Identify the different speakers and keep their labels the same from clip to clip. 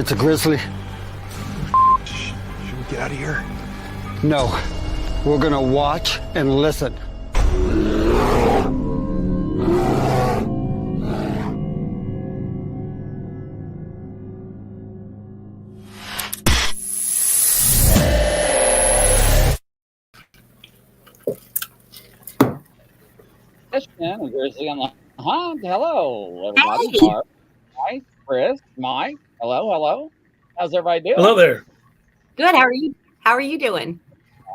Speaker 1: It's a grizzly.
Speaker 2: Should we get out of here?
Speaker 1: No, we're gonna watch and listen.
Speaker 3: And Grizzly on the hunt. Hello, everybody.
Speaker 4: Hey.
Speaker 3: Mark, Mike, Chris, Mike. Hello. How's everybody doing?
Speaker 5: Hello there.
Speaker 4: Good. How are you? How are you doing?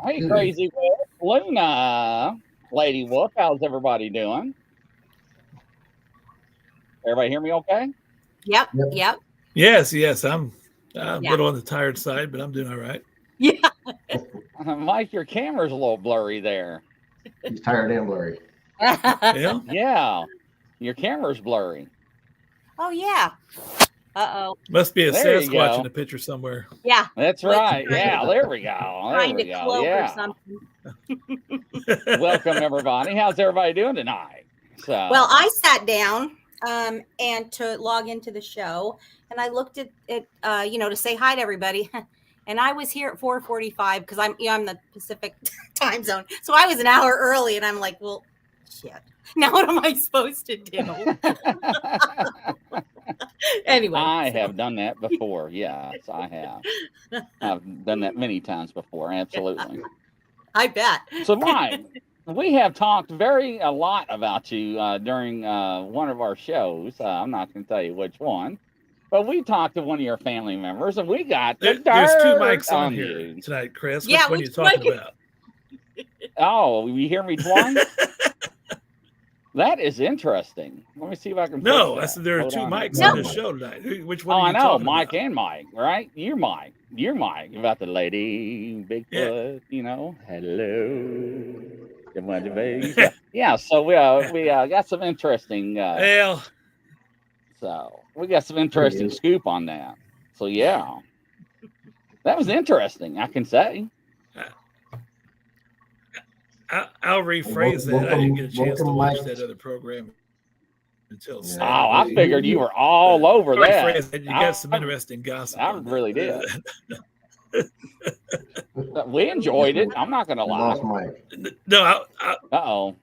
Speaker 3: Hey, Crazy Wolf, Luna, Lady Wolf. How's everybody doing? Everybody hear me okay?
Speaker 4: Yep.
Speaker 5: Yes. I'm a
Speaker 4: Yeah.
Speaker 5: little on the tired side, but I'm doing all right.
Speaker 4: Yeah.
Speaker 3: Mike, your camera's a little blurry there.
Speaker 6: He's tired and blurry.
Speaker 5: Yeah.
Speaker 3: Yeah, your camera's blurry.
Speaker 4: Oh yeah. Uh-oh.
Speaker 5: Must be a
Speaker 3: There you
Speaker 5: Sasquatch
Speaker 3: go.
Speaker 5: in the picture somewhere.
Speaker 4: Yeah.
Speaker 3: That's
Speaker 4: Let's
Speaker 3: right.
Speaker 4: try
Speaker 3: Yeah, there we go. There
Speaker 4: Trying
Speaker 3: we
Speaker 4: to
Speaker 3: go.
Speaker 4: cloak or
Speaker 3: Yeah.
Speaker 4: something.
Speaker 3: Welcome, everybody. How's everybody doing tonight? So,
Speaker 4: Well, I sat down and to log into the show, and I looked at it, to say hi to everybody. And I was here at 4:45 because I'm the Pacific time zone, so I was an hour early, and I'm like, well, shit. Now what am I supposed to do? Anyway,
Speaker 3: I have done that before. Yes, I have. I've done that many times before. Absolutely.
Speaker 4: I bet.
Speaker 3: So, Mike, we have talked a lot about you during one of our shows. I'm not going to tell you which one, but we talked to one of your family members, and we got the
Speaker 5: There's two
Speaker 3: dirt
Speaker 5: mics on
Speaker 3: you.
Speaker 5: here tonight, Chris.
Speaker 4: Yeah,
Speaker 5: Which one are you
Speaker 4: which
Speaker 5: talking
Speaker 4: mic?
Speaker 5: about?
Speaker 3: Oh, you hear me twice? That is interesting. Let me see if I can.
Speaker 5: No,
Speaker 3: fix
Speaker 5: I
Speaker 3: that.
Speaker 5: said there are
Speaker 3: Hold
Speaker 5: two
Speaker 3: on.
Speaker 5: mics
Speaker 4: No.
Speaker 5: on this show tonight. Which one
Speaker 3: Oh,
Speaker 5: are
Speaker 3: I
Speaker 5: you
Speaker 3: know,
Speaker 5: talking
Speaker 3: Mike
Speaker 5: about?
Speaker 3: and Mike, right? You're Mike about the lady Bigfoot. Hello. Yeah. So we got some interesting.
Speaker 5: Well,
Speaker 3: So we got some interesting scoop on that. So yeah, that was interesting. I can say.
Speaker 5: I'll rephrase that. I didn't get a chance to watch that other program until
Speaker 3: Oh,
Speaker 5: Saturday.
Speaker 3: I figured you were all over
Speaker 5: I'll
Speaker 3: that.
Speaker 5: rephrase that. You got some interesting gossip.
Speaker 3: I
Speaker 5: on that.
Speaker 3: really did. We enjoyed it. I'm not gonna
Speaker 6: Lost
Speaker 3: lie.
Speaker 6: Mike.
Speaker 5: No,
Speaker 3: Uh-oh.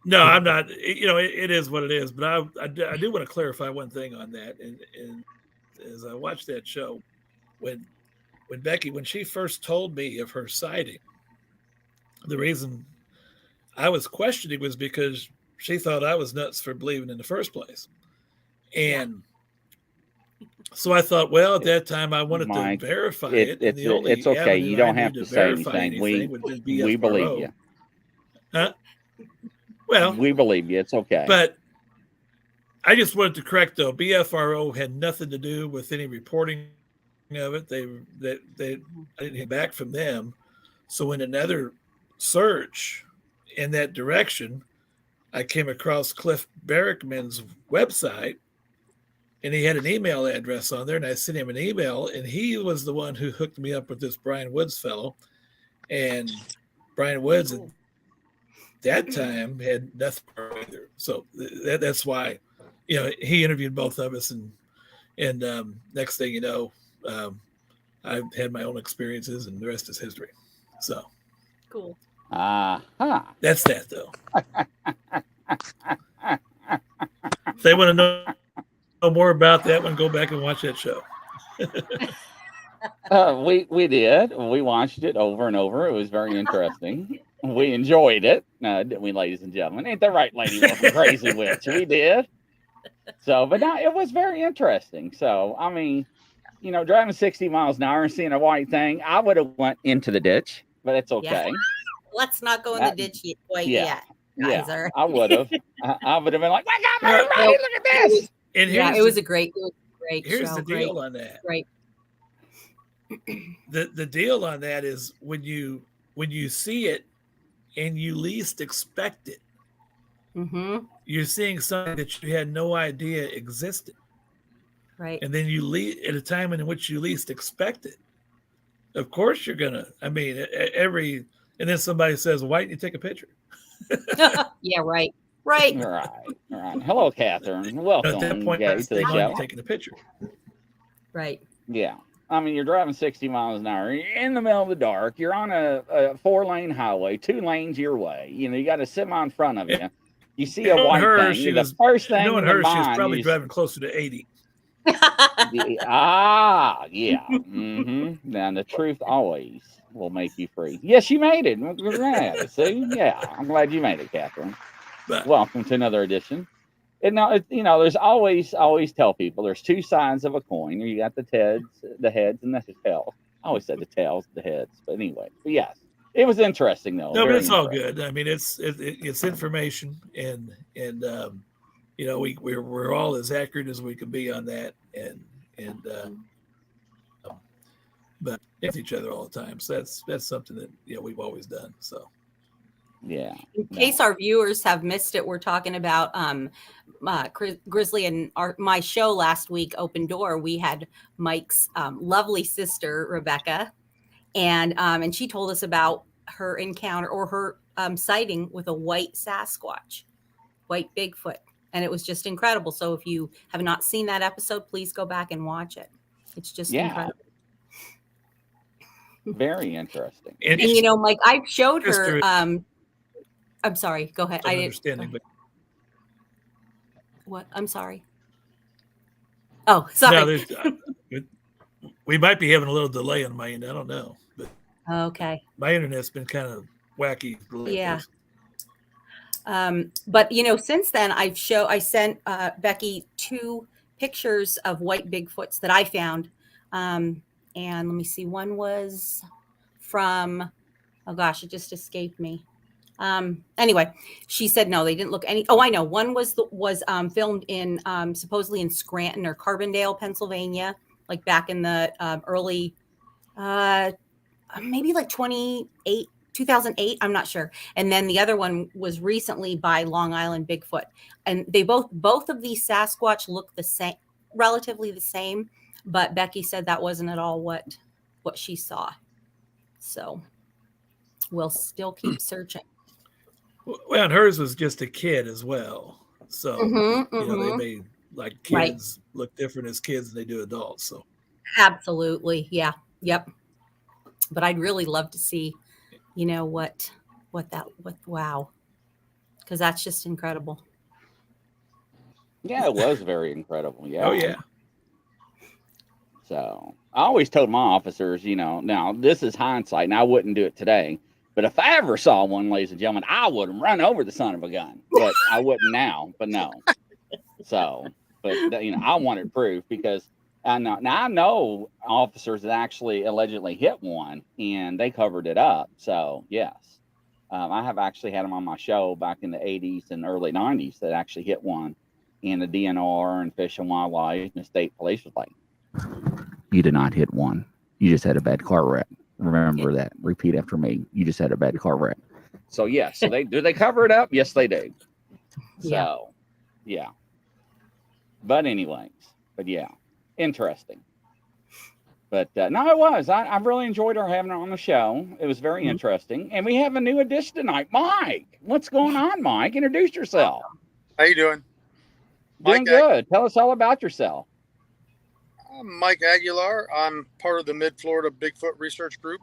Speaker 5: No, I'm not. It is what it is. But I do want to clarify one thing on that. And as I watched that show, when Becky, when she first told me of her sighting, the reason I was questioning was because she thought I was nuts for believing in the first place. And so I thought, well, at that time I wanted
Speaker 3: Mike,
Speaker 5: to verify it. And
Speaker 3: it's okay.
Speaker 5: avenue
Speaker 3: You don't
Speaker 5: I
Speaker 3: have
Speaker 5: knew
Speaker 3: to say
Speaker 5: verify
Speaker 3: anything.
Speaker 5: would just
Speaker 3: We
Speaker 5: BFRO.
Speaker 3: believe you.
Speaker 5: Huh? Well,
Speaker 3: We believe you. It's okay.
Speaker 5: but I just wanted to correct though. BFRO had nothing to do with any reporting of it. They I didn't hear back from them. So in another search in that direction, I came across Cliff Barrickman's website, and he had an email address on there, and I sent him an email, and he was the one who hooked me up with this Brian Woods fellow. And Brian Woods at that time had nothing either. So that's why, he interviewed both of us, and next thing you know, I've had my own experiences, and the rest is history. So
Speaker 4: Cool.
Speaker 5: that's that, though. If they want to know more about that one, go back and watch that show.
Speaker 3: We did. We watched it over and over. It was very interesting. We enjoyed it. Didn't we, ladies and gentlemen? Ain't that right, Lady Wolf and Crazy Witch? We did. So, but no, it was very interesting. So, I mean, driving 60 miles an hour and seeing a white thing, I would have went into the ditch, but it's okay.
Speaker 4: Let's not go in the ditch quite yet.
Speaker 3: Yeah,
Speaker 4: Guys, all right.
Speaker 3: I would have. I would have been like, "My God, everybody, look at this!"
Speaker 5: And
Speaker 4: Yeah,
Speaker 5: here's
Speaker 4: it was a great
Speaker 5: here's
Speaker 4: show.
Speaker 5: the deal on that.
Speaker 4: Great.
Speaker 5: The deal on that is when you see it and you least expect it,
Speaker 4: Mm-hmm.
Speaker 5: you're seeing something that you had no idea existed,
Speaker 4: Right.
Speaker 5: and then you leave at a time in which you least expect it. Of course, you're gonna. I mean, and then somebody says, "Why didn't you take a picture?"
Speaker 4: Yeah. Right.
Speaker 3: Right. Hello, Catherine.
Speaker 5: At
Speaker 3: Welcome,
Speaker 5: that point,
Speaker 3: Gay,
Speaker 5: that's
Speaker 3: to the
Speaker 5: the
Speaker 3: show.
Speaker 5: taking a picture.
Speaker 4: Right.
Speaker 3: Yeah. I mean, you're driving 60 miles an hour. You're in the middle of the dark. You're on a 4-lane highway, 2 lanes your way. You know, you got a semi in front of you. You see a white
Speaker 5: her,
Speaker 3: thing. The first thing
Speaker 5: knowing
Speaker 3: in
Speaker 5: her,
Speaker 3: your
Speaker 5: she was
Speaker 3: mind
Speaker 5: probably
Speaker 3: is,
Speaker 5: driving closer to 80.
Speaker 3: yeah. Now, the truth always will make you free. Yes, you made it. Yeah, see? Yeah, I'm glad you made it, Catherine.
Speaker 5: But
Speaker 3: Welcome to another edition. And now, you know, there's always tell people there's 2 sides of a coin. You got the heads, and the tails. I always said the tails, the heads, but anyway. But yes, it was interesting though.
Speaker 5: no, but it's all good. I mean, it's information, and you know, we're all as accurate as we can be on that, and but with each other all the time. So that's something that we've always done. So.
Speaker 3: Yeah.
Speaker 4: In case our viewers have missed it, we're talking about Grizzly and my show last week, Open Door. We had Mike's lovely sister, Rebecca, and she told us about her encounter or her sighting with a white Sasquatch, white Bigfoot. And it was just incredible. So if you have not seen that episode, please go back and watch it. It's just incredible.
Speaker 3: Very interesting.
Speaker 4: And you know, Mike, I showed her I'm sorry. Go ahead. I didn't.
Speaker 5: But
Speaker 4: what? I'm sorry. Oh, sorry.
Speaker 5: No, we might be having a little delay on my end. I don't know. But
Speaker 4: okay.
Speaker 5: My internet's been kind of wacky.
Speaker 4: Yeah. But you know, since then I sent Becky 2 pictures of white Bigfoots that I found. And let me see. One was from, oh gosh, it just escaped me. Anyway, she said no, they didn't look any. Oh, I know. One was filmed in supposedly in Scranton or Carbondale, Pennsylvania, like back in the early, maybe like 2008. I'm not sure. And then the other one was recently by Long Island Bigfoot, and they both of these Sasquatch look the same, relatively the same. But Becky said that wasn't at all what she saw. So we'll still keep searching.
Speaker 5: Well, and hers was just a kid as well. So, you know, they may, like, kids look different as kids than they do adults. So,
Speaker 4: absolutely. Yeah. Yep. But I'd really love to see, you know, wow. Because that's just incredible.
Speaker 3: Yeah, it was very incredible. Yeah.
Speaker 5: Oh, yeah.
Speaker 3: So I always told my officers, you know, now this is hindsight, and I wouldn't do it today. But if I ever saw one, ladies and gentlemen, I would run over the son of a gun. But I wouldn't now. But no. So, but you know, I wanted proof because I know officers that actually allegedly hit one, and they covered it up. So yes, I have actually had them on my show back in the 80s and early 90s that actually hit one, and the DNR and Fish and Wildlife and the state police was like, "You did not hit one. You just had a bad car wreck. Remember that. Repeat after me. You just had a bad car wreck." So yes, so they cover it up? Yes, they do. So yeah. But anyways, yeah, interesting. But no, it was. I've really enjoyed her having her on the show. It was very interesting, and we have a new addition tonight, Mike. What's going on, Mike? Introduce yourself.
Speaker 7: How you doing?
Speaker 3: Doing good. Tell us all about yourself.
Speaker 7: I'm Mike Aguilar. I'm part of the Mid-Florida Bigfoot Research Group.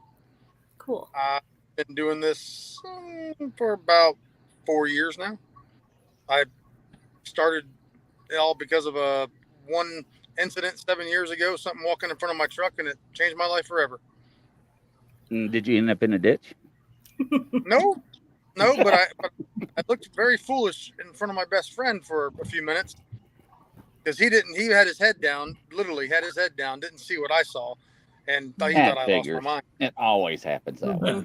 Speaker 4: Cool.
Speaker 7: I've been doing this for about 4 years now. I started it all because of one incident 7 years ago, something walking in front of my truck, and it changed my life forever.
Speaker 3: Did you end up in a ditch?
Speaker 7: No, but I looked very foolish in front of my best friend for a few minutes. Because he had his head down, literally had his head down, didn't see what I saw, and he thought I lost my mind.
Speaker 3: It always happens that way.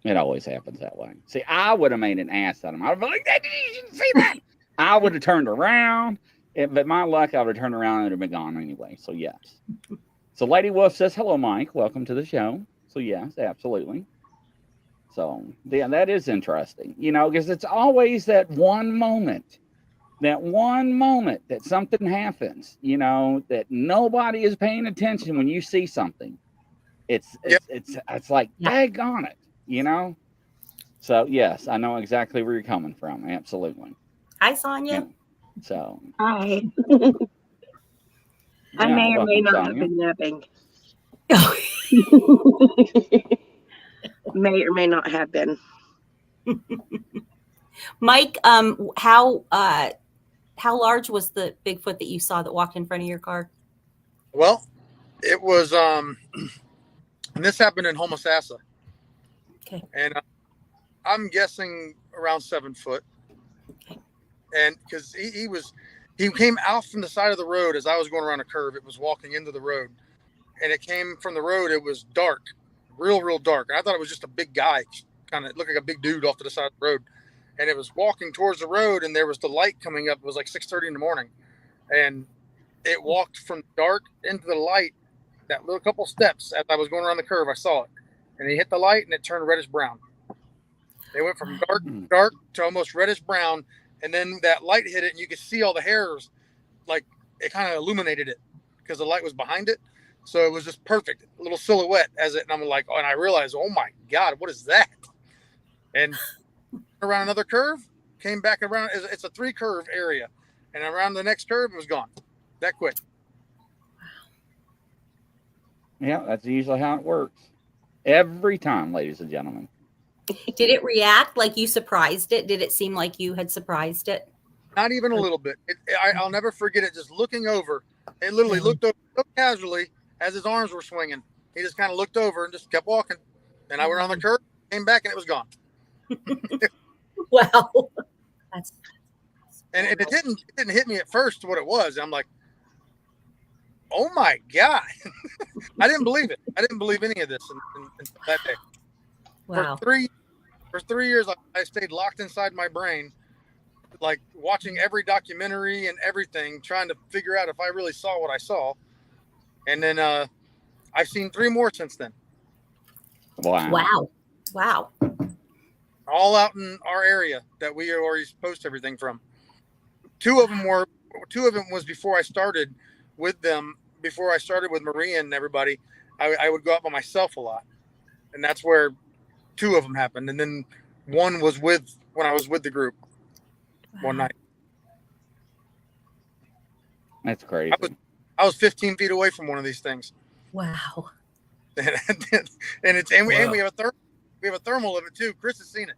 Speaker 3: It always happens that way. See, I would have made an ass out of him. I would have been like, "You didn't see that." I would have turned around, but my luck, I would have turned around and it would have been gone anyway. So, yes. So, Lady Wolf says, "Hello, Mike. Welcome to the show." So, yes, absolutely. So, yeah, that is interesting, you know, because it's always that one moment that something happens, you know, that nobody is paying attention when you see something. It's like, daggone it, you know? So, yes, I know exactly where you're coming from. Absolutely.
Speaker 4: Hi, Sonia.
Speaker 3: So.
Speaker 8: Hi. I
Speaker 3: Yeah,
Speaker 8: may or may
Speaker 3: welcome,
Speaker 8: not have
Speaker 3: Sonia.
Speaker 8: been napping. May or may not have been.
Speaker 4: Mike, how large was the Bigfoot that you saw that walked in front of your car?
Speaker 7: Well, it was and this happened in Homosassa.
Speaker 4: Okay.
Speaker 7: And I'm guessing around 7 foot.
Speaker 4: Okay.
Speaker 7: And because he came out from the side of the road as I was going around a curve. It was walking into the road, and it came from the road. It was dark, real dark. And I thought it was just a big guy, kind of looked like a big dude off to the side of the road. And it was walking towards the road, and there was the light coming up. It was like 6:30 in the morning, and it walked from dark into the light. That little couple steps as I was going around the curve, I saw it, and he hit the light, and it turned reddish brown. They went from dark to almost reddish brown, and then that light hit it, and you could see all the hairs, like it kind of illuminated it because the light was behind it. So it was just perfect, a little silhouette as it. And I'm like, and I realized, oh my God, what is that? And around another curve, came back around. It's a 3 curve area, and around the next curve, it was gone. That quick.
Speaker 3: Yeah, that's usually how it works. Every time, ladies and gentlemen.
Speaker 4: Did it react like you surprised it? Did it seem like you had surprised it?
Speaker 7: Not even a little bit. I'll never forget it. Just looking over, it literally looked over so casually as his arms were swinging. He just kind of looked over and just kept walking. And I went on the curve, came back, and it was gone.
Speaker 4: Wow.
Speaker 7: And it didn't hit me at first what it was. I'm like, oh my God. I didn't believe it. I didn't believe any of this in that day.
Speaker 4: Wow.
Speaker 7: For 3 years, I stayed locked inside my brain, like watching every documentary and everything, trying to figure out if I really saw what I saw. And then I've seen 3 more since then.
Speaker 3: Wow.
Speaker 7: All out in our area that we already post everything from. Two of them was before I started with them. Before I started with Maria and everybody, I would go out by myself a lot, and that's where 2 of them happened. And then one was when I was with the group one night.
Speaker 3: That's crazy.
Speaker 7: I was 15 feet away from one of these things.
Speaker 4: Wow.
Speaker 7: We have a thermal of it too. Chris has seen it.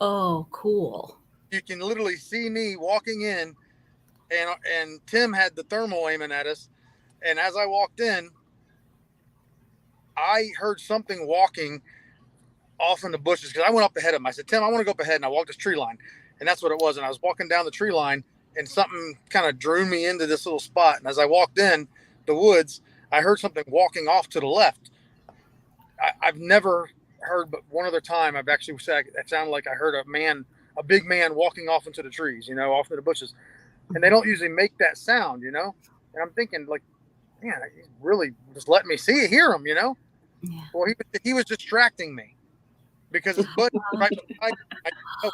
Speaker 4: Oh, cool.
Speaker 7: You can literally see me walking in, and Tim had the thermal aiming at us. And as I walked in, I heard something walking off in the bushes because I went up ahead of him. I said, Tim, I want to go up ahead. And I walked this tree line. And that's what it was. And I was walking down the tree line, and something kind of drew me into this little spot. And as I walked in the woods, I heard something walking off to the left. I've never heard, but one other time I've actually said it sounded like I heard a big man walking off into the trees, off into the bushes. And they don't usually make that sound, And I'm thinking, like, man, he's really just letting me hear him, Yeah. Well, he was distracting me because his buddy was right beside me.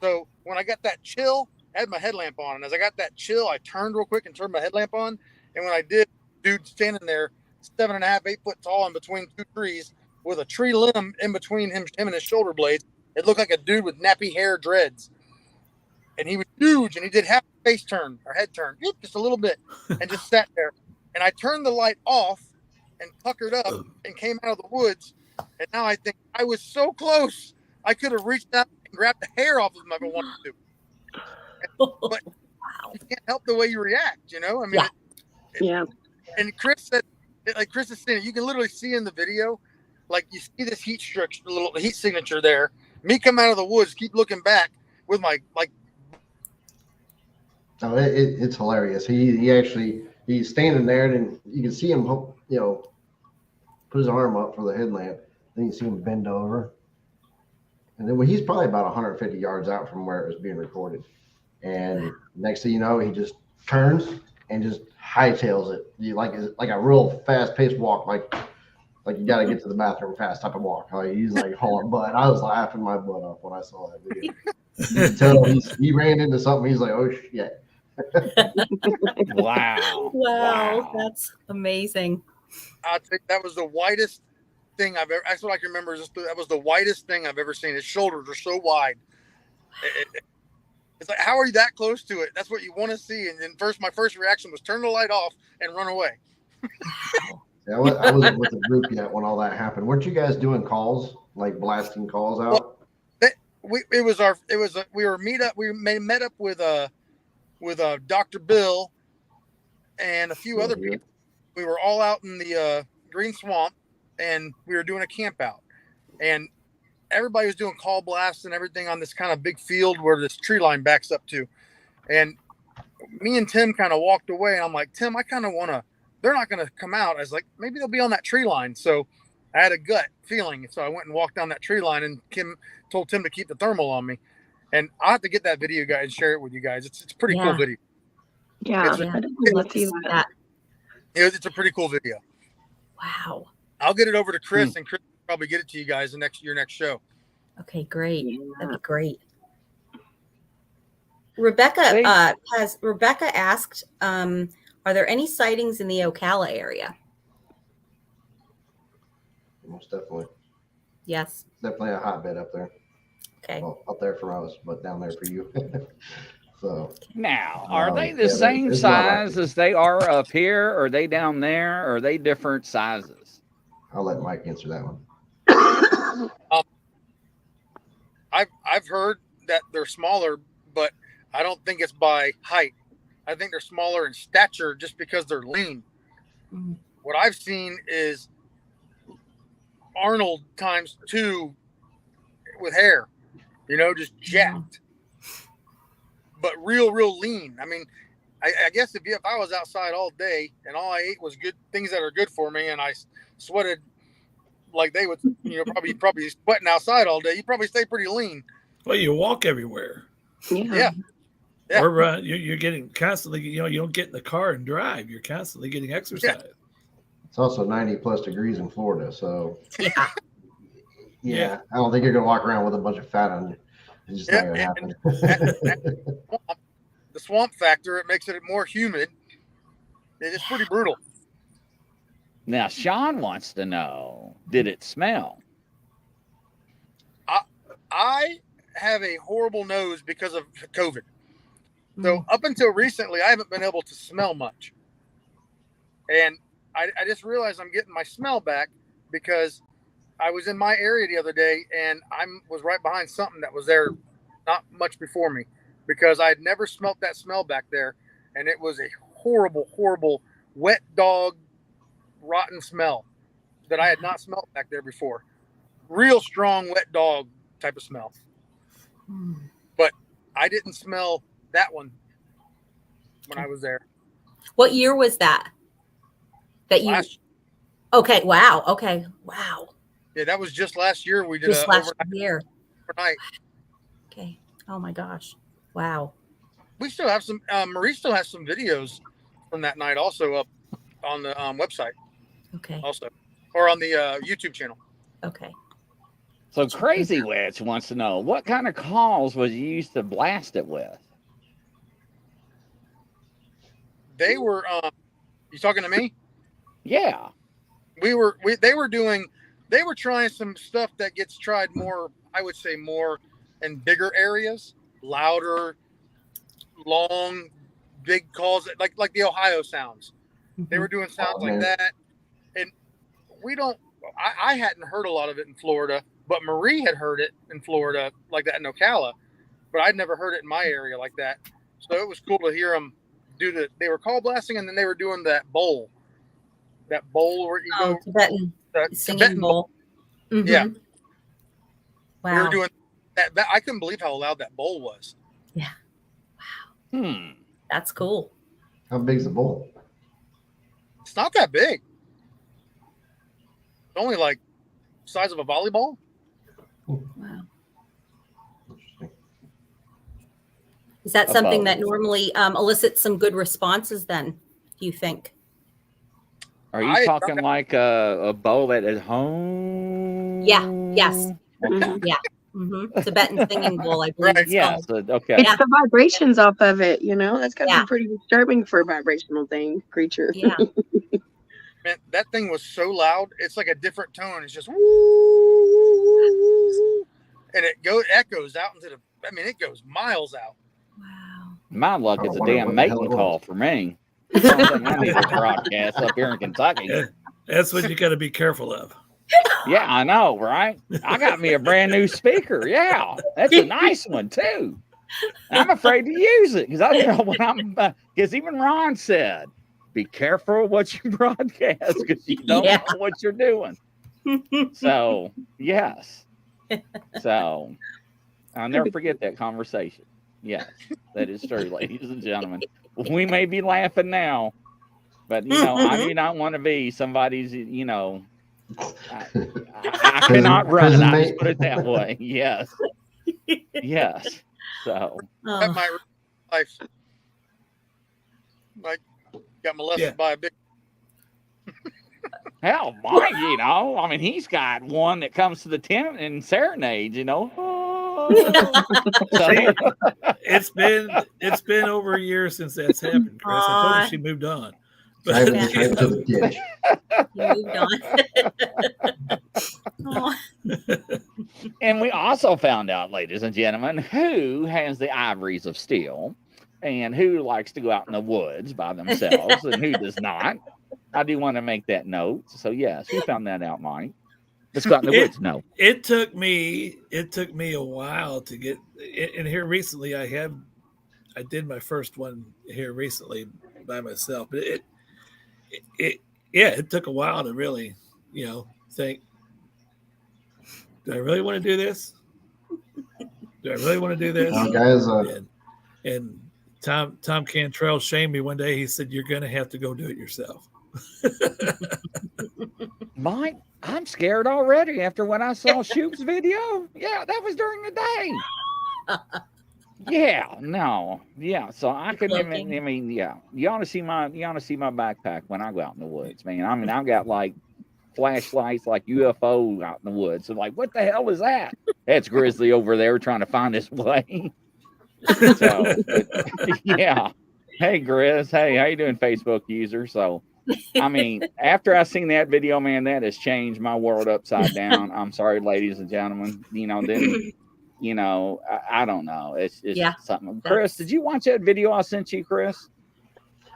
Speaker 7: So when I got that chill, I had my headlamp on. And as I got that chill, I turned real quick and turned my headlamp on. And when I did, dude standing there, 7.5, 8 foot tall in between 2 trees with a tree limb in between him and his shoulder blades. It looked like a dude with nappy hair dreads. And he was huge, and he did half a face turn or head turn, just a little bit, and just sat there. And I turned the light off and puckered up and came out of the woods. And now I think I was so close, I could have reached out and grabbed the hair off of him if I wanted to. But you can't help the way you react, I mean,
Speaker 8: Yeah.
Speaker 7: And Chris said, like Chris is saying, you can literally see in the video, like you see this heat structure, little heat signature there. Me come out of the woods, keep looking back with my
Speaker 6: No, it's hilarious. He's standing there, and you can see him, put his arm up for the headlamp. Then you see him bend over, and then he's probably about 150 yards out from where it was being recorded. And next thing you know, he just turns and just hightails it. You like a real fast-paced walk, like you got to get to the bathroom fast type of walk. Like he's like hauling butt. I was laughing my butt off when I saw that video. You can tell he ran into something. He's like, oh shit.
Speaker 3: Wow.
Speaker 4: That's amazing.
Speaker 7: I think that was the widest thing I've ever. That's what I can remember. That was the widest thing I've ever seen. His shoulders are so wide. It's like, how are you that close to it? That's what you want to see. And then my first reaction was turn the light off and run away.
Speaker 6: Yeah, I wasn't with the group yet when all that happened. Weren't you guys doing calls, like blasting calls out?
Speaker 7: We met up with Dr. Bill and a few other people. We were all out in the Green Swamp, and we were doing a camp out. And everybody was doing call blasts and everything on this kind of big field where this tree line backs up to. And me and Tim kind of walked away, and I'm like, Tim, I kind of want to. They're not going to come out. I was like, maybe they'll be on that tree line. So I had a gut feeling. So I went and walked down that tree line, and Kim told Tim to keep the thermal on me. And I'll have to get that video, guys, and share it with you guys. It's a pretty cool video.
Speaker 8: Yeah,
Speaker 7: It's a pretty cool video.
Speaker 4: Wow.
Speaker 7: I'll get it over to Chris, and Chris will probably get it to you guys your next show.
Speaker 4: Okay, great. That'd be great. Rebecca asked, are there any sightings in the Ocala area?
Speaker 6: Most definitely.
Speaker 4: Yes.
Speaker 6: Definitely a hotbed up there.
Speaker 4: Okay.
Speaker 6: Well, up there for us, but down there for you. So
Speaker 3: now, are they the
Speaker 6: yeah,
Speaker 3: same
Speaker 6: it's not
Speaker 3: size as they are up here? Or are they down there? Or are they different sizes?
Speaker 6: I'll let Mike answer that one.
Speaker 7: I've heard that they're smaller, but I don't think it's by height. I think they're smaller in stature just because they're lean.
Speaker 4: Mm.
Speaker 7: What I've seen is Arnold times 2 with hair, just jacked, but real lean. I mean, I guess if I was outside all day and all I ate was good things that are good for me, and I sweated like they would, probably sweating outside all day, you probably stay pretty lean.
Speaker 5: Well, you walk everywhere.
Speaker 7: Yeah.
Speaker 5: Or you're getting constantly, you don't get in the car and drive. You're constantly getting exercise.
Speaker 6: Yeah. It's also 90+ degrees in Florida, so yeah. I don't think you're gonna walk around with a bunch of fat on you. It's just not gonna happen.
Speaker 7: The swamp factor, it makes it more humid. It's pretty brutal.
Speaker 3: Now, Sean wants to know, did it smell?
Speaker 7: I have a horrible nose because of COVID. So up until recently, I haven't been able to smell much. And I just realized I'm getting my smell back because I was in my area the other day, and I was right behind something that was there not much before me because I had never smelt that smell back there. And it was a horrible, horrible wet dog, rotten smell that I had not smelled back there before. Real strong wet dog type of smell. But I didn't smell that one when I was there.
Speaker 4: What year was that? Okay. Wow. Okay. Wow.
Speaker 7: Yeah, that was just last year. We did
Speaker 4: just last year.
Speaker 7: Overnight.
Speaker 4: Okay. Oh my gosh. Wow.
Speaker 7: We still have some. Marie still has some videos from that night also up on the website.
Speaker 4: Okay.
Speaker 7: Also, or on the YouTube channel.
Speaker 4: Okay.
Speaker 3: So Crazy Witch wants to know, what kind of calls was you used to blast it with?
Speaker 7: They were. You talking to me?
Speaker 3: Yeah.
Speaker 7: They were trying some stuff that gets tried more, I would say more in bigger areas, louder, long, big calls, like the Ohio sounds. They were doing sounds like that. And I hadn't heard a lot of it in Florida, but Marie had heard it in Florida like that in Ocala, but I'd never heard it in my area like that. So it was cool to hear them they were call blasting, and then they were doing that bowl where you go.
Speaker 4: Tibetan singing bowl. Mm-hmm.
Speaker 7: Yeah.
Speaker 4: Wow.
Speaker 7: We were doing that. I couldn't believe how loud that bowl was.
Speaker 4: Yeah. Wow. That's cool.
Speaker 6: How big's the bowl?
Speaker 7: It's not that big. It's only like the size of a volleyball.
Speaker 4: Wow. Is that something that normally elicits some good responses then, do you think?
Speaker 3: Are you talking like a bowl at home?
Speaker 4: Yeah. Yes.
Speaker 3: Okay.
Speaker 4: Yeah. Mm-hmm. Tibetan singing bowl, I believe.
Speaker 7: Right.
Speaker 3: Yeah. So, okay.
Speaker 8: It's the vibrations off of it, That's got to be pretty disturbing for a vibrational creature.
Speaker 4: Yeah.
Speaker 7: Man, that thing was so loud. It's like a different tone. It's just woo, woo, woo, woo, and it echoes out into it goes miles out.
Speaker 4: Wow.
Speaker 3: My luck,
Speaker 6: I
Speaker 3: it's a
Speaker 6: wonder
Speaker 3: damn
Speaker 6: what the hell
Speaker 3: mating
Speaker 6: it
Speaker 3: call
Speaker 6: was.
Speaker 3: for me. I don't think I need a broadcast up here in Kentucky.
Speaker 5: That's what you got to be careful of.
Speaker 3: Yeah, I know, right? I got me a brand new speaker. Yeah, that's a nice one too. I'm afraid to use it because I don't know what I'm. Because even Ron said, "Be careful what you broadcast because you don't know what you're doing." So yes, so I'll never forget that conversation. Yes, that is true, ladies and gentlemen. We may be laughing now, but I do not want to be somebody's. I cannot run.
Speaker 6: Prison
Speaker 3: I
Speaker 6: mate.
Speaker 3: just put it that way. Yes. Yes. So
Speaker 7: That might ruin my life. Like, got molested by a big.
Speaker 3: hell, Mike, I mean, he's got one that comes to the tent and serenades,
Speaker 5: See, it's been over a year since that's happened, Chris. I told you she moved on.
Speaker 6: Driving straight to the ditch.
Speaker 4: You moved on.
Speaker 3: And we also found out, ladies and gentlemen, who has the ivories of steel and who likes to go out in the woods by themselves and who does not. I do want to make that note. So yes, we found that out, Mike. Let's go out in the woods. No.
Speaker 5: It took me a while to get and here recently I did my first one here recently by myself. But it took a while to really, think, do I really want to do this? Do I really want to do this?
Speaker 6: Guys,
Speaker 5: and Tom Cantrell shamed me one day. He said, "You're going to have to go do it yourself."
Speaker 3: Mike, I'm scared already after when I saw Shoop's video. Yeah, that was during the day. Yeah, no, yeah. So I can. I mean, yeah. You ought to see my backpack when I go out in the woods, man. I mean, I've got like flashlights, like UFO out in the woods. So like, what the hell is that? That's Grizzly over there trying to find his way. So, yeah. Hey, Grizz. Hey, how you doing, Facebook user? So, I mean, after I seen that video, man, that has changed my world upside down. I'm sorry, ladies and gentlemen. Then, I don't know. It's just something. Chris, did you watch that video I sent you, Chris?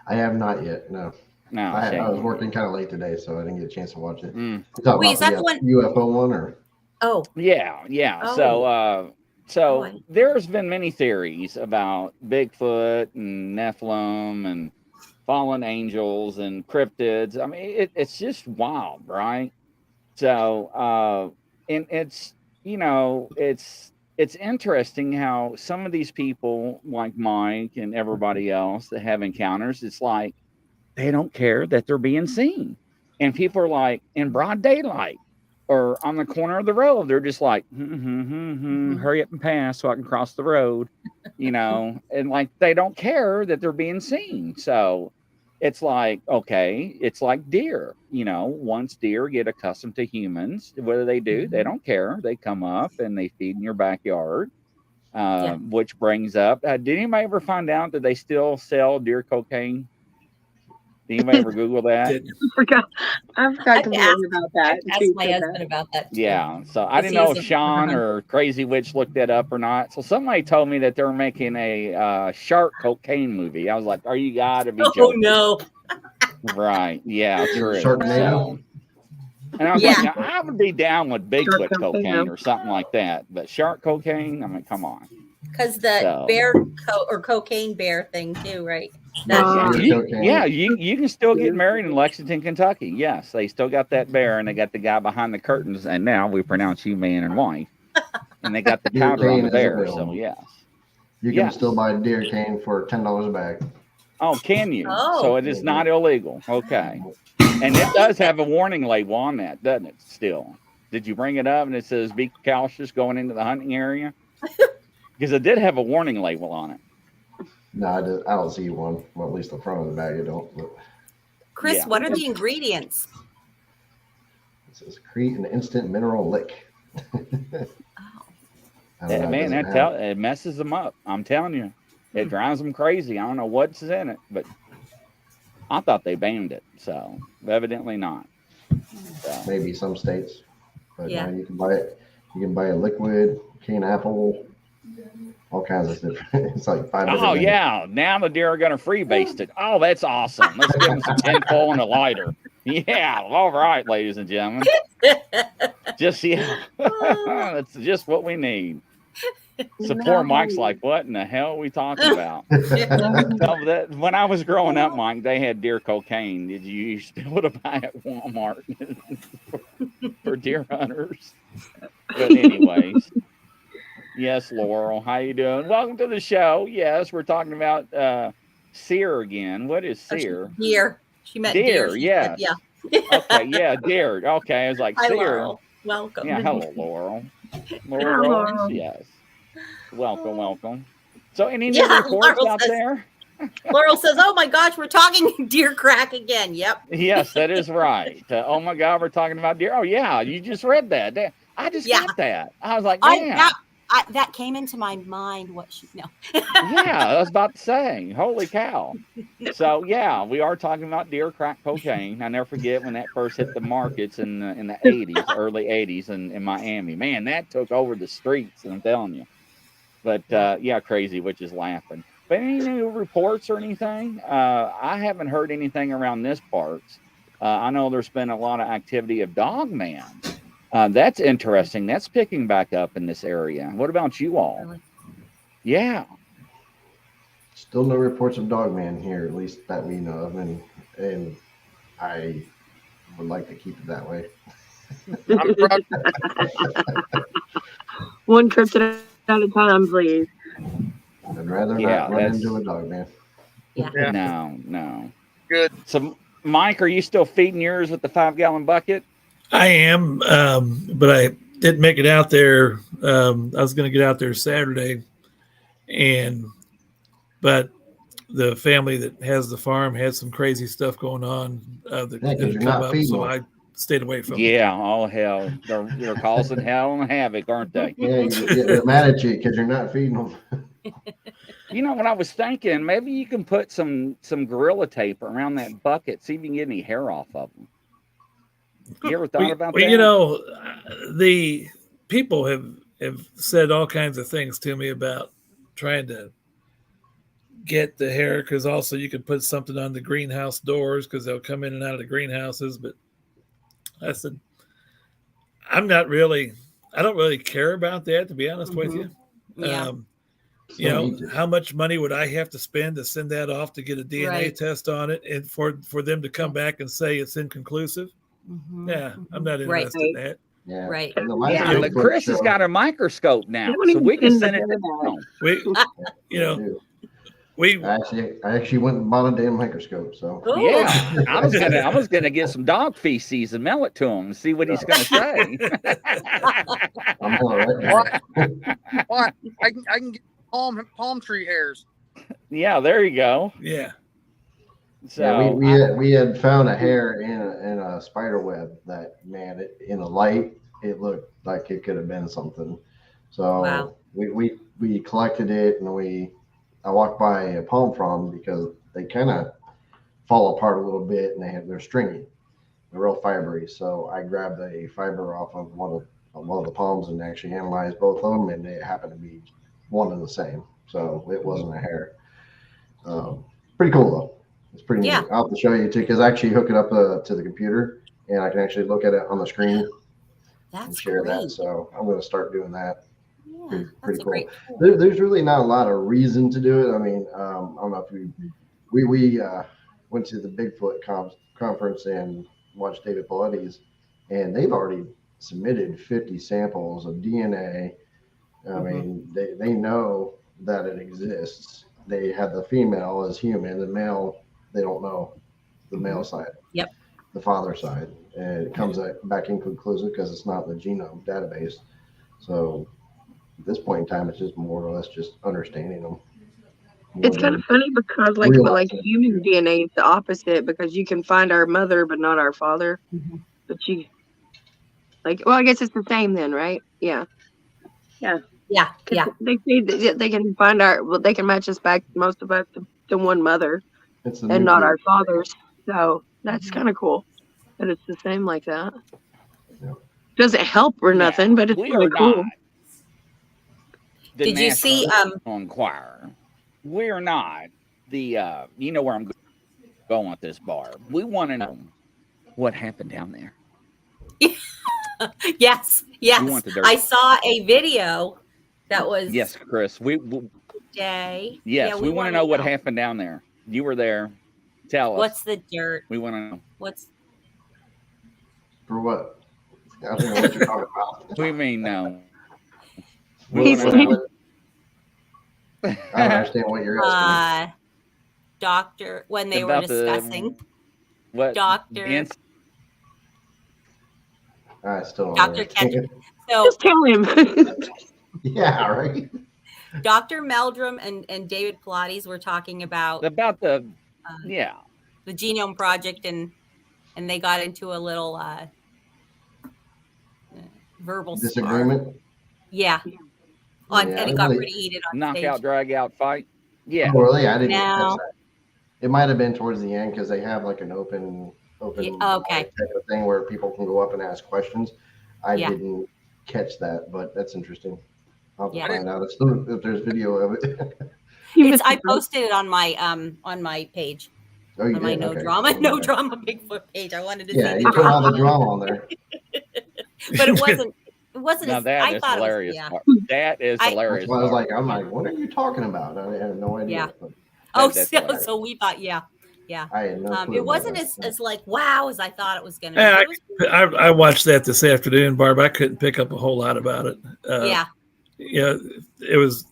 Speaker 6: I have not yet. No.
Speaker 3: No,
Speaker 6: I was working kind of late today, so I didn't get a chance to watch it.
Speaker 4: Wait, is that the one?
Speaker 6: UFO one or?
Speaker 4: Oh.
Speaker 3: Yeah.
Speaker 4: Oh.
Speaker 3: So there's been many theories about Bigfoot and Nephilim and fallen angels and cryptids. I mean, it's just wild, right? So, and it's interesting how some of these people, like Mike and everybody else that have encounters, it's like they don't care that they're being seen, and people are like in broad daylight or on the corner of the road, they're just like, hurry up and pass so I can cross the road, and like they don't care that they're being seen. So it's like, okay, it's like deer, once deer get accustomed to humans, what do? They don't care. They come up and they feed in your backyard, which brings up, did anybody ever find out that they still sell deer cocaine? Did anybody ever Google that?
Speaker 8: I forgot completely about that.
Speaker 4: I asked my husband about that too.
Speaker 3: Yeah, so I didn't know if Sean or Crazy Witch looked that up or not. So somebody told me that they were making a shark cocaine movie. I was like, "Are you gotta be joking?"
Speaker 4: Oh no!
Speaker 3: Right? Yeah, true.
Speaker 6: Sharknado.
Speaker 3: And I was like, I would be down with Bigfoot cocaine or something like that, but shark cocaine. I mean, come on.
Speaker 4: Because the bear or cocaine bear thing too, right?
Speaker 3: You can still get married in Lexington, Kentucky. Yes, they still got that bear, and they got the guy behind the curtains, and now we pronounce you man and wife, and they got the powder on the bear. So yes,
Speaker 6: you can still buy deer cane for $10 a bag.
Speaker 3: Oh, can you? So it is not illegal. Okay, and it does have a warning label on that, doesn't it? Still, did you bring it up and it says be cautious going into the hunting area? Because it did have a warning label on it.
Speaker 6: No, I don't see one. Well, at least the front of the bag, I don't. But...
Speaker 4: Chris, what are the ingredients?
Speaker 6: It says create an instant mineral lick.
Speaker 3: Man, it messes them up. I'm telling you, it drives them crazy. I don't know what's in it, but I thought they banned it. So evidently not. So.
Speaker 6: Maybe some states, but you can buy it. You can buy a liquid cane apple all kinds of different. It's like 5
Speaker 3: Oh
Speaker 6: different things.
Speaker 3: yeah, now the deer are gonna freebaste it. Oh, that's awesome. Let's give them some tinfoil and a lighter. Yeah, all right, ladies and gentlemen. Just that's just what we need. So poor Mike's like, what in the hell are we talking about? So when I was growing up, Mike, they had deer cocaine. Did you used to be able to buy at Walmart for deer hunters? But anyways, yes, Laurel, how you doing? Welcome to the show. Yes, we're talking about seer again. What is seer?
Speaker 4: Deer. She meant
Speaker 3: Deer.
Speaker 4: deer.
Speaker 3: Yes.
Speaker 4: Yeah.
Speaker 3: Okay. Yeah, deer. Okay, I was like
Speaker 4: Hi,
Speaker 3: seer.
Speaker 4: Laurel. Welcome.
Speaker 3: Yeah. Hello, Laurel. Laurel. Yes. Welcome. So, any new reports
Speaker 4: Laurel
Speaker 3: out
Speaker 4: says,
Speaker 3: there?
Speaker 4: Laurel says, "Oh my gosh, we're talking deer crack again." Yep.
Speaker 3: Yes, that is right. Oh my God, we're talking about deer. Oh yeah, you just read that. I just got that. I was like, man.
Speaker 4: That came into my mind.
Speaker 3: Yeah, I was about to say, holy cow. So yeah, we are talking about deer crack cocaine. I never forget when that first hit the markets in the 80s, early 80s in Miami. Man, that took over the streets, I'm telling you. But yeah, Crazy Witch is laughing. But any new reports or anything? I haven't heard anything around this part. I know there's been a lot of activity of Dogman. That's interesting. That's picking back up in this area. What about you all?
Speaker 4: Really?
Speaker 3: Yeah.
Speaker 6: Still no reports of Dogman here, at least that we know of, and I would like to keep it that way.
Speaker 7: I'm proud.
Speaker 8: One cryptid at a time, please.
Speaker 6: I'd rather not run into a Dogman.
Speaker 4: Yeah.
Speaker 3: No.
Speaker 7: Good.
Speaker 3: So, Mike, are you still feeding yours with the 5-gallon bucket?
Speaker 5: I am, but I didn't make it out there. I was going to get out there Saturday, but the family that has the farm had some crazy stuff going on that didn't come up, so I stayed away from it.
Speaker 3: Yeah, all hell. They're causing hell and havoc, aren't they?
Speaker 6: Yeah, they're mad at you because you're not feeding them.
Speaker 3: You know what I was thinking? Maybe you can put some gorilla tape around that bucket, see if you can get any hair off of them. You ever thought about that?
Speaker 5: You know, the people have said all kinds of things to me about trying to get the hair, because also you can put something on the greenhouse doors because they'll come in and out of the greenhouses. But I said, I don't really care about that, to be honest with you.
Speaker 4: Yeah.
Speaker 5: You know, how much money would I have to spend to send that off to get a DNA test on it, and for them to come back and say it's inconclusive? Yeah, I'm not interested in that.
Speaker 6: Yeah.
Speaker 4: Right.
Speaker 3: Yeah, but Chris has got a microscope now, so we can send it down.
Speaker 6: I actually went and bought a damn microscope. So
Speaker 3: yeah, I was gonna get some dog feces and mail it to him and see what he's gonna say.
Speaker 6: I'm all right.
Speaker 7: What? I can get palm tree hairs.
Speaker 3: Yeah, there you go.
Speaker 5: Yeah.
Speaker 3: So
Speaker 6: yeah, we had found a hair in a spider web that, man, in the light it looked like it could have been something. So we collected it, and I walked by a palm frond because they kind of fall apart a little bit, and they're stringy, they're real fibery. So I grabbed a fiber off of one of the palms and actually analyzed both of them, and it happened to be one and the same. So it wasn't a hair. Pretty cool though. It's pretty neat. I'll have to show you too, because I actually hook it up to the computer, and I can actually look at it on the screen and share that. So I'm going to start doing that. Yeah, pretty cool. There's really not a lot of reason to do it. I mean, I don't know if we went to the Bigfoot conference and watched David Pauletti's, and they've already submitted 50 samples of DNA. I mean, they know that it exists. They have the female as human, the male, they don't know the male side.
Speaker 4: Yep.
Speaker 6: The father side. And it comes back inconclusive because it's not in the genome database. So at this point in time, it's just more or less just understanding them.
Speaker 8: It's kind of funny because like human DNA is the opposite, because you can find our mother but not our father. But I guess it's the same then, right? Yeah.
Speaker 4: Yeah.
Speaker 8: They say they can find they can match us back, most of us, to one mother and not our fathers. So that's kind of cool that it's the same like that.
Speaker 6: Yeah.
Speaker 8: Doesn't help or nothing, but it's really cool.
Speaker 4: Did you see?
Speaker 3: National Enquirer. We're not the. You know where I'm going with this, Barb. We want to know what happened down there.
Speaker 4: Yes.
Speaker 3: We want the dirt.
Speaker 4: I saw a video that was.
Speaker 3: Yes, Chris. We
Speaker 4: Day.
Speaker 3: Yes,
Speaker 4: Yeah,
Speaker 3: we want to know what happened down there. You were there. Tell us.
Speaker 4: What's the dirt?
Speaker 3: We want to know.
Speaker 4: What's
Speaker 6: For what? I don't know what you're talking about.
Speaker 3: What do you mean, no?
Speaker 8: He's
Speaker 6: I don't understand what you're asking.
Speaker 4: Doctor, when they
Speaker 3: About
Speaker 4: were discussing
Speaker 3: what?
Speaker 4: Doctor.
Speaker 6: I still don't
Speaker 4: Dr.
Speaker 6: know.
Speaker 4: Ketchum. So
Speaker 8: Just tell him.
Speaker 6: Yeah, right.
Speaker 4: Dr. Meldrum and David Pilates were talking about
Speaker 3: the
Speaker 4: the Genome Project, and they got into a little verbal
Speaker 6: Disagreement.
Speaker 4: spar. Yeah. And it got pretty heated on
Speaker 3: knockout,
Speaker 4: stage.
Speaker 3: drag out fight. Yeah.
Speaker 6: Oh, really? I didn't
Speaker 4: No.
Speaker 6: catch that. It might have been towards the end because they have like an open
Speaker 4: okay.
Speaker 6: type of thing where people can go up and ask questions. I
Speaker 4: Yeah.
Speaker 6: didn't catch that, but that's interesting. I'll have to
Speaker 4: Yeah.
Speaker 6: find out if there's video of it.
Speaker 4: I posted it on my page.
Speaker 6: Oh, you
Speaker 4: On my
Speaker 6: did?
Speaker 4: no
Speaker 6: Okay.
Speaker 4: drama
Speaker 6: Cool.
Speaker 4: Bigfoot page. I wanted to
Speaker 6: Yeah,
Speaker 4: see
Speaker 6: you
Speaker 4: the
Speaker 6: put all
Speaker 4: drama.
Speaker 6: the drama on there.
Speaker 4: But it wasn't
Speaker 3: Now
Speaker 4: as
Speaker 3: that
Speaker 4: I
Speaker 3: is
Speaker 4: thought
Speaker 3: hilarious.
Speaker 4: it was, yeah.
Speaker 3: Barb. That is
Speaker 4: I-
Speaker 3: hilarious.
Speaker 6: That's why I was
Speaker 3: Barb.
Speaker 6: I'm like, what are you talking about? I have no idea.
Speaker 4: Yeah.
Speaker 6: But
Speaker 4: Oh,
Speaker 3: That's
Speaker 4: so,
Speaker 3: hilarious.
Speaker 4: so we thought, yeah.
Speaker 6: I had no clue
Speaker 4: It
Speaker 6: about
Speaker 4: wasn't
Speaker 6: that.
Speaker 4: as like wow as I thought it was going to be.
Speaker 5: Yeah,
Speaker 4: It was-
Speaker 5: I watched that this afternoon, Barb. I couldn't pick up a whole lot about it.
Speaker 4: yeah.
Speaker 5: It was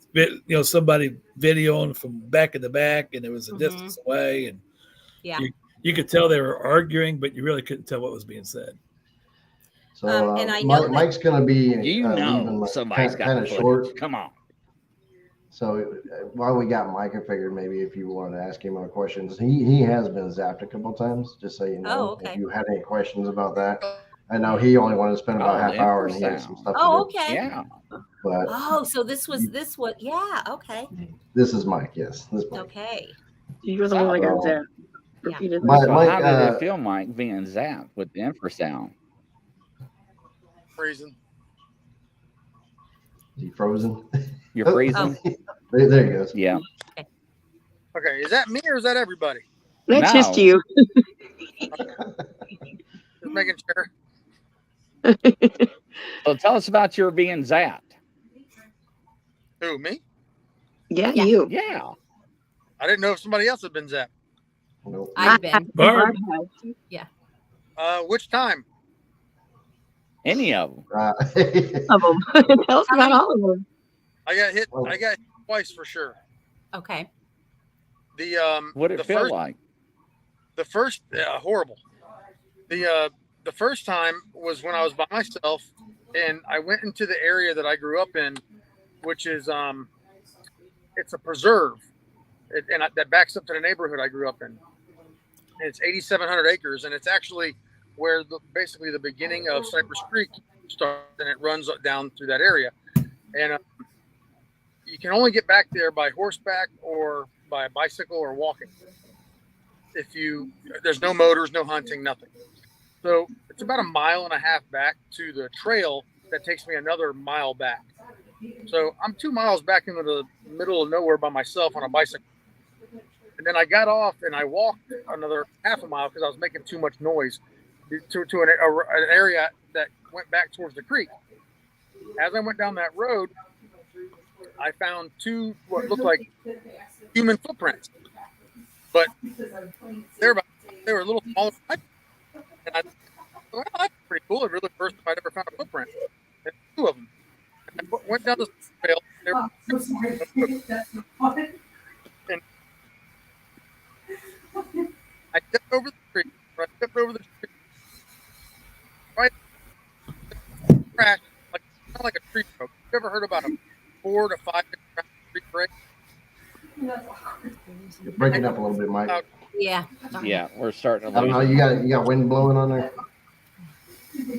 Speaker 5: somebody videoing from back in the back, and it was a distance away, and
Speaker 4: Yeah.
Speaker 5: you could tell they were arguing, but you really couldn't tell what was being said.
Speaker 6: So
Speaker 4: and I know that-
Speaker 6: Mike's going to be
Speaker 3: You
Speaker 6: leaving
Speaker 3: know somebody's got
Speaker 6: kind
Speaker 3: the
Speaker 6: of
Speaker 3: footage.
Speaker 6: short.
Speaker 3: Come on.
Speaker 6: So while we got Mike, I figured maybe if you wanted to ask him other questions, he has been zapped a couple times, just so you know.
Speaker 4: Oh, okay.
Speaker 6: If you had any questions about that, I know he only wanted to spend about
Speaker 3: Oh,
Speaker 6: half hour, and he had some stuff
Speaker 4: Oh,
Speaker 6: to do.
Speaker 4: okay.
Speaker 3: Yeah.
Speaker 6: But
Speaker 4: Oh, so this was yeah, okay.
Speaker 6: this is Mike. Yes, this is Mike.
Speaker 4: Okay.
Speaker 8: You're the one that got that.
Speaker 4: Yeah.
Speaker 8: Repeatedly.
Speaker 6: Mike,
Speaker 3: So
Speaker 6: Mike,
Speaker 3: how did it feel, Mike, being zapped with the infrasound?
Speaker 7: Freezing.
Speaker 6: Is he frozen?
Speaker 3: You're freezing?
Speaker 6: There he goes.
Speaker 3: Yeah.
Speaker 7: Okay, is that me or is that everybody?
Speaker 8: That's
Speaker 3: No.
Speaker 8: just you.
Speaker 7: Just making sure.
Speaker 3: So tell us about your being zapped.
Speaker 7: Who, me?
Speaker 8: Yeah,
Speaker 4: Yeah.
Speaker 8: you.
Speaker 3: Yeah.
Speaker 7: I didn't know if somebody else had been zapped.
Speaker 6: Nope.
Speaker 4: I've been.
Speaker 5: Barb,
Speaker 7: Which time?
Speaker 3: Any of them.
Speaker 8: Of them. Tell us about all of them.
Speaker 7: I got hit.
Speaker 6: Oh.
Speaker 7: I got hit twice for sure.
Speaker 4: Okay.
Speaker 3: What did it feel like?
Speaker 7: The first horrible. The first time was when I was by myself, and I went into the area that I grew up in, which is it's a preserve, that backs up to the neighborhood I grew up in. And it's 8,700 acres, and it's actually where basically the beginning of Cypress Creek starts, and it runs down through that area. And you can only get back there by horseback or by bicycle or walking. There's no motors, no hunting, nothing. So it's about 1.5 miles back to the trail that takes me another mile back. So I'm 2 miles back into the middle of nowhere by myself on a bicycle. And then I got off and I walked another 0.5 mile because I was making too much noise to an area that went back towards the creek. As I went down that road, I found two what looked like human footprints, but they were a little smaller. And I thought, well, that's pretty cool. It really the first time I'd ever found a footprint. And 2 of them. And I went down the trail. And I stepped over the tree. When I stepped over the tree, right, crash like kind of like a tree broke. You ever heard about a 4 to 5 tree break?
Speaker 6: You're breaking up a little bit, Mike.
Speaker 4: Yeah.
Speaker 3: Yeah, we're starting to
Speaker 6: I don't know.
Speaker 3: lose.
Speaker 6: You got wind blowing on there.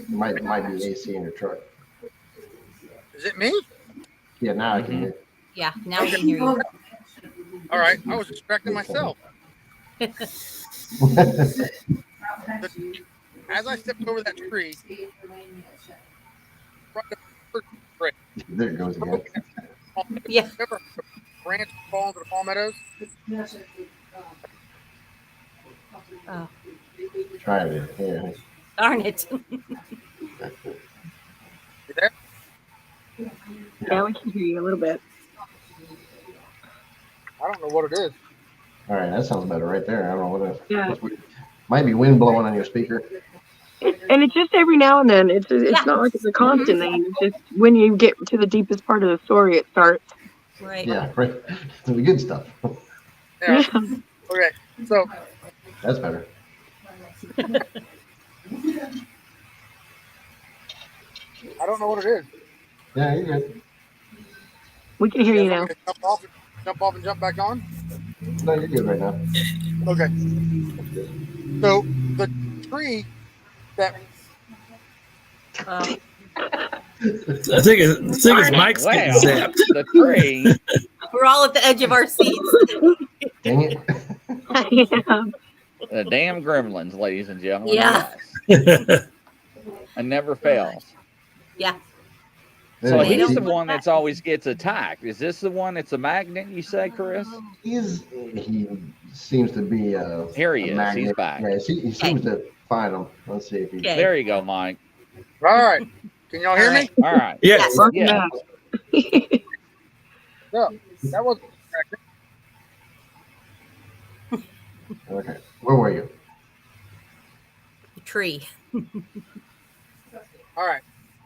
Speaker 6: Might be AC in your truck.
Speaker 7: Is it me?
Speaker 6: Yeah, now I can hear.
Speaker 4: Yeah. Now we can hear you.
Speaker 7: All right, I was distracting myself. As I stepped over that tree, right,
Speaker 6: There it goes again.
Speaker 4: Yeah.
Speaker 7: Ever branch fall into the palmettos?
Speaker 4: Oh,
Speaker 6: Try it. Yeah.
Speaker 4: darn it.
Speaker 7: You there?
Speaker 8: Yeah, we can hear you a little bit.
Speaker 7: I don't know what it is.
Speaker 6: All right, that sounds better right there. I don't know what it
Speaker 8: Yeah.
Speaker 6: is. Might be wind blowing on your speaker.
Speaker 8: And it's just every now and then. It's
Speaker 4: Yeah.
Speaker 8: not like it's a constant thing. It's just when you get to the deepest part of the story, it starts.
Speaker 4: Right.
Speaker 6: Yeah, right. The good stuff.
Speaker 7: Yeah.
Speaker 8: Yeah.
Speaker 7: Okay. So
Speaker 6: That's better.
Speaker 7: I don't know what it is.
Speaker 6: Yeah, you're good.
Speaker 8: We can hear you
Speaker 7: guys
Speaker 8: now.
Speaker 7: want me to jump off and jump back on?
Speaker 6: No, you're good right now.
Speaker 7: Okay. So the tree that
Speaker 5: I think his mic's getting
Speaker 3: Well,
Speaker 5: zapped.
Speaker 3: the tree.
Speaker 4: We're all at the edge of our seats.
Speaker 6: Dang it.
Speaker 8: Yeah.
Speaker 3: The damn gremlins, ladies and gentlemen.
Speaker 4: Yeah.
Speaker 3: Yes. It never fails.
Speaker 4: Yeah.
Speaker 3: So
Speaker 4: They
Speaker 3: he's
Speaker 4: don't
Speaker 3: the
Speaker 4: like
Speaker 3: one
Speaker 4: that.
Speaker 3: that's always gets attacked. Is this the one that's a magnet, you say, Chris?
Speaker 6: He seems to be
Speaker 3: Here he is.
Speaker 6: magnet.
Speaker 3: He's back.
Speaker 6: Yeah, he seems to find them. Let's see if he.
Speaker 4: Okay.
Speaker 3: There you go, Mike.
Speaker 7: all right. Can y'all hear me?
Speaker 3: All right.
Speaker 5: Yes.
Speaker 8: Welcome
Speaker 3: Yeah.
Speaker 8: back.
Speaker 7: No, that wasn't correct.
Speaker 6: Okay, where were you?
Speaker 4: The tree.
Speaker 7: All right.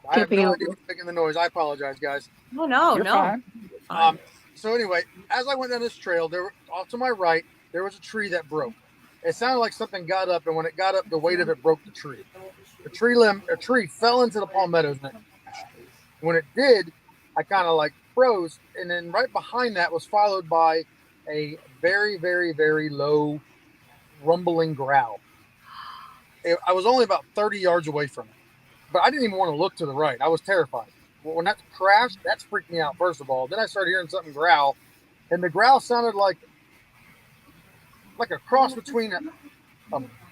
Speaker 7: I have
Speaker 8: Tipping
Speaker 7: no
Speaker 8: over.
Speaker 7: idea what's making the noise. I apologize, guys.
Speaker 4: Oh no,
Speaker 3: You're
Speaker 4: no.
Speaker 3: fine.
Speaker 4: Fine.
Speaker 7: So anyway, as I went down this trail, there off to my right, there was a tree that broke. It sounded like something got up, and when it got up, the weight of it broke the tree. A tree fell into the palmettos. And when it did, I kind of like froze, and then right behind that was followed by a very, very, very low rumbling growl. I was only about 30 yards away from it, but I didn't even want to look to the right. I was terrified. When that crashed, that freaked me out, first of all. Then I started hearing something growl, and the growl sounded like a cross between a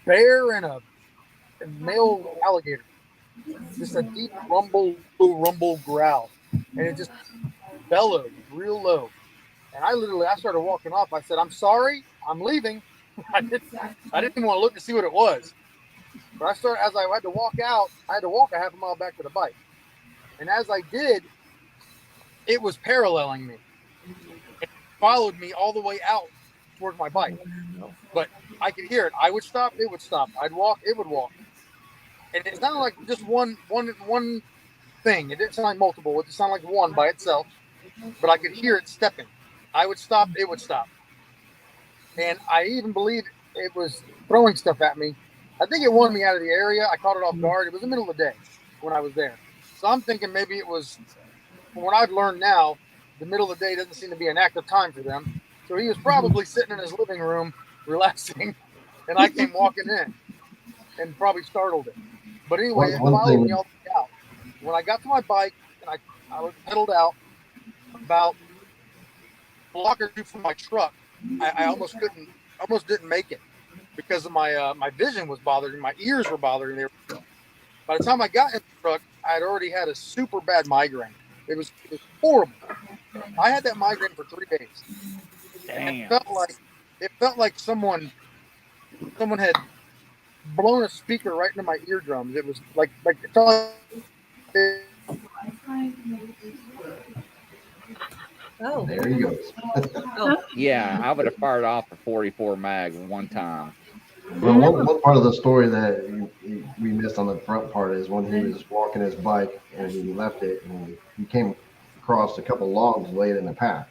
Speaker 7: bear and a male alligator. Just a deep rumble growl, and it just bellowed real low. And I started walking off. I said, "I'm sorry, I'm leaving." I didn't even want to look to see what it was. But as I had to walk out, I had to walk a half a mile back to the bike. And as I did, it was paralleling me. It followed me all the way out towards my bike. But I could hear it. I would stop, it would stop. I'd walk, it would walk. And it sounded like just one thing. It didn't sound like multiple. It sounded like one by itself. But I could hear it stepping. I would stop, it would stop. And I even believe it was throwing stuff at me. I think it wanted me out of the area. I caught it off guard. It was the middle of the day when I was there. So I'm thinking maybe it was, from what I've learned now, the middle of the day doesn't seem to be an active time for them. So he was probably sitting in his living room relaxing, and I came walking in and probably startled him. But anyway, it followed me all the way out. When I got to my bike and I was pedaled out about a block or two from my truck, I almost didn't make it because of my vision was bothering me. My ears were bothering me. By the time I got in the truck, I had already had a super bad migraine. It was horrible. I had that migraine for 3 days.
Speaker 3: Damn.
Speaker 7: And it felt like someone had blown a speaker right into my eardrums. It was like it felt like
Speaker 4: Oh.
Speaker 6: There he goes.
Speaker 4: Oh.
Speaker 3: Yeah, I would have fired off a 44 mag one time.
Speaker 6: Well, one part of the story that we missed on the front part is when he was walking his bike and he left it and he came across a couple logs laid in the path.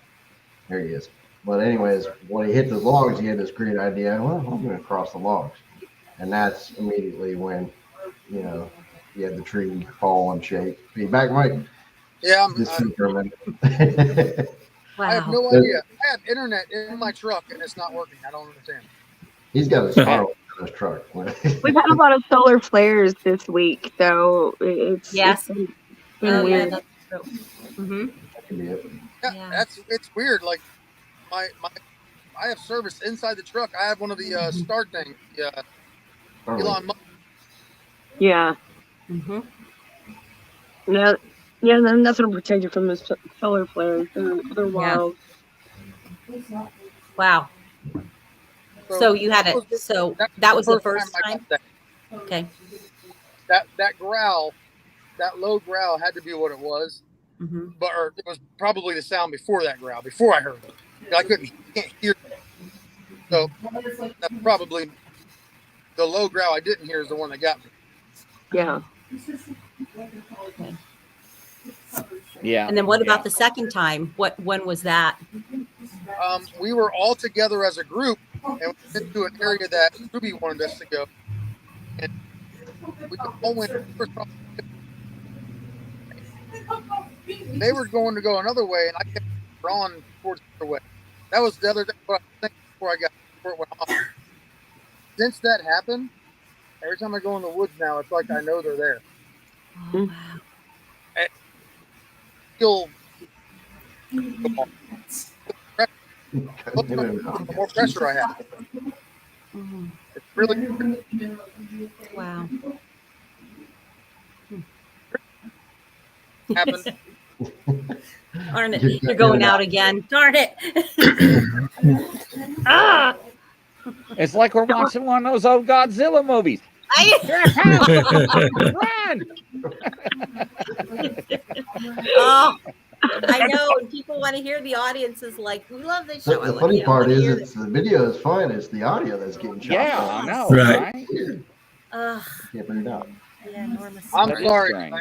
Speaker 6: There he is. But anyways, when he hit the logs, he had this great idea. Well, I'm going to cross the logs. And that's immediately when, he had the tree fall and shake. Be back, Mike?
Speaker 7: yeah.
Speaker 6: Just for a minute.
Speaker 7: I have
Speaker 4: Wow.
Speaker 7: no idea. I have internet in my truck and it's not working. I don't understand.
Speaker 6: He's got a spiral in his truck.
Speaker 8: We've had a lot of solar flares this week, so it's
Speaker 4: Yes.
Speaker 8: been
Speaker 4: Oh, yeah,
Speaker 8: weird.
Speaker 4: that's true. Mm-hmm.
Speaker 6: That could be it.
Speaker 7: Yeah, it's weird. Like I have service inside the truck. I have one of the start thing. Yeah,
Speaker 6: Oh,
Speaker 7: Elon Musk.
Speaker 8: Yeah.
Speaker 4: Mm-hmm.
Speaker 8: No, Yeah, and then that's what protected from the solar flares. They're wild.
Speaker 4: Wow. So you had it. So that was the first
Speaker 7: I
Speaker 4: time.
Speaker 7: got that.
Speaker 4: Okay.
Speaker 7: That growl, that low growl had to be what it was.
Speaker 4: Mm-hmm.
Speaker 7: But or it was probably the sound before that growl, can't hear it. So that's probably the low growl I didn't hear is the one that got me.
Speaker 8: Yeah.
Speaker 4: Okay.
Speaker 3: Yeah.
Speaker 4: And then what about the second time? When was that?
Speaker 7: We were all together as a group and we went to an area that Ruby wanted us to go. And we all went. They were going to go another way, and I kept drawing towards the other way. That was the other thing what I was thinking before it went off. Since that happened, every time I go in the woods now, it's like I know they're there.
Speaker 4: Oh, wow.
Speaker 7: I feel the more pressure I have. It's really
Speaker 4: Wow.
Speaker 7: happened.
Speaker 4: Darn it. You're going out again. Darn it. Ah.
Speaker 3: It's like we're watching one of those old Godzilla movies. Run!
Speaker 4: Oh, I know. And people want to hear the audience is like, we love this show.
Speaker 6: The funny part is the video is fine. It's the audio that's getting shot.
Speaker 3: Yeah, I know.
Speaker 5: Right.
Speaker 6: Weird.
Speaker 4: Can't
Speaker 6: figure it out.
Speaker 4: Yeah, enormous.
Speaker 7: I'm
Speaker 3: That is
Speaker 7: sorry.
Speaker 3: strange.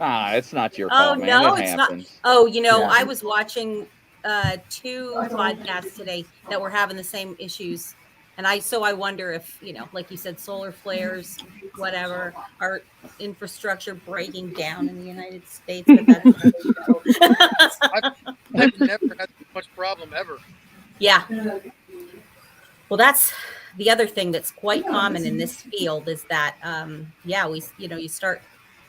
Speaker 3: It's not your
Speaker 4: Oh,
Speaker 3: fault, man.
Speaker 4: no,
Speaker 3: It
Speaker 4: it's
Speaker 3: happens.
Speaker 4: not. Oh,
Speaker 6: Yeah.
Speaker 4: I was watching 2 podcasts today that were having the same issues. And I wonder if, like you said, solar flares, whatever, our infrastructure breaking down in the United States. But that is another show.
Speaker 7: I've never had much problem ever.
Speaker 4: Yeah. Well, that's the other thing that's quite common in this field is that, you start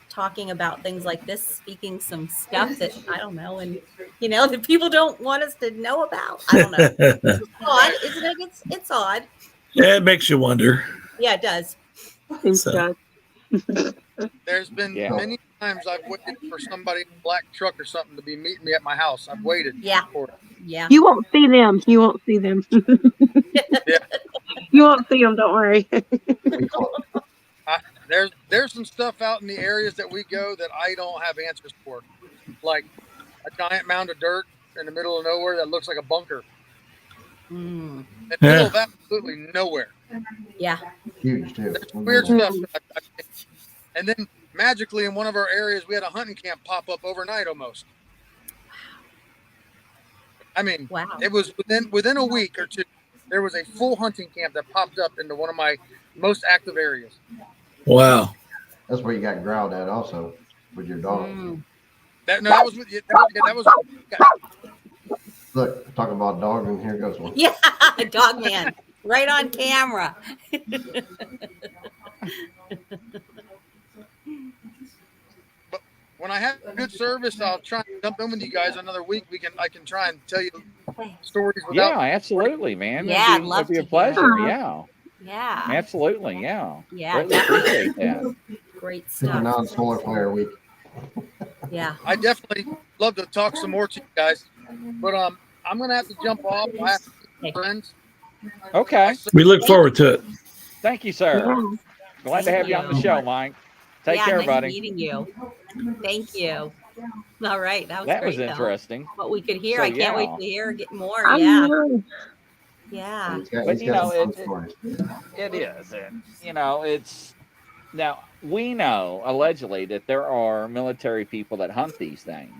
Speaker 4: talking about things like this, speaking some stuff that I don't know, and that people don't want us to know about. I don't know. It's odd, isn't it? It's odd.
Speaker 5: Yeah, it makes you wonder.
Speaker 4: Yeah, it does.
Speaker 5: So.
Speaker 7: There's been many times I've waited for somebody in a black truck or something to be meeting me at my house. I've waited.
Speaker 4: Yeah.
Speaker 7: For it.
Speaker 4: Yeah.
Speaker 8: You won't see them. You won't see them. You won't see them. Don't worry.
Speaker 7: There's some stuff out in the areas that we go that I don't have answers for, like a giant mound of dirt in the middle of nowhere that looks like a bunker. In the middle of absolutely nowhere.
Speaker 4: Yeah.
Speaker 6: Huge too.
Speaker 7: There's weird stuff. And then magically in one of our areas, we had a hunting camp pop up overnight almost. I mean, It was within a week or two, there was a full hunting camp that popped up into one of my most active areas.
Speaker 5: Wow.
Speaker 6: That's where you got growled at also with your dog.
Speaker 7: That was with you. That was
Speaker 6: Look, talking about dog, and here goes one.
Speaker 4: Yeah, Dogman, right on camera.
Speaker 7: But when I have good service, I'll try and jump in with you guys another week. I can try and tell you stories without.
Speaker 3: Yeah, absolutely, man.
Speaker 4: Yeah, I'd love
Speaker 3: it'd be
Speaker 4: to
Speaker 3: a pleasure.
Speaker 4: hear.
Speaker 3: Yeah.
Speaker 4: Yeah.
Speaker 3: Absolutely. Yeah.
Speaker 4: Yeah.
Speaker 3: Really appreciate that.
Speaker 4: Great
Speaker 6: Super
Speaker 4: stuff.
Speaker 6: non-solar flare week.
Speaker 4: Yeah.
Speaker 7: I definitely love to talk some more to you guys, but I'm gonna have to jump off. I have to meet friends.
Speaker 3: Okay.
Speaker 5: We look forward to it.
Speaker 3: Thank you, sir. Glad to have you on the show, Mike. Take care,
Speaker 4: nice
Speaker 3: buddy.
Speaker 4: meeting you. Thank you. All right. That was
Speaker 3: That
Speaker 4: great,
Speaker 3: was
Speaker 4: though.
Speaker 3: interesting.
Speaker 4: What we could hear.
Speaker 3: So,
Speaker 4: I can't wait
Speaker 3: yeah.
Speaker 4: to hear get more.
Speaker 8: I
Speaker 4: Yeah.
Speaker 8: know.
Speaker 4: Yeah.
Speaker 3: But,
Speaker 6: He's got some fun
Speaker 3: it-
Speaker 6: stories.
Speaker 3: It is. And, it's now we know allegedly that there are military people that hunt these things,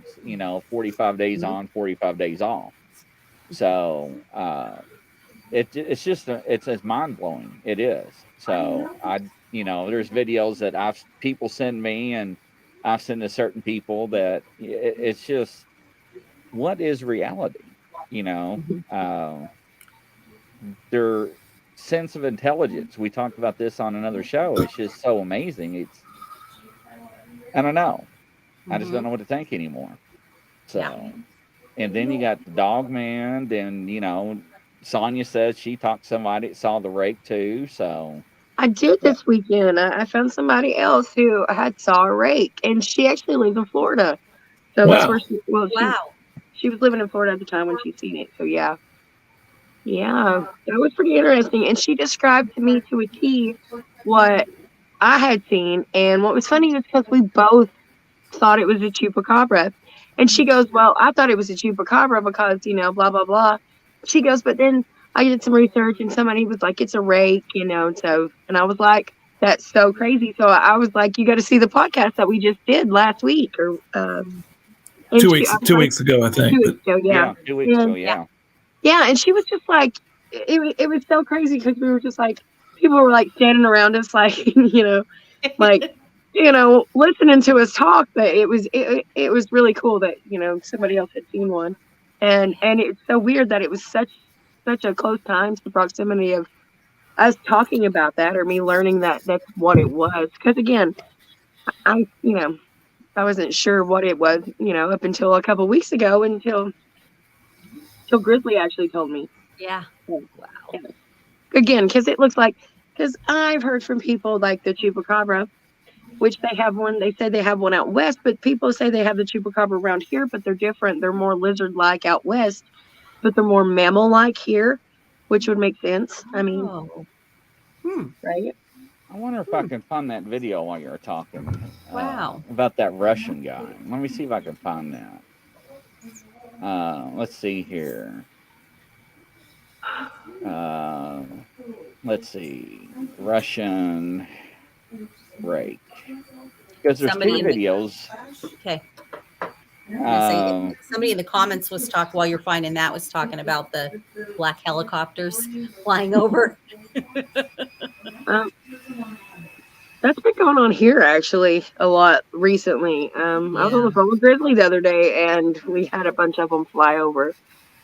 Speaker 3: 45 days on, 45 days off. So it's just it's mind blowing. It is. So there's videos that people send me, and I've sent to certain people that it's just, what is reality? Their sense of intelligence. We talked about this on another show. It's just so amazing. I don't know. I just don't know what to think anymore. So, and then you got the Dogman. Then, Sonia says she talked to somebody that saw the rake too. So
Speaker 8: I did this weekend. I found somebody else who saw a rake, and she actually lives in Florida. So that's
Speaker 5: Wow.
Speaker 8: where she was living in Florida at the time when she seen it. So yeah, that was pretty interesting. And she described to me to a T what I had seen. And what was funny is because we both thought it was a chupacabra. And she goes, well, I thought it was a chupacabra because, blah, blah, blah. She goes, but then I did some research and somebody was like, it's a rake, and I was like, that's so crazy. So I was like, you got to see the podcast that we just did last week or
Speaker 5: 2 weeks ago, I think.
Speaker 8: 2 weeks ago, yeah.
Speaker 3: 2 weeks ago, yeah.
Speaker 8: Yeah, and she was just like, it was so crazy because we were just like, people were like standing around us, like, like, listening to us talk. But it was really cool that somebody else had seen one, and it's so weird that it was such a close time to the proximity of us talking about that or me learning that that's what it was. Because again, I wasn't sure what it was, up until a couple weeks ago until Grizzly actually told me.
Speaker 4: Yeah.
Speaker 8: Wow. Again, because I've heard from people like the chupacabra, which they have one. They say they have one out west, but people say they have the chupacabra around here, but they're different. They're more lizard-like out west, but they're more mammal-like here, which would make sense. I mean, right?
Speaker 3: I wonder if I can find that video while you're talking.
Speaker 4: Wow.
Speaker 3: About that Russian guy. Let me see if I can find that. Let's see here. Let's see. Russian rake. Because there's
Speaker 4: Somebody
Speaker 3: two videos.
Speaker 4: Okay. Somebody in the comments was talking while you're finding that was talking about the black helicopters flying over.
Speaker 8: That's been going on here actually a lot recently. I was on the phone with Grizzly the other day, and we had a bunch of them fly over.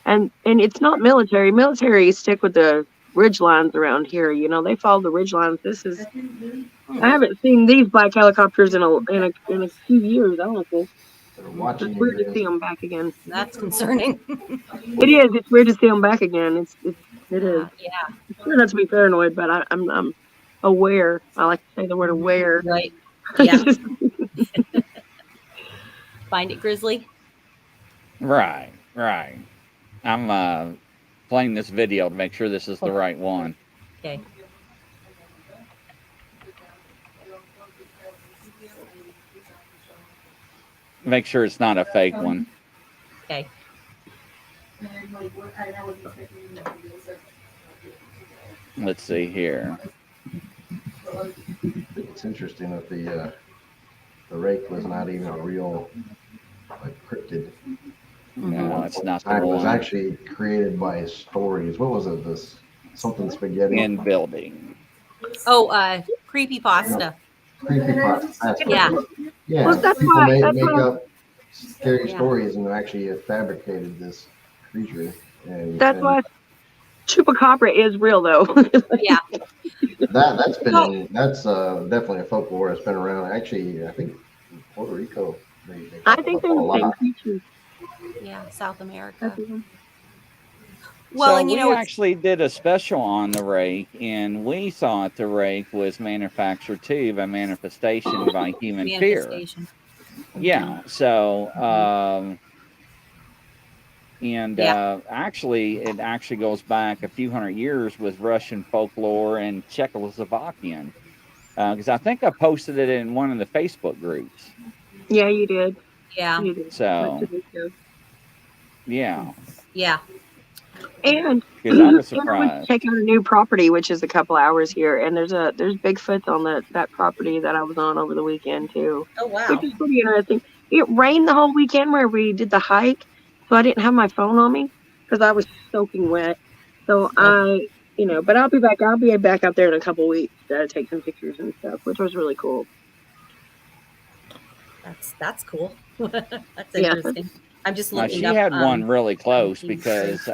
Speaker 8: And it's not military. Military stick with the ridge lines around here. They follow the ridge lines. I haven't seen these black helicopters in a few years. Honestly, it's weird to see them back again.
Speaker 4: That's concerning.
Speaker 8: It is. It's weird to see them back again. It is.
Speaker 4: Yeah.
Speaker 8: It's weird not to be paranoid, but I'm aware. I like to say the word aware.
Speaker 4: Right. Yeah. Find it, Grizzly.
Speaker 3: Right. I'm playing this video to make sure this is the right one.
Speaker 4: Okay.
Speaker 3: Make sure it's not a fake one.
Speaker 4: Okay.
Speaker 3: Let's see here.
Speaker 6: It's interesting that the rake was not even a real cryptid.
Speaker 3: No, it's not the
Speaker 6: It was
Speaker 3: one.
Speaker 6: actually created by stories. What was it? This something spaghetti.
Speaker 3: In building.
Speaker 4: Oh, creepypasta.
Speaker 6: Creepypasta. That's what
Speaker 4: Yeah.
Speaker 6: it was. Yeah.
Speaker 8: Well, that's
Speaker 6: People
Speaker 8: why- that's
Speaker 6: make
Speaker 8: why-
Speaker 6: up scary stories and actually fabricated this creature. And
Speaker 8: That's why chupacabra is real, though.
Speaker 4: Yeah.
Speaker 6: that's definitely a folklore that's been around. Actually, I think in Puerto Rico. They
Speaker 8: I think they're
Speaker 6: a
Speaker 8: the same
Speaker 6: lot.
Speaker 8: creatures.
Speaker 4: Yeah. South America.
Speaker 8: Well,
Speaker 3: So
Speaker 4: and
Speaker 3: we
Speaker 4: it's
Speaker 3: actually did a special on the rake, and we thought the rake was manufactured too by manifestation by human fear.
Speaker 4: manifestation.
Speaker 3: Yeah. So, actually, it actually goes back a few hundred years with Russian folklore and Czechoslovakian. Because I think I posted it in one of the Facebook groups.
Speaker 8: yeah, you did.
Speaker 4: Yeah.
Speaker 8: You did.
Speaker 3: So, yeah.
Speaker 4: Yeah.
Speaker 8: And
Speaker 3: Because I was
Speaker 8: I went
Speaker 3: surprised.
Speaker 8: to check out a new property, which is a couple hours here, and there's Bigfoot on that property that I was on over the weekend too,
Speaker 4: Oh wow.
Speaker 8: which is pretty interesting. It rained the whole weekend where we did the hike, so I didn't have my phone on me because I was soaking wet. So but I'll be back. I'll be back out there in a couple weeks to take some pictures and stuff, which was really cool.
Speaker 4: That's cool. That's
Speaker 8: Yeah.
Speaker 4: interesting. I'm just
Speaker 3: Now,
Speaker 4: looking
Speaker 3: she
Speaker 4: up.
Speaker 3: had one really close
Speaker 4: things.
Speaker 3: because,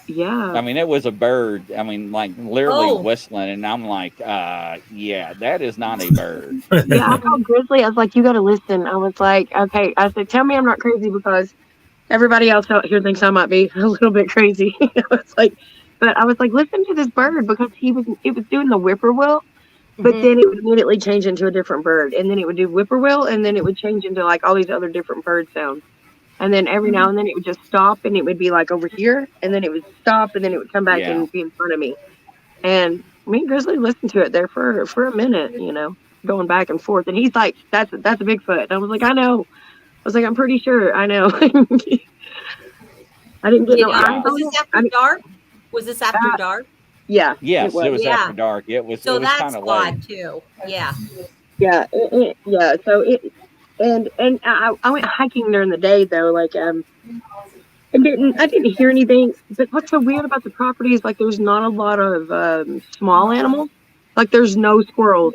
Speaker 8: Yeah.
Speaker 3: I mean, it was a bird. I mean, like literally
Speaker 4: Oh.
Speaker 3: whistling, and I'm like, yeah, that is not a bird.
Speaker 8: Yeah, I called Grizzly. I was like, you got to listen. I was like, okay. I said, tell me I'm not crazy because everybody else out here thinks I might be a little bit crazy. I was like, listen to this bird because it was doing the whippoorwill. but then it would immediately change into a different bird, and then it would do whippoorwill, and then it would change into like all these other different bird sounds. And then every now and then it would just stop, and it would be like over here, and then it would stop, and then it would come back and be in front of me. And me and Grizzly listened to it there for a minute, you know, going back and forth. And he's like, "That's a Bigfoot." And I was like, "I know." I was like, "I'm pretty sure I know." I didn't get no eyes.
Speaker 4: Was this after dark? Was this after dark?
Speaker 8: Yeah.
Speaker 3: Yes, it was after dark. It was.
Speaker 4: So
Speaker 3: it was
Speaker 4: that's
Speaker 3: odd
Speaker 4: too. Yeah.
Speaker 8: Yeah. Yeah. So and I went hiking during the day though, like I didn't hear anything. But what's so weird about the property is like there's not a lot of small animals. Like there's no squirrels.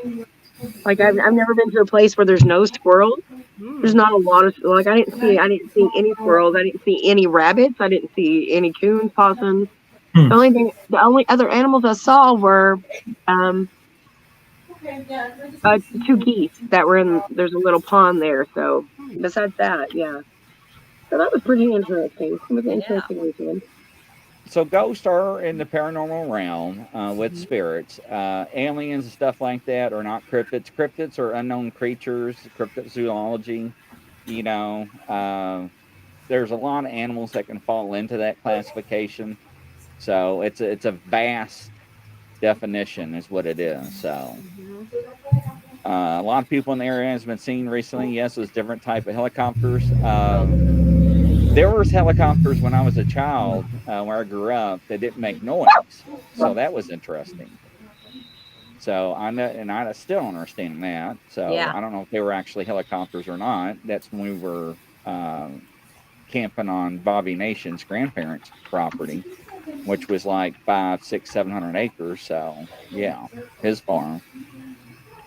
Speaker 8: Like I've never been to a place where there's no squirrels. There's not a lot of like I didn't see any squirrels. I didn't see any rabbits. I didn't see any coons, possums. The only other animals I saw were 2 geese that were in. There's a little pond there. So besides that, yeah. So that was pretty interesting. It was an interesting weekend.
Speaker 3: So ghosts are in the paranormal realm with spirits. Aliens and stuff like that are not cryptids. Cryptids are unknown creatures, cryptozoology. You know, there's a lot of animals that can fall into that classification. So it's a vast definition is what it is. So a lot of people in the area has been seen recently. Yes, it was different type of helicopters. There was helicopters when I was a child, where I grew up, that didn't make noise. So that was interesting. So I know, and I still don't understand that. So I don't know if they were actually helicopters or not. That's when we were camping on Bobby Nation's grandparents' property, which was like 500, 600, 700 acres. So yeah, his farm.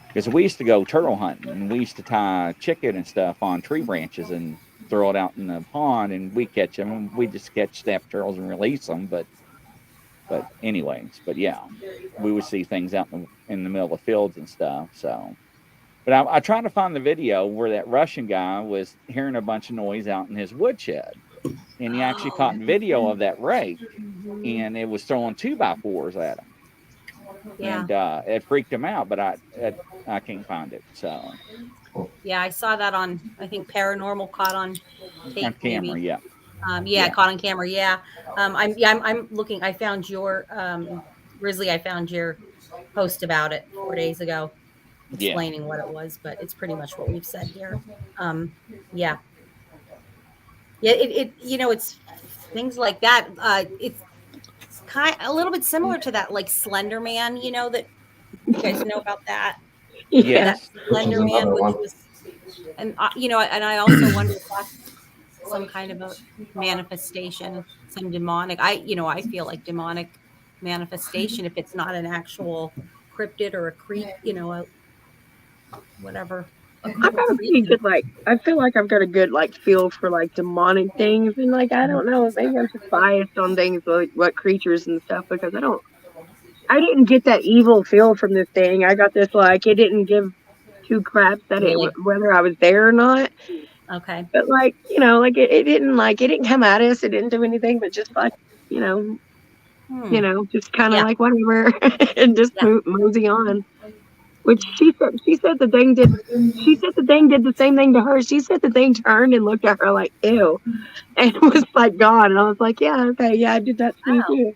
Speaker 3: Because we used to go turtle hunting, and we used to tie chicken and stuff on tree branches and throw it out in the pond, and we catch them, and we just catch snapped turtles and release them. But anyways, yeah, we would see things out in the middle of the fields and stuff. So, but I tried to find the video where that Russian guy was hearing a bunch of noise out in his woodshed, and he actually caught video of that rake, and it was throwing 2x4s at him. And it freaked him out, but I can't find it. So
Speaker 4: yeah, I saw that on, I think Paranormal caught on tape,
Speaker 3: on camera.
Speaker 4: maybe. Caught on camera. Yeah. I'm looking. I found your Grizzly. I found your post about it 4 days ago, explaining what it was. But it's pretty much what we've said here. Yeah. It you know, it's things like that. It's kind of a little bit similar to that, like Slender Man. You know, that you guys know about that.
Speaker 3: Yeah,
Speaker 4: that Slender Man, which was, and you know, and I also wonder if that's some kind of a manifestation, some demonic. I feel like demonic manifestation if it's not an actual cryptid or a creep, you know, whatever.
Speaker 8: I've got a pretty good, like, I feel like I've got a good, like, feel for, like, demonic things. And, like, I don't know, maybe I'm just biased on things like what creatures and stuff, because I didn't get that evil feel from this thing. I got this, like, it didn't give 2 craps that whether I was there or not.
Speaker 4: Okay.
Speaker 8: But, like, you know, like, it didn't come at us. It didn't do anything, but just, like, you know, just kind of like whatever, and just mosey on. Which she said the thing did the same thing to her. She said the thing turned and looked at her like, ew, and it was like gone. And I was like, yeah, okay, yeah, I did that to me too.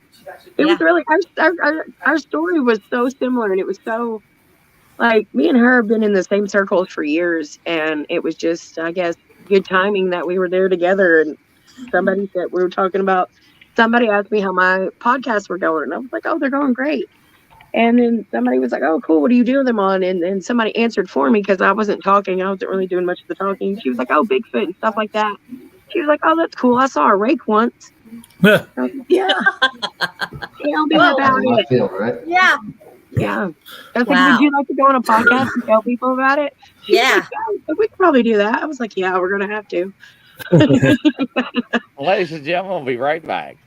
Speaker 8: It was really, our story was so similar, and it was so, like, me and her have been in the same circles for years, and it was just, I guess, good timing that we were there together. And somebody said, we were talking about, somebody asked me how my podcasts were going, and I was like, oh, they're going great. And then somebody was like, oh, cool, what are you doing them on? And somebody answered for me because I wasn't talking. I wasn't really doing much of the talking. She was like, oh, Bigfoot and stuff like that. She was like, oh, that's cool. I saw a rake once. Like, yeah. Tell me about it.
Speaker 6: Feel, right?
Speaker 4: Yeah.
Speaker 8: Yeah. I was like, would you like to go on a podcast and tell people about it?
Speaker 4: Yeah.
Speaker 8: Like, we could probably do that. I was like, yeah, we're going to have to.
Speaker 3: Ladies and gentlemen, we'll be right back.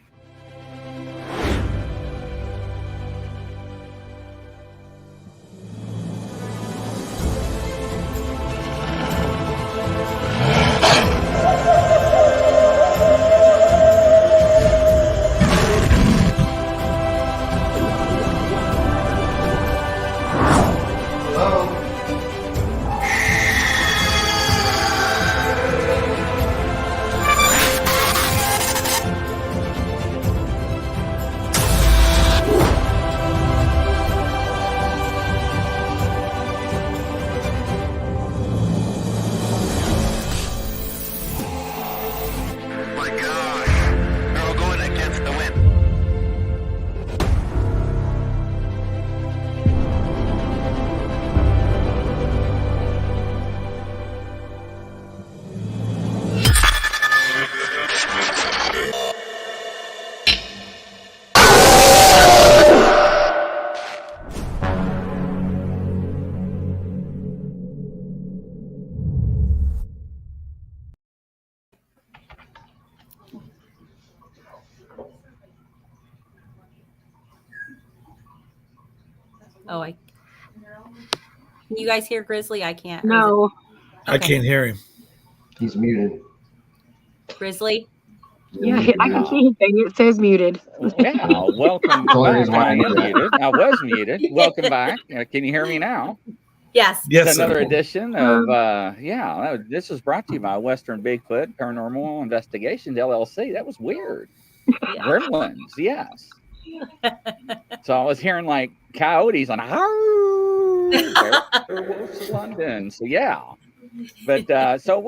Speaker 4: Oh, can you guys hear Grizzly? I can't.
Speaker 8: No.
Speaker 5: I can't hear him.
Speaker 6: He's muted.
Speaker 4: Grizzly?
Speaker 8: Yeah, I can see his thing. It says muted.
Speaker 3: Yeah, welcome back. I am muted. I was muted. Welcome back. Can you hear me now?
Speaker 4: Yes.
Speaker 5: Yes,
Speaker 3: It's another
Speaker 5: sir.
Speaker 3: edition of this is brought to you by Western Bigfoot Paranormal Investigations LLC. That was weird.
Speaker 4: Yeah.
Speaker 3: Gremlins, yes. So I was hearing like coyotes on London. So yeah. But so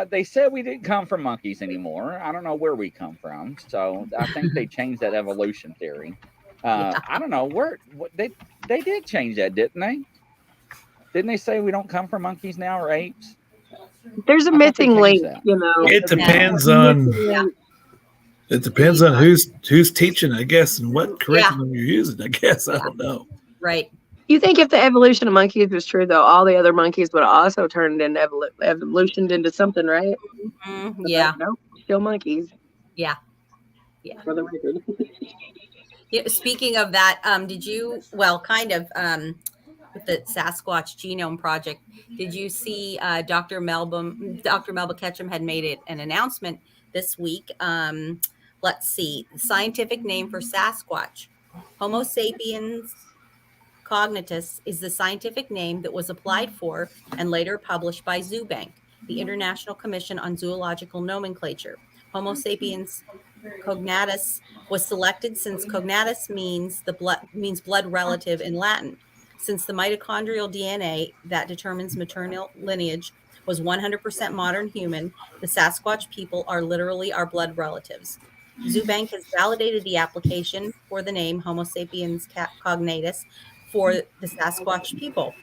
Speaker 3: they said we didn't come from monkeys anymore. I don't know where we come from. So I think they changed that evolution theory. I don't know where they did change that, didn't they? Didn't they say we don't come from monkeys now or apes?
Speaker 8: There's a missing link, you know.
Speaker 5: It depends on who's teaching, I guess, and what curriculum you're using. I guess I don't know.
Speaker 4: Right.
Speaker 8: You think if the evolution of monkeys was true, though, all the other monkeys would also turn into evolutioned into something, right?
Speaker 4: Mm-hmm. Yeah.
Speaker 8: Nope, still monkeys.
Speaker 4: Yeah. Yeah.
Speaker 8: For the record.
Speaker 4: Yeah, speaking of that, did you, kind of, with the Sasquatch Genome Project, did you see Dr. Melba Ketchum had made an announcement this week? Let's see, the scientific name for Sasquatch, Homo sapiens cognitus, is the scientific name that was applied for and later published by ZooBank, the International Commission on Zoological Nomenclature. Homo sapiens cognatus was selected since cognatus means blood relative in Latin. Since the mitochondrial DNA that determines maternal lineage was 100% modern human, the Sasquatch people are literally our blood relatives. ZooBank has validated the application for the name Homo sapiens cognatus for the Sasquatch people.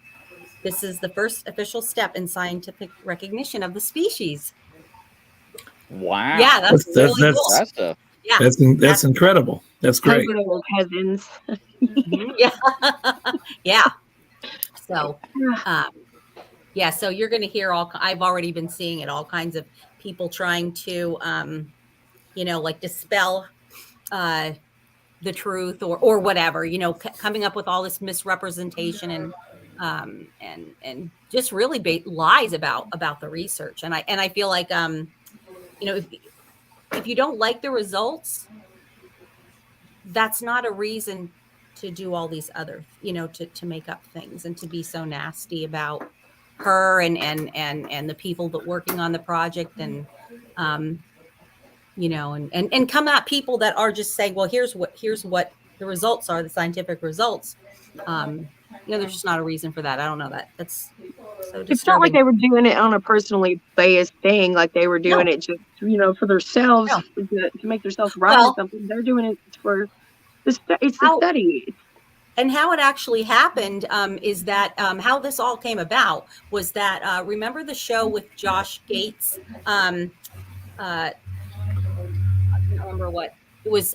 Speaker 4: This is the first official step in scientific recognition of the species.
Speaker 3: Wow.
Speaker 4: Yeah, that's really cool.
Speaker 3: Impressive.
Speaker 4: Yeah,
Speaker 5: that's incredible. That's great.
Speaker 8: Cousins.
Speaker 4: Yeah. Yeah. So, so you're going to hear I've already been seeing it, all kinds of people trying to, like dispel the truth or whatever, coming up with all this misrepresentation and just really lies about the research. And I feel like, if you don't like the results, that's not a reason to do all these other, to make up things and to be so nasty about her and the people that working on the project and come at people that are just saying, well, here's what the results are, the scientific results. There's just not a reason for that. I don't know that. That's so disturbing.
Speaker 8: It's not like they were doing it on a personally biased thing, like they were doing it just, for themselves, to make themselves right or something. They're doing it for it's the study.
Speaker 4: And how it actually happened is that how this all came about was that remember the show with Josh Gates? I don't remember what it was.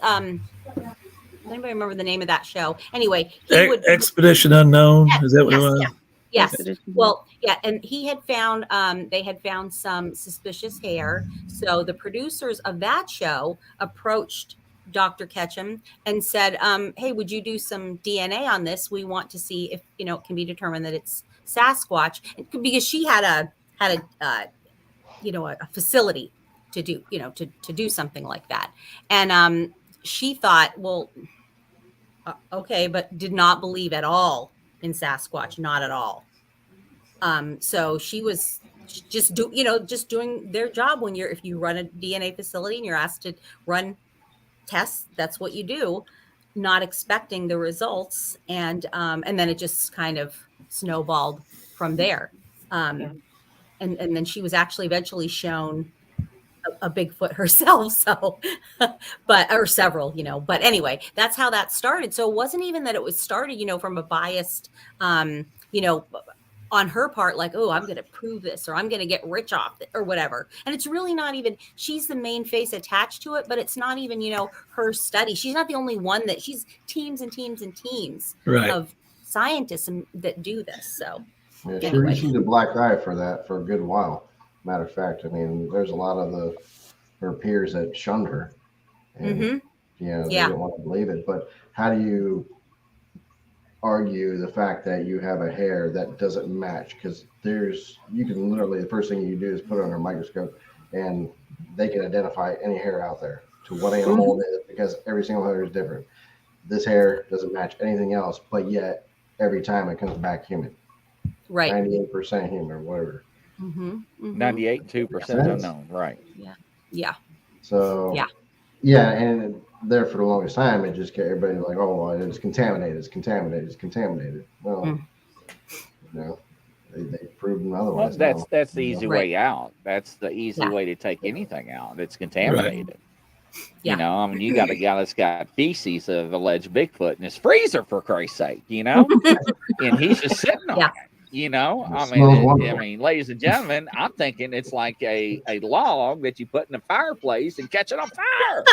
Speaker 4: Anybody remember the name of that show? Anyway,
Speaker 5: Expedition Unknown. Is that what it was?
Speaker 4: Yes. Well, yeah, and he had found they had found some suspicious hair. So the producers of that show approached Dr. Ketchum and said, "Hey, would you do some DNA on this? We want to see if it can be determined that it's Sasquatch." Because she had a facility to do to do something like that, and she thought, well, okay, but did not believe at all in Sasquatch, not at all. So she was just doing their job if you run a DNA facility and you're asked to run tests, that's what you do, not expecting the results, and then it just kind of snowballed from there. And then she was actually eventually shown a Bigfoot herself. So, or several, but anyway, that's how that started. So it wasn't even that it was started, from a biased, on her part, like, oh, I'm going to prove this, or I'm going to get rich off it, or whatever. And it's really not even, she's the main face attached to it, but it's not even, her study. She's not the only one she's teams and teams and teams of scientists that do this. So
Speaker 6: she received a black eye for that for a good while. Matter of fact, I mean, there's a lot of her peers that shunned her, and they didn't want to believe it. But how do you argue the fact that you have a hair that doesn't match, because you can literally, the first thing you do is put it under a microscope and they can identify any hair out there to what animal it is, because every single hair is different. This hair doesn't match anything else, but yet every time it comes back human.
Speaker 4: Right.
Speaker 6: 98% human or whatever.
Speaker 3: 98, 2% unknown. Right.
Speaker 4: Yeah.
Speaker 6: So and there for the longest time, it just kept everybody like, oh, well, it's contaminated, it's contaminated, it's contaminated. Well, they've proven otherwise.
Speaker 3: Well, that's the easy way out. That's the easy way to take anything out. It's contaminated.
Speaker 4: Yeah.
Speaker 3: You know, I mean, you got a guy that's got feces of alleged Bigfoot in his freezer, for Christ's sake, you know, and he's just sitting on it. You know, I mean, ladies and gentlemen, I'm thinking it's like a log that you put in the fireplace and catch it on fire.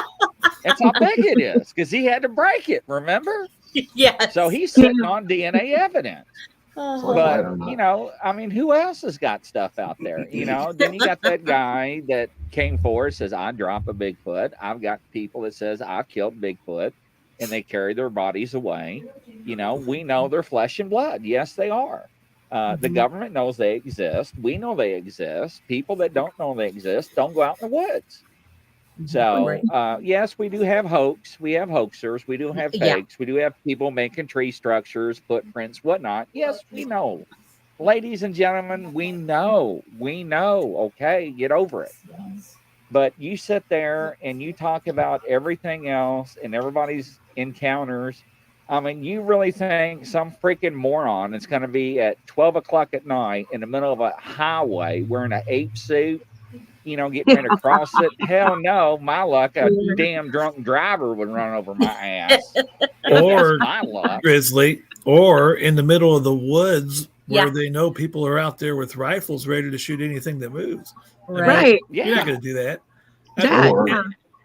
Speaker 3: That's how big it is, because he had to break it, remember?
Speaker 4: Yes.
Speaker 3: So he's sitting on DNA evidence. But, you know, I mean, who else has got stuff out there? You know, then you got that guy that came forward, says, I drop a Bigfoot. I've got people that says I killed Bigfoot, and they carry their bodies away. You know, we know they're flesh and blood. Yes, they are. The government knows they exist. We know they exist. People that don't know they exist don't go out in the woods. So, yes, we do have hoax. We have hoaxers. We do have fakes. We do have people making tree structures, footprints, whatnot. Yes, we know. Ladies and gentlemen, we know. We know. Okay, get over it. But you sit there and you talk about everything else and everybody's encounters. I mean, you really think some freaking moron is going to be at 12 o'clock at night in the middle of a highway wearing an ape suit, you know, getting ready to cross it? Hell no. My luck, a damn drunk driver would run over my ass.
Speaker 5: Or
Speaker 3: my luck.
Speaker 5: Grizzly, or in the middle of the woods where they know people are out there with rifles ready to shoot anything that moves.
Speaker 8: Right.
Speaker 5: You're not going to do that.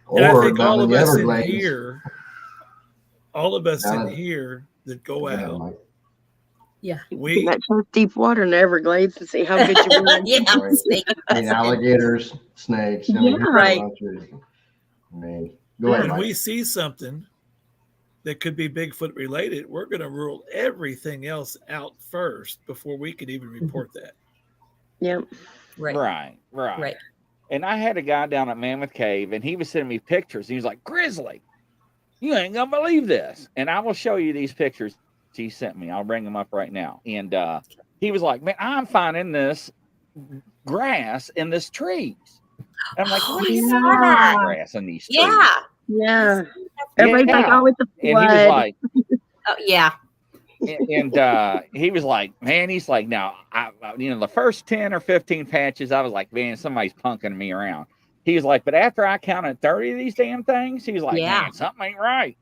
Speaker 6: Or
Speaker 5: I think all of us in
Speaker 6: Everglades.
Speaker 5: here, that go out,
Speaker 8: we that deep water in the Everglades to see how good you were.
Speaker 6: I mean, alligators, snakes. I mean, go ahead,
Speaker 5: when
Speaker 6: Mike.
Speaker 5: we see something that could be Bigfoot related, we're going to rule everything else out first before we could even report that.
Speaker 8: Yep.
Speaker 3: Right. And I had a guy down at Mammoth Cave, and he was sending me pictures. He was like, Grizzly, you ain't gonna believe this. And I will show you these pictures he sent me. I'll bring them up right now. And he was like, man, I'm finding this grass in this trees. And I'm like, what are you doing grass in these trees?
Speaker 8: Yeah. Everybody's like, oh, it's a flood.
Speaker 3: And he was like,
Speaker 4: oh, yeah.
Speaker 3: And he was like, man, he's like, now, the first 10 or 15 patches, I was like, man, somebody's punking me around. He was like, but after I counted 30 of these damn things, he was like, man, something ain't right.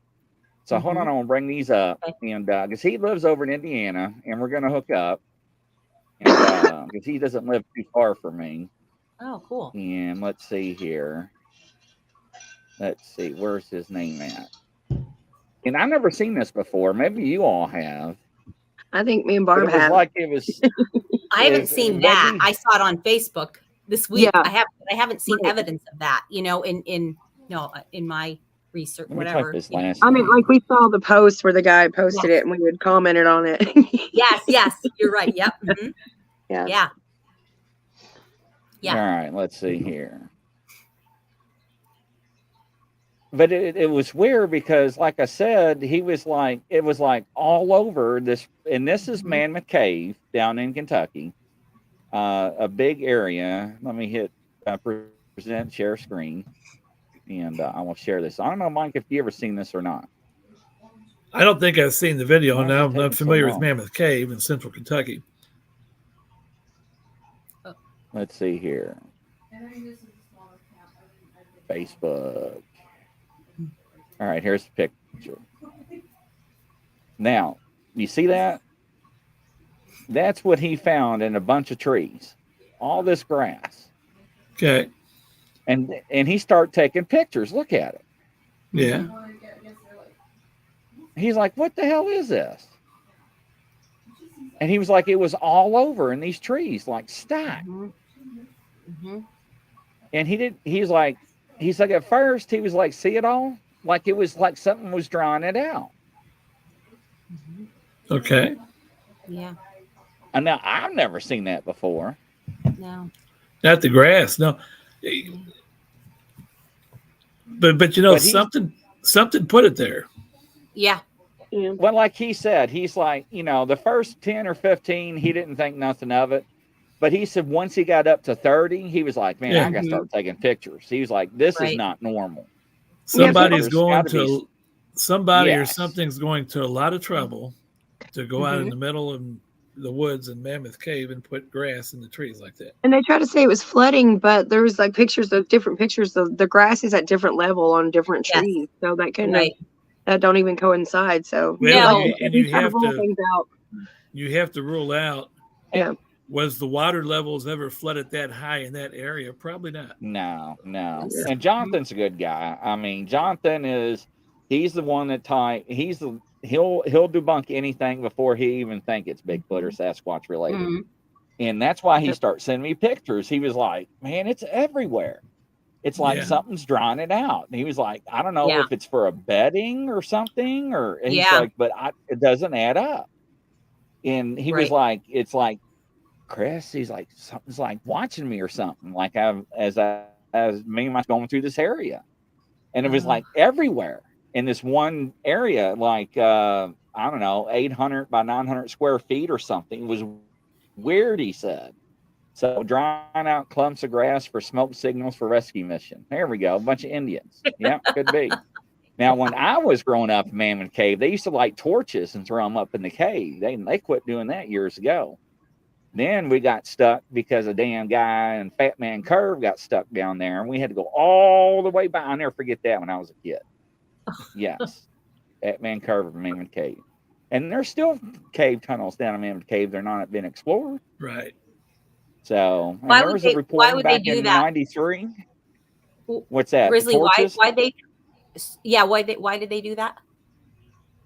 Speaker 3: So hold on, I'm going to bring these up. And because he lives over in Indiana, and we're going to hook up. Because he doesn't live too far from me.
Speaker 4: Oh, cool.
Speaker 3: And let's see here. Let's see, where's his name at? And I've never seen this before. Maybe you all have.
Speaker 8: I think me and Barb have.
Speaker 3: Like it was.
Speaker 4: I haven't seen that. I saw it on Facebook this week.
Speaker 8: Yeah.
Speaker 4: I haven't seen evidence of that. You know, in my research, whatever.
Speaker 8: I mean, like we saw the post where the guy posted it and we had commented on it.
Speaker 4: yes, you're right. Yep. Mm-hmm. Yeah.
Speaker 3: All right, let's see here. But it was weird because, like I said, it was like all over this. And this is Mammoth Cave down in Kentucky, a big area. Let me hit present, share screen, and I will share this. I don't know, Mike, if you ever seen this or not.
Speaker 5: I don't think I've seen the video. Now I'm not familiar with Mammoth Cave in central Kentucky.
Speaker 3: Let's see here. Facebook. All right, here's the picture. Now, you see that? That's what he found in a bunch of trees. All this grass.
Speaker 5: Okay.
Speaker 3: And he started taking pictures. Look at it.
Speaker 5: Yeah.
Speaker 3: He's like, what the hell is this? And he was like, it was all over in these trees, like stacked. And he's like, at first he was like, see it all? Like it was like something was drawing it out.
Speaker 5: Okay.
Speaker 4: Yeah.
Speaker 3: And now I've never seen that before.
Speaker 4: No.
Speaker 5: Not the grass. No. But you know,
Speaker 3: But
Speaker 5: something put it there.
Speaker 4: Yeah.
Speaker 8: Yeah.
Speaker 3: Well, like he said, he's like, the first 10 or 15, he didn't think nothing of it. But he said once he got up to 30, he was like, man,
Speaker 5: Yeah.
Speaker 3: I got to start taking pictures. He was like, this is
Speaker 4: Right.
Speaker 3: not normal.
Speaker 5: Somebody's
Speaker 3: There's
Speaker 5: going
Speaker 3: gotta
Speaker 5: to
Speaker 3: be-
Speaker 5: somebody or
Speaker 3: Yes.
Speaker 5: something's going to a lot of trouble to go out in
Speaker 8: Mhm.
Speaker 5: the middle of the woods in Mammoth Cave and put grass in the trees like that.
Speaker 8: And they try to say it was flooding, but there was like different pictures of the grass is at different level on different
Speaker 4: Yes.
Speaker 8: trees. So that kind
Speaker 4: Right.
Speaker 8: of that don't even coincide. So
Speaker 5: Well,
Speaker 4: No.
Speaker 5: and
Speaker 8: you
Speaker 5: you
Speaker 8: try to
Speaker 5: have
Speaker 8: rule
Speaker 5: to
Speaker 8: things out.
Speaker 5: you have to rule out,
Speaker 8: Yeah.
Speaker 5: was the water levels ever flooded that high in that area? Probably not.
Speaker 3: No.
Speaker 8: Yeah.
Speaker 3: And Jonathan's a good guy. I mean, Jonathan he's the one that he'll debunk anything before he even think it's Bigfoot or Sasquatch related.
Speaker 4: Mhm.
Speaker 3: And that's why he
Speaker 8: Yep.
Speaker 3: starts sending me pictures. He was like, man, it's everywhere. It's like
Speaker 5: Yeah.
Speaker 3: something's drawing it out. And he was like, I don't know
Speaker 4: Yeah.
Speaker 3: if it's for a bedding or something, and he's
Speaker 4: Yeah.
Speaker 3: like, but it doesn't add up. And he was
Speaker 4: Right.
Speaker 3: like, it's like, Chris, he's like, something's like watching me or something. Like as me and my going through this area. And it was like everywhere in this one area, like, I don't know, 800 by 900 square feet or something. It was weird, he said. So drying out clumps of grass for smoke signals for rescue mission. There we go. A bunch of Indians. Yeah, could be. Now, when I was growing up in Mammoth Cave, they used to light torches and throw them up in the cave. They quit doing that years ago. Then we got stuck because a damn guy and Fat Man Curve got stuck down there, and we had to go all the way back. I'll never forget that when I was a kid. Yes. Fat Man Curve of Mammoth Cave. And there's still cave tunnels down in Mammoth Cave. They're not been explored.
Speaker 5: Right.
Speaker 3: So
Speaker 4: Why
Speaker 3: there
Speaker 4: would
Speaker 3: was
Speaker 4: they-
Speaker 3: a report
Speaker 4: why would they
Speaker 3: back
Speaker 4: do
Speaker 3: in
Speaker 4: that?
Speaker 3: '93. What's that?
Speaker 4: Grizzly,
Speaker 3: Torches?
Speaker 4: why did they do that?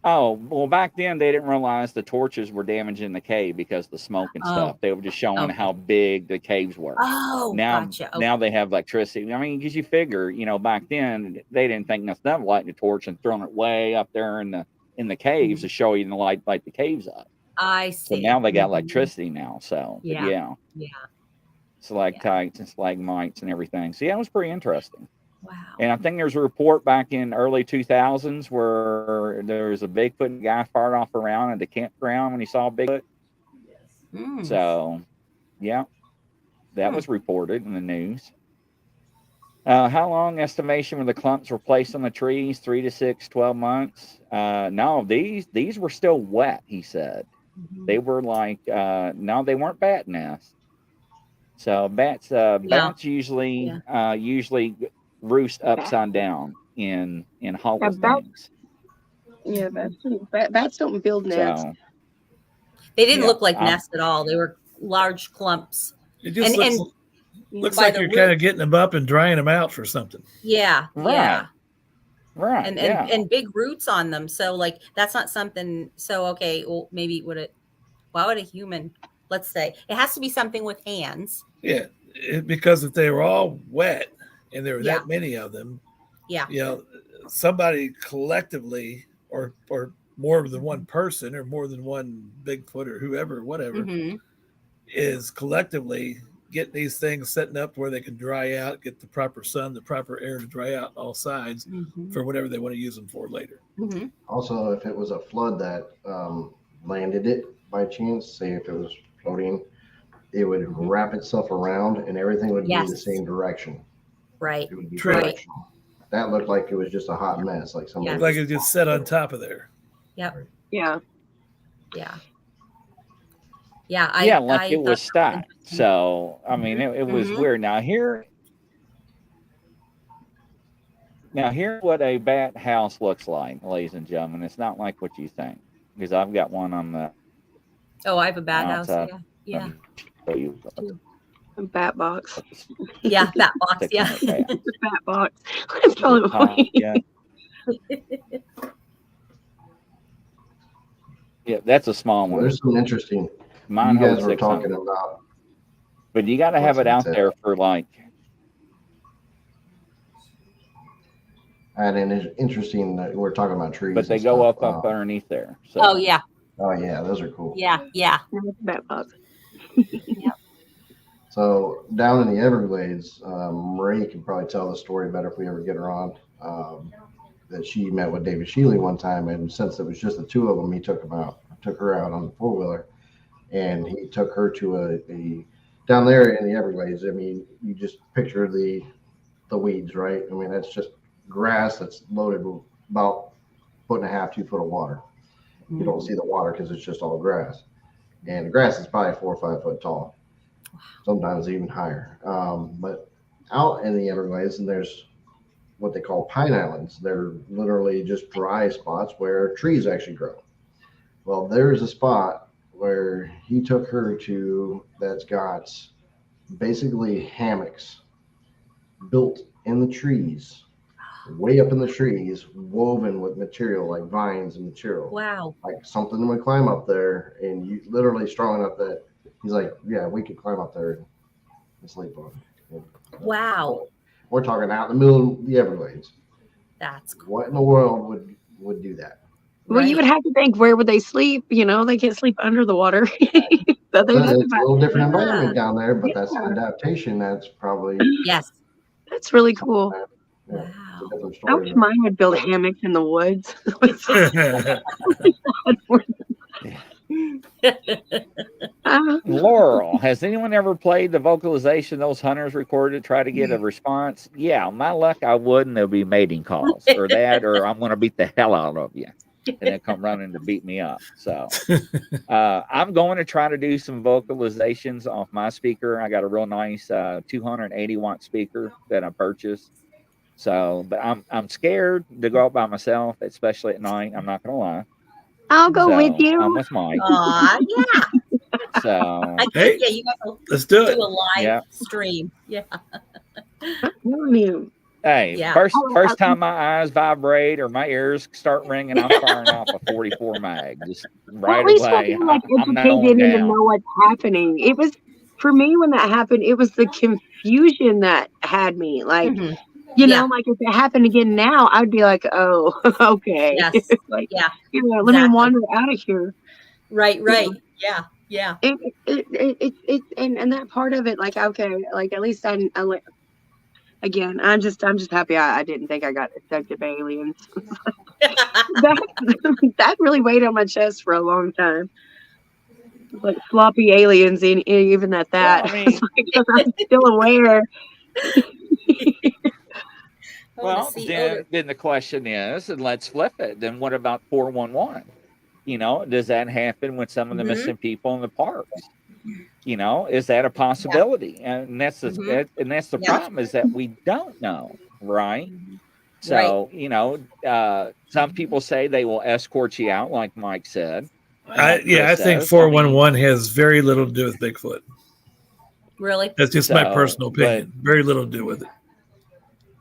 Speaker 3: Oh, well, back then they didn't realize the torches were damaging the cave because of the smoke and
Speaker 4: Oh,
Speaker 3: stuff. They were just showing
Speaker 4: okay.
Speaker 3: how big the caves were.
Speaker 4: Oh,
Speaker 3: now,
Speaker 4: gotcha. Okay.
Speaker 3: now they have electricity. I mean, because you figure, back then they didn't think nothing of lighting a torch and throwing it way up there in the caves to show you the light the caves up.
Speaker 4: I
Speaker 3: So
Speaker 4: see.
Speaker 3: now they got
Speaker 4: Mhm.
Speaker 3: electricity now. So but
Speaker 4: Yeah.
Speaker 3: stalactites and stalagmites and everything. So yeah, it was pretty interesting.
Speaker 4: Wow.
Speaker 3: And I think there's a report back in early 2000s where there was a Bigfoot guy fired off around at the campground when he saw Bigfoot.
Speaker 4: Mm.
Speaker 3: So, yeah, that was reported in the news. How long estimation were the clumps were placed on the trees? 3 to 6, 12 months? No, these were still wet, he said.
Speaker 4: Mhm.
Speaker 3: They were like, no, they weren't bat nests. So bats usually roost upside down in hollow things.
Speaker 8: Yeah, bats don't build nests.
Speaker 3: So
Speaker 4: They didn't
Speaker 3: Yeah,
Speaker 4: look like nests at all. They were large clumps.
Speaker 5: It just
Speaker 4: And-
Speaker 5: looks
Speaker 4: by
Speaker 5: like
Speaker 4: the
Speaker 5: you're
Speaker 4: root-
Speaker 5: kind of getting them up and drying them out for something.
Speaker 4: Yeah.
Speaker 3: Right.
Speaker 4: Yeah.
Speaker 3: right,
Speaker 4: And big roots on them. So like that's not something. So okay, well maybe why would a human? Let's say it has to be something with hands.
Speaker 5: Yeah, because if they were all wet and there were
Speaker 4: Yeah.
Speaker 5: that many of them,
Speaker 4: Yeah.
Speaker 5: somebody collectively or more than one person or more than one Bigfoot or whoever, whatever,
Speaker 4: Mhm.
Speaker 5: is collectively getting these things setting up where they can dry out, get the proper sun, the proper air to dry out on all sides
Speaker 4: Mhm.
Speaker 5: for whatever they want to use them for later.
Speaker 4: Mhm.
Speaker 6: Also, if it was a flood that landed it by chance, say if it was floating, it would wrap itself around and everything would be the
Speaker 4: Yes.
Speaker 6: same direction.
Speaker 4: Right.
Speaker 6: It would be
Speaker 5: True.
Speaker 6: directional. That looked like it was just a hot mess, like somebody.
Speaker 4: Yeah.
Speaker 5: Like it just set on top of there.
Speaker 4: Yep.
Speaker 8: Yeah.
Speaker 4: Yeah. Yeah.
Speaker 3: like it
Speaker 4: thought
Speaker 3: was
Speaker 4: that
Speaker 3: stacked.
Speaker 4: interesting.
Speaker 3: So I mean, it was
Speaker 4: Mhm.
Speaker 3: weird. Here's what a bat house looks like, ladies and gentlemen. It's not like what you think, because I've got one on the.
Speaker 4: Oh, I have a bat house.
Speaker 3: outside.
Speaker 4: Yeah.
Speaker 3: Show you.
Speaker 8: A bat box.
Speaker 4: Yeah. That box.
Speaker 3: Take
Speaker 4: Yeah.
Speaker 3: one at a
Speaker 8: The bat box. That's probably
Speaker 3: time.
Speaker 8: why.
Speaker 3: Yeah. Yeah, that's a small
Speaker 6: Well,
Speaker 3: one.
Speaker 6: there's some interesting.
Speaker 3: Mine
Speaker 6: You guys
Speaker 3: holds
Speaker 6: were
Speaker 3: 600.
Speaker 6: talking about.
Speaker 3: But you got to have it out there for like.
Speaker 6: I had an interesting. We're talking about trees.
Speaker 3: But they
Speaker 6: and
Speaker 3: go
Speaker 6: stuff.
Speaker 3: up underneath there. So.
Speaker 4: Oh yeah.
Speaker 6: Oh yeah, those are cool.
Speaker 4: Yeah, yeah.
Speaker 8: That box.
Speaker 6: So down in the Everglades, Marie can probably tell the story better if we ever get her on. That she met with David Shealy one time, and since it was just the two of them, he took her out on the 4-wheeler, and he took her to a down there in the Everglades. I mean, you just picture the weeds, right? I mean, that's just grass that's loaded with about 1.5 to 2 foot of water. You don't see the water because it's just all grass, and the grass is probably 4 or 5 foot tall, sometimes even higher. But out in the Everglades, and there's what they call pine islands. They're literally just dry spots where trees actually grow. Well, there's a spot where he took her to that's got basically hammocks built in the trees, way up in the trees, woven with material like vines and material.
Speaker 4: Wow.
Speaker 6: Like something would climb up there, and you literally strong enough that he's like, yeah, we could climb up there and sleep on it.
Speaker 4: Wow.
Speaker 6: We're talking out in the middle of the Everglades.
Speaker 4: That's cool.
Speaker 6: What in the world would do that?
Speaker 8: Well, you would have to think, where would they sleep? You know, they can't sleep under the water. So
Speaker 6: It's
Speaker 8: they
Speaker 6: a little different environment down there, but that's
Speaker 8: Yeah.
Speaker 6: adaptation. That's probably
Speaker 4: Yes.
Speaker 8: That's really cool.
Speaker 6: yeah,
Speaker 4: Wow.
Speaker 6: it's a different
Speaker 8: I wish
Speaker 6: story.
Speaker 8: mine would build hammocks in the woods.
Speaker 3: Laurel, has anyone ever played the vocalization those hunters recorded to try to get a response? Yeah, my luck, I wouldn't. There'll be mating calls or that, or I'm going to beat the hell out of you. And then come running to beat me up. So I'm going to try to do some vocalizations off my speaker. I got a real nice 280 watt speaker that I purchased. So, but I'm scared to go out by myself, especially at night. I'm not going to lie.
Speaker 8: I'll go
Speaker 3: So,
Speaker 8: with you.
Speaker 3: I'm with Mike.
Speaker 4: Yeah.
Speaker 3: So,
Speaker 5: Hey,
Speaker 4: Yeah, you guys will
Speaker 5: let's do it.
Speaker 4: do a live
Speaker 3: Yeah.
Speaker 4: stream. Yeah.
Speaker 8: I'm telling you.
Speaker 3: hey,
Speaker 4: Yeah.
Speaker 3: first time my eyes vibrate or my ears start ringing, I'm firing off a 44 mag just
Speaker 8: Well,
Speaker 3: right
Speaker 8: at least we'll
Speaker 3: away.
Speaker 8: be like
Speaker 3: I'm not
Speaker 8: educated
Speaker 3: going
Speaker 8: and to
Speaker 3: down.
Speaker 8: know what's happening. It was for me when that happened. It was the confusion that had me. Like,
Speaker 4: Mhm.
Speaker 8: you
Speaker 4: Yeah.
Speaker 8: know, like if it happened again now, I'd be like, oh, okay.
Speaker 4: Yes.
Speaker 8: Like,
Speaker 4: Yeah.
Speaker 8: you know, let me
Speaker 4: Exactly.
Speaker 8: wander out of here.
Speaker 4: Right. Right. Yeah. Yeah.
Speaker 8: And that part of it, like, okay, like at least I like. Again, I'm just happy I didn't think I got abducted by aliens. that really weighed on my chest for a long time. Like floppy aliens, even at that.
Speaker 3: Well, I mean,
Speaker 8: I'm still aware.
Speaker 3: well, then the question is, and let's flip it. Then what about 411? You know, does that happen with some of the missing people in the parks? You know, is that a possibility? And that's the problem is that we don't know, right? So, you know, some people say they will escort you out, like Mike said.
Speaker 5: I think 411 has very little to do with Bigfoot.
Speaker 4: Really?
Speaker 5: That's just my personal opinion. Very little to do with it.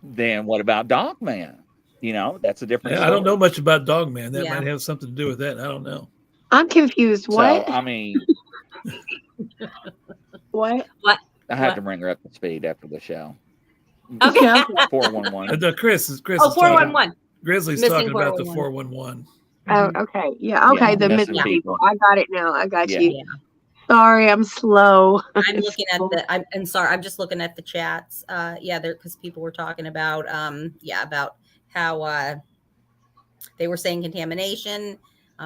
Speaker 3: Then what about Dogman? You know, that's a different story.
Speaker 5: I don't know much about Dogman. That might have something to do with that. I don't know.
Speaker 8: I'm confused. What?
Speaker 3: So, I mean,
Speaker 8: what?
Speaker 3: I had to bring her up to speed after the show.
Speaker 4: Okay.
Speaker 3: 411.
Speaker 5: Chris is
Speaker 4: 411.
Speaker 5: Grizzly's
Speaker 4: Missing
Speaker 5: talking about the
Speaker 4: 411.
Speaker 5: 411.
Speaker 8: Oh, okay. Yeah. Okay.
Speaker 3: Yeah,
Speaker 8: the
Speaker 3: missing
Speaker 8: missing
Speaker 3: people.
Speaker 8: people. I got it now. I got
Speaker 3: Yeah.
Speaker 8: you. Sorry, I'm slow.
Speaker 4: I'm looking at I'm sorry, I'm just looking at the chats. Yeah, there because people were talking about about how they were saying contamination.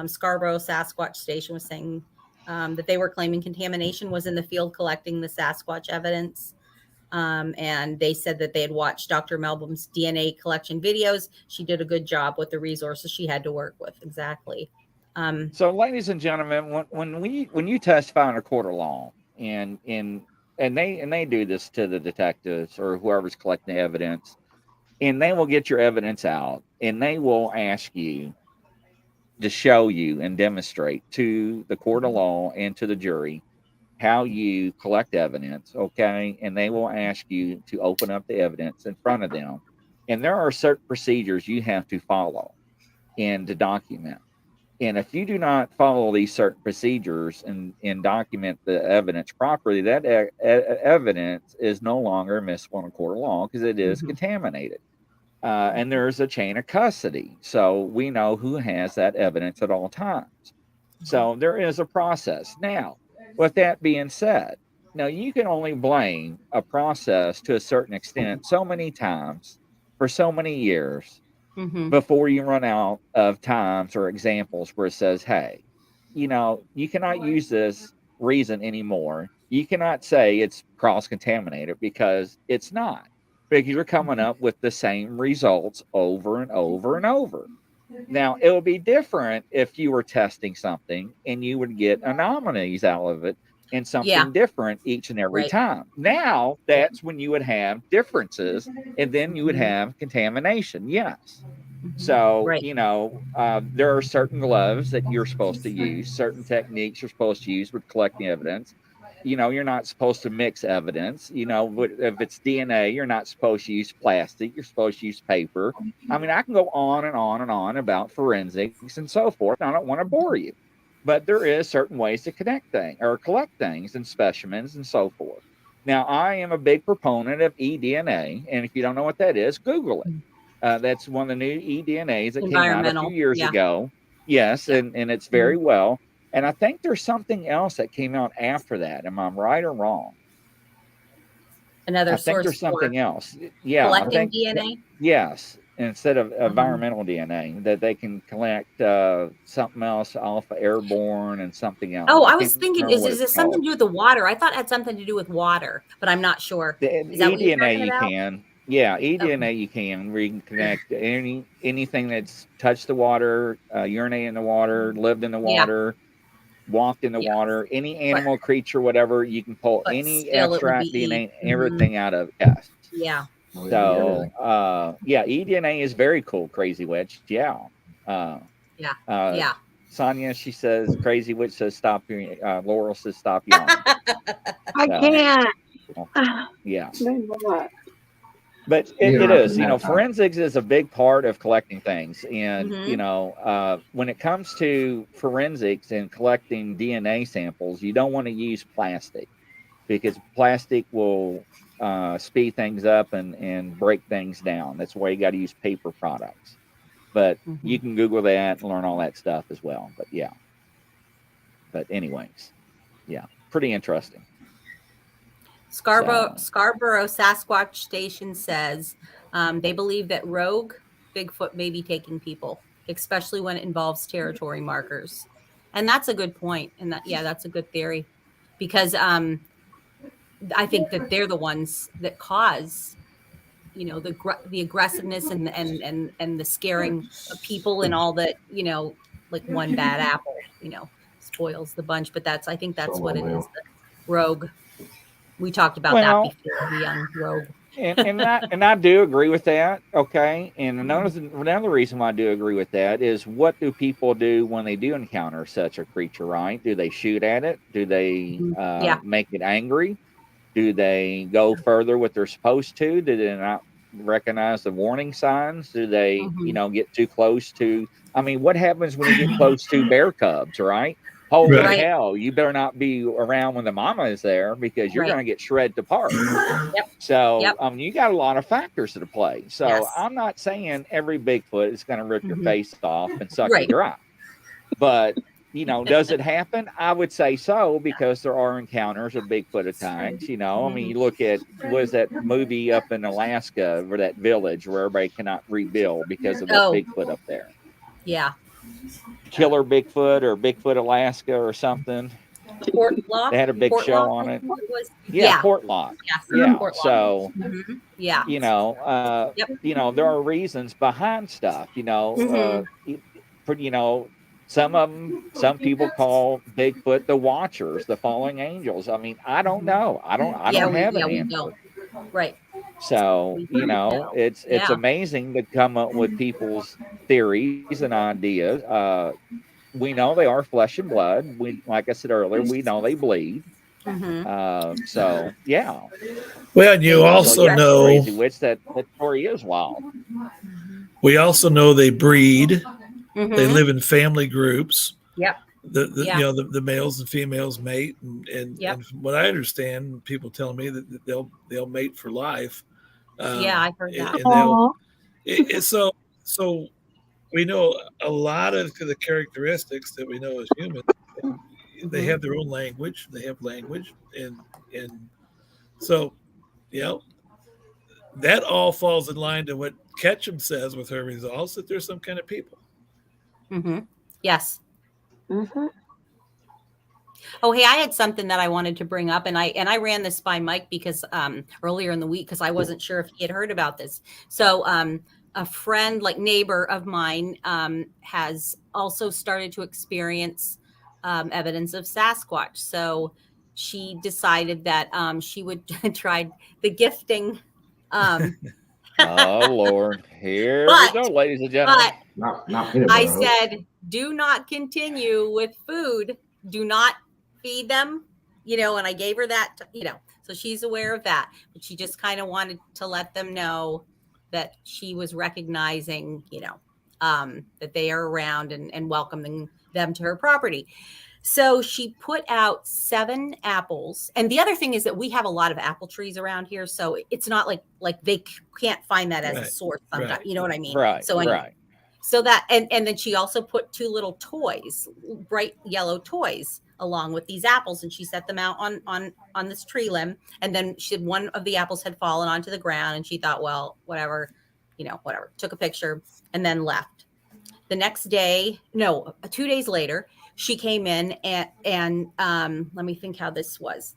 Speaker 4: Scarborough Sasquatch Station was saying that they were claiming contamination was in the field collecting the Sasquatch evidence. And they said that they had watched Dr. Melbum's DNA collection videos. She did a good job with the resources she had to work with. Exactly.
Speaker 3: So, ladies and gentlemen, when you testify in a court of law, and they do this to the detectives or whoever's collecting the evidence, and they will get your evidence out, and they will ask you to show you and demonstrate to the court of law and to the jury how you collect evidence, okay? And they will ask you to open up the evidence in front of them, and there are certain procedures you have to follow and to document. And if you do not follow these certain procedures and document the evidence properly, that evidence is no longer admissible in a court of law because it is contaminated. And there's a chain of custody. So we know who has that evidence at all times. So there is a process. Now, with that being said, now you can only blame a process to a certain extent so many times for so many years
Speaker 4: Mm-hmm.
Speaker 3: before you run out of times or examples where it says, hey, you cannot use this reason anymore. You cannot say it's cross contaminated because it's not, because you're coming up with the same results over and over and over. Now, it would be different if you were testing something and you would get anomalies out of it and
Speaker 4: Yeah.
Speaker 3: something different each and every
Speaker 4: Right.
Speaker 3: time. Now, that's when you would have differences and then you would have contamination. Yes. So,
Speaker 4: Right.
Speaker 3: there are certain gloves that you're supposed to use, certain techniques you're supposed to use with collecting evidence. You're not supposed to mix evidence. If it's DNA, you're not supposed to use plastic. You're supposed to use paper. I mean, I can go on and on and on about forensics and so forth. I don't want to bore you, but there is certain ways to connect things or collect things and specimens and so forth. Now, I am a big proponent of eDNA, and if you don't know what that is, Google it. That's one of the new eDNAs that came out a few
Speaker 4: Environmental.
Speaker 3: years
Speaker 4: Yeah.
Speaker 3: ago. Yes,
Speaker 4: Yeah.
Speaker 3: and it's very well. And I think there's something else that came out after that. Am I right or wrong?
Speaker 4: Another
Speaker 3: I think
Speaker 4: source
Speaker 3: there's
Speaker 4: for
Speaker 3: something else. Yeah, I
Speaker 4: collecting
Speaker 3: think
Speaker 4: DNA.
Speaker 3: yes. Instead of environmental DNA, that they can collect something else off of airborne and something else.
Speaker 4: Oh, I
Speaker 3: can't
Speaker 4: was thinking,
Speaker 3: remember what
Speaker 4: is
Speaker 3: it's
Speaker 4: this something
Speaker 3: called.
Speaker 4: to do with the water? I thought it had something to do with water, but I'm not sure.
Speaker 3: The
Speaker 4: Is that what you're
Speaker 3: eDNA
Speaker 4: talking
Speaker 3: you
Speaker 4: about?
Speaker 3: can. Yeah, eDNA you can, where you can connect anything that's touched the water, urinated in the water, lived in the
Speaker 4: Yeah.
Speaker 3: water, walked in the
Speaker 4: Yeah.
Speaker 3: water, any animal, creature, whatever, you can pull
Speaker 4: But
Speaker 3: any
Speaker 4: still, it would
Speaker 3: abstract
Speaker 4: be
Speaker 3: DNA,
Speaker 4: Mhm.
Speaker 3: everything out of yes.
Speaker 4: Yeah.
Speaker 3: So yeah, eDNA is very cool, Crazy Witch. Yeah. Uh,
Speaker 4: Yeah.
Speaker 3: uh,
Speaker 4: Yeah.
Speaker 3: Sonia, she says, Crazy Witch says, stop hearing. Laurel says, stop yawning.
Speaker 8: I
Speaker 3: So,
Speaker 8: can't.
Speaker 3: yeah.
Speaker 8: No, not.
Speaker 3: But it is, forensics is a big part of collecting things. And,
Speaker 4: Mhm.
Speaker 3: when it comes to forensics and collecting DNA samples, you don't want to use plastic because plastic will speed things up and break things down. That's why you got to use paper products. But you can Google that and learn all that stuff as well. But yeah. But anyways, yeah, pretty interesting.
Speaker 4: Scarborough Sasquatch Station says they believe that rogue Bigfoot may be taking people, especially when it involves territory markers. And that's a good point. And that's a good theory, because I think that they're the ones that cause, the aggressiveness and the scaring of people and all that, like one bad apple, spoils the bunch. But I think that's what it is. The rogue. We talked about that before, the young rogue.
Speaker 3: and I do agree with that. Okay. And another reason why I do agree with that is, what do people do when they do encounter such a creature, right? Do they shoot at it? Do they make it angry? Do they go further what they're supposed to? Do they not recognize the warning signs? Do they, get too close to? I mean, what happens when you get close to bear cubs, right? Holy hell, you better not be around when the mama is there, because you're going to get shredded apart. So, you got a lot of factors to play. So I'm not saying every Bigfoot is going to rip your face off and suck you dry. But, does it happen? I would say so, because there are encounters of Bigfoot attacks. I mean, you look at, was that movie up in Alaska, where that village where everybody cannot rebuild because of that Bigfoot up there.
Speaker 4: Yeah.
Speaker 3: Killer Bigfoot or Bigfoot Alaska or something.
Speaker 4: Portlock.
Speaker 3: They had a big show on it. Portlock.
Speaker 4: Yeah.
Speaker 3: Portlock. So,
Speaker 4: yeah.
Speaker 3: There are reasons behind stuff. Some people call Bigfoot the Watchers, the falling angels. I mean, I don't know. I don't have an answer.
Speaker 4: Don't. Right.
Speaker 3: So, it's amazing to come up with people's theories and ideas. We know they are flesh and blood. Like I said earlier, we know they bleed. So, yeah.
Speaker 5: Well, and you also know,
Speaker 3: Crazy Witch, that story is wild.
Speaker 5: We also know they breed. They live in family groups.
Speaker 4: Yep.
Speaker 5: The males and females mate, and from what I understand, people tell me that they'll mate for life.
Speaker 4: I heard that.
Speaker 5: And so we know a lot of the characteristics that we know as humans. They have their own language. They have language, and so that all falls in line to what Ketchum says with her results, that there's some kind of people.
Speaker 4: Yes.
Speaker 8: Mm-hmm.
Speaker 4: Oh, hey, I had something that I wanted to bring up, and I ran this by Mike because earlier in the week, because I wasn't sure if he had heard about this. So a friend, like neighbor of mine, has also started to experience evidence of Sasquatch. So she decided that she would try the gifting.
Speaker 3: Oh Lord, here we go, ladies and gentlemen.
Speaker 6: Not peanut butter.
Speaker 4: I said, do not continue with food. Do not feed them, and I gave her that, so she's aware of that, but she just kind of wanted to let them know that she was recognizing, that they are around and welcoming them to her property. So she put out 7 apples. And the other thing is that we have a lot of apple trees around here. So it's not like they can't find that as a source sometimes.
Speaker 5: Right.
Speaker 4: You know what I mean?
Speaker 3: Right.
Speaker 4: So anyway, so that, and then she also put 2 little toys, bright yellow toys, along with these apples, and she set them out on this tree limb. And then she said one of the apples had fallen onto the ground, and she thought, well, whatever, took a picture and then left. The next day, 2 days later, she came in and let me think how this was.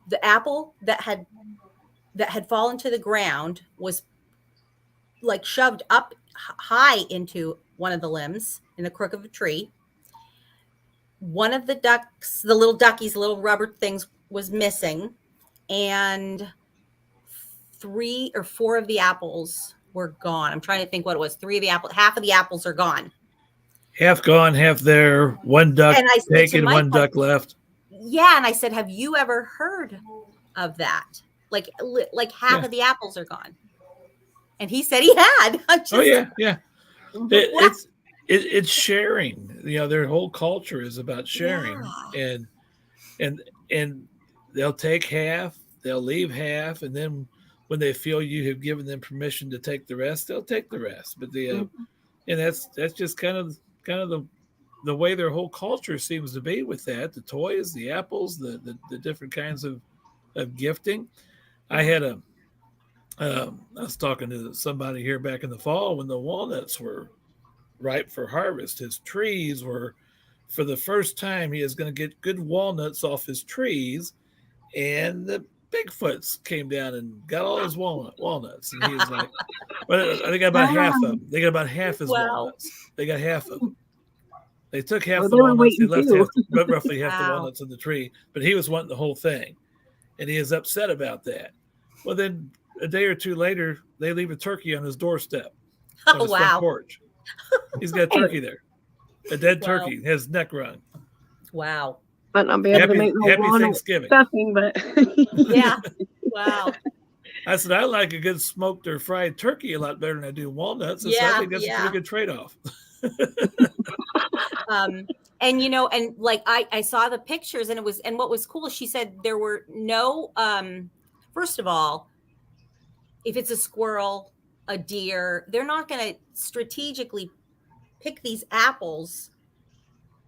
Speaker 4: The apple that had fallen to the ground was like shoved up high into one of the limbs in the crook of a tree. One of the ducks, the little duckies, little rubber things, was missing, and 3 or 4 of the apples were gone. I'm trying to think what it was. 3 of the apples, half of the apples are gone.
Speaker 5: Half gone, half there. One duck taken, one duck left.
Speaker 4: Yeah, and I said, "Have you ever heard of that? Like half of the apples are gone." And he said he had.
Speaker 5: Oh yeah. It's sharing. Their whole culture is about sharing, and they'll take half, they'll leave half, and then when they feel you have given them permission to take the rest, they'll take the rest. But and that's just kind of the way their whole culture seems to be with that. The toys, the apples, the different kinds of gifting. I had I was talking to somebody here back in the fall when the walnuts were ripe for harvest. His trees were, for the first time, he is going to get good walnuts off his trees, and the Bigfoots came down and got all his walnuts. And he was like, well, they got about half of them. They got about half his walnuts. They got half of them. They took half the walnuts. They left roughly half the walnuts in the tree, but he was wanting the whole thing, and he is upset about that. Well, then a day or two later, they leave a turkey on his doorstep, on his front porch. He's got a turkey there, a dead turkey, his neck wrung.
Speaker 4: Wow.
Speaker 8: Might not be able to make
Speaker 5: happy Thanksgiving.
Speaker 8: Stuffing, but
Speaker 4: yeah. Wow.
Speaker 5: I said, I like a good smoked or fried turkey a lot better than I do walnuts. So I think that's a pretty good trade-off.
Speaker 4: And like I saw the pictures, and what was cool, she said there were no first of all, if it's a squirrel, a deer, they're not going to strategically pick these apples.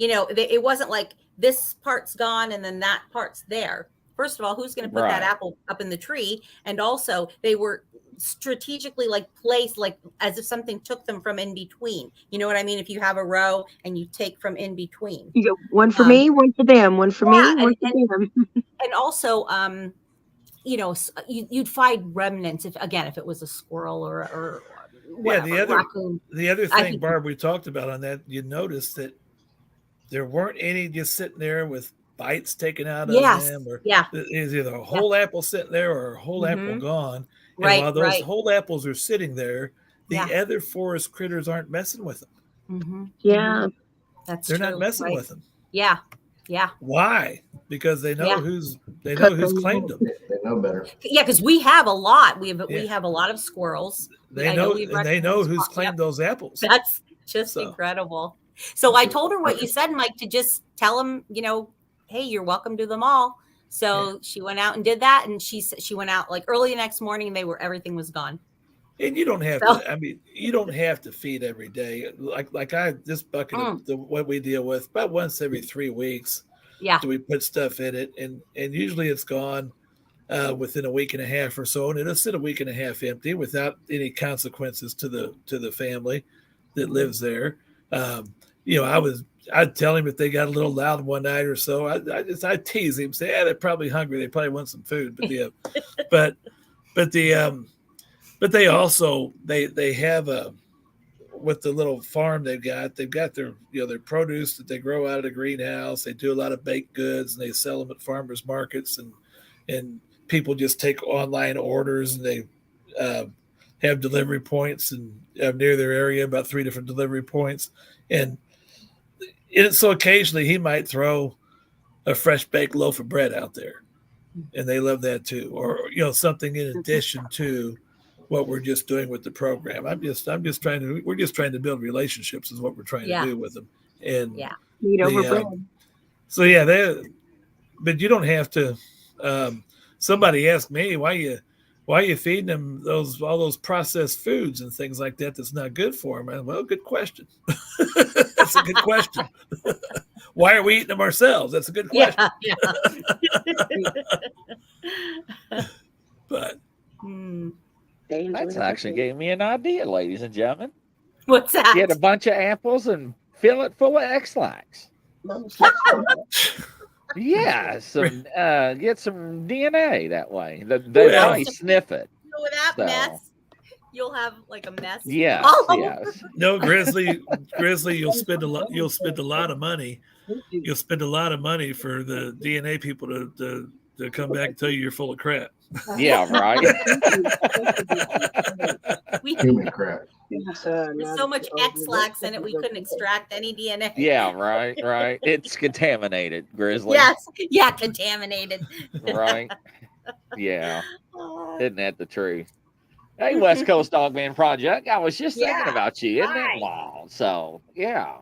Speaker 4: It wasn't like this part's gone and then that part's there. First of all, who's going to put that apple up in the tree? And also, they were strategically placed as if something took them from in between. You know what I mean? If you have a row and you take from in between.
Speaker 8: You go one for me, one for them, one for me, one for them.
Speaker 4: And also, you'd find remnants if it was a squirrel or whatever, raccoon.
Speaker 5: The other thing, Barb, we talked about on that, you noticed that there weren't any just sitting there with bites taken out of them, or is either a whole apple sitting there or a whole apple gone. And while those whole apples are sitting there, the other forest critters aren't messing with them.
Speaker 4: Mm-hmm.
Speaker 8: Yeah,
Speaker 5: they're not messing with them.
Speaker 4: Yeah.
Speaker 5: Why? Because they know who's claimed them.
Speaker 6: They know better.
Speaker 4: Yeah, because we have a lot. We have a lot of squirrels.
Speaker 5: They know who's claimed those apples.
Speaker 4: That's just incredible. So I told her what you said, Mike, to just tell them, hey, you're welcome to them all. So she went out and did that, and she went out like early the next morning, and everything was gone.
Speaker 5: And you don't have to. I mean, you don't have to feed every day. This bucket of what we deal with about once every 3 weeks.
Speaker 4: Yeah.
Speaker 5: Do we put stuff in it, and usually it's gone within a week and a half or so, and it'll sit a week and a half empty without any consequences to the family that lives there. I'd tell him if they got a little loud one night or so. I tease him, say, they're probably hungry. They probably want some food. But but they also they have with the little farm they've got their their produce that they grow out of the greenhouse. They do a lot of baked goods and they sell them at farmers markets, and people just take online orders, and they have delivery points and near their area, about 3 different delivery points. And so occasionally he might throw a fresh baked loaf of bread out there, and they love that too. Or, something in addition to what we're just doing with the program. we're just trying to build relationships is what we're trying to do with them. And
Speaker 8: meat over bread.
Speaker 5: So but you don't have to. Somebody asked me, why are you feeding them all those processed foods and things like that that's not good for them? Well, good question. That's a good question. Why are we eating them ourselves? That's a good question. But
Speaker 3: that's actually gave me an idea, ladies and gentlemen.
Speaker 4: What's that?
Speaker 3: Get a bunch of apples and fill it full of X-lax. Yeah, get some DNA that way. They probably sniff it.
Speaker 4: With that mess, you'll have like a mess.
Speaker 3: Yes, yes.
Speaker 5: No, Grizzly, you'll spend a lot of money. You'll spend a lot of money for the DNA people to come back and tell you you're full of crap.
Speaker 3: Yeah, right.
Speaker 6: Human crap.
Speaker 4: There's so much X-lax in it, we couldn't extract any DNA.
Speaker 3: Yeah, right. It's contaminated, Grizzly.
Speaker 4: Yes, yeah, contaminated.
Speaker 3: Right. Yeah. Isn't that the truth? Hey, West Coast Dogman Project. I was just thinking about you. Isn't that long? So, yeah.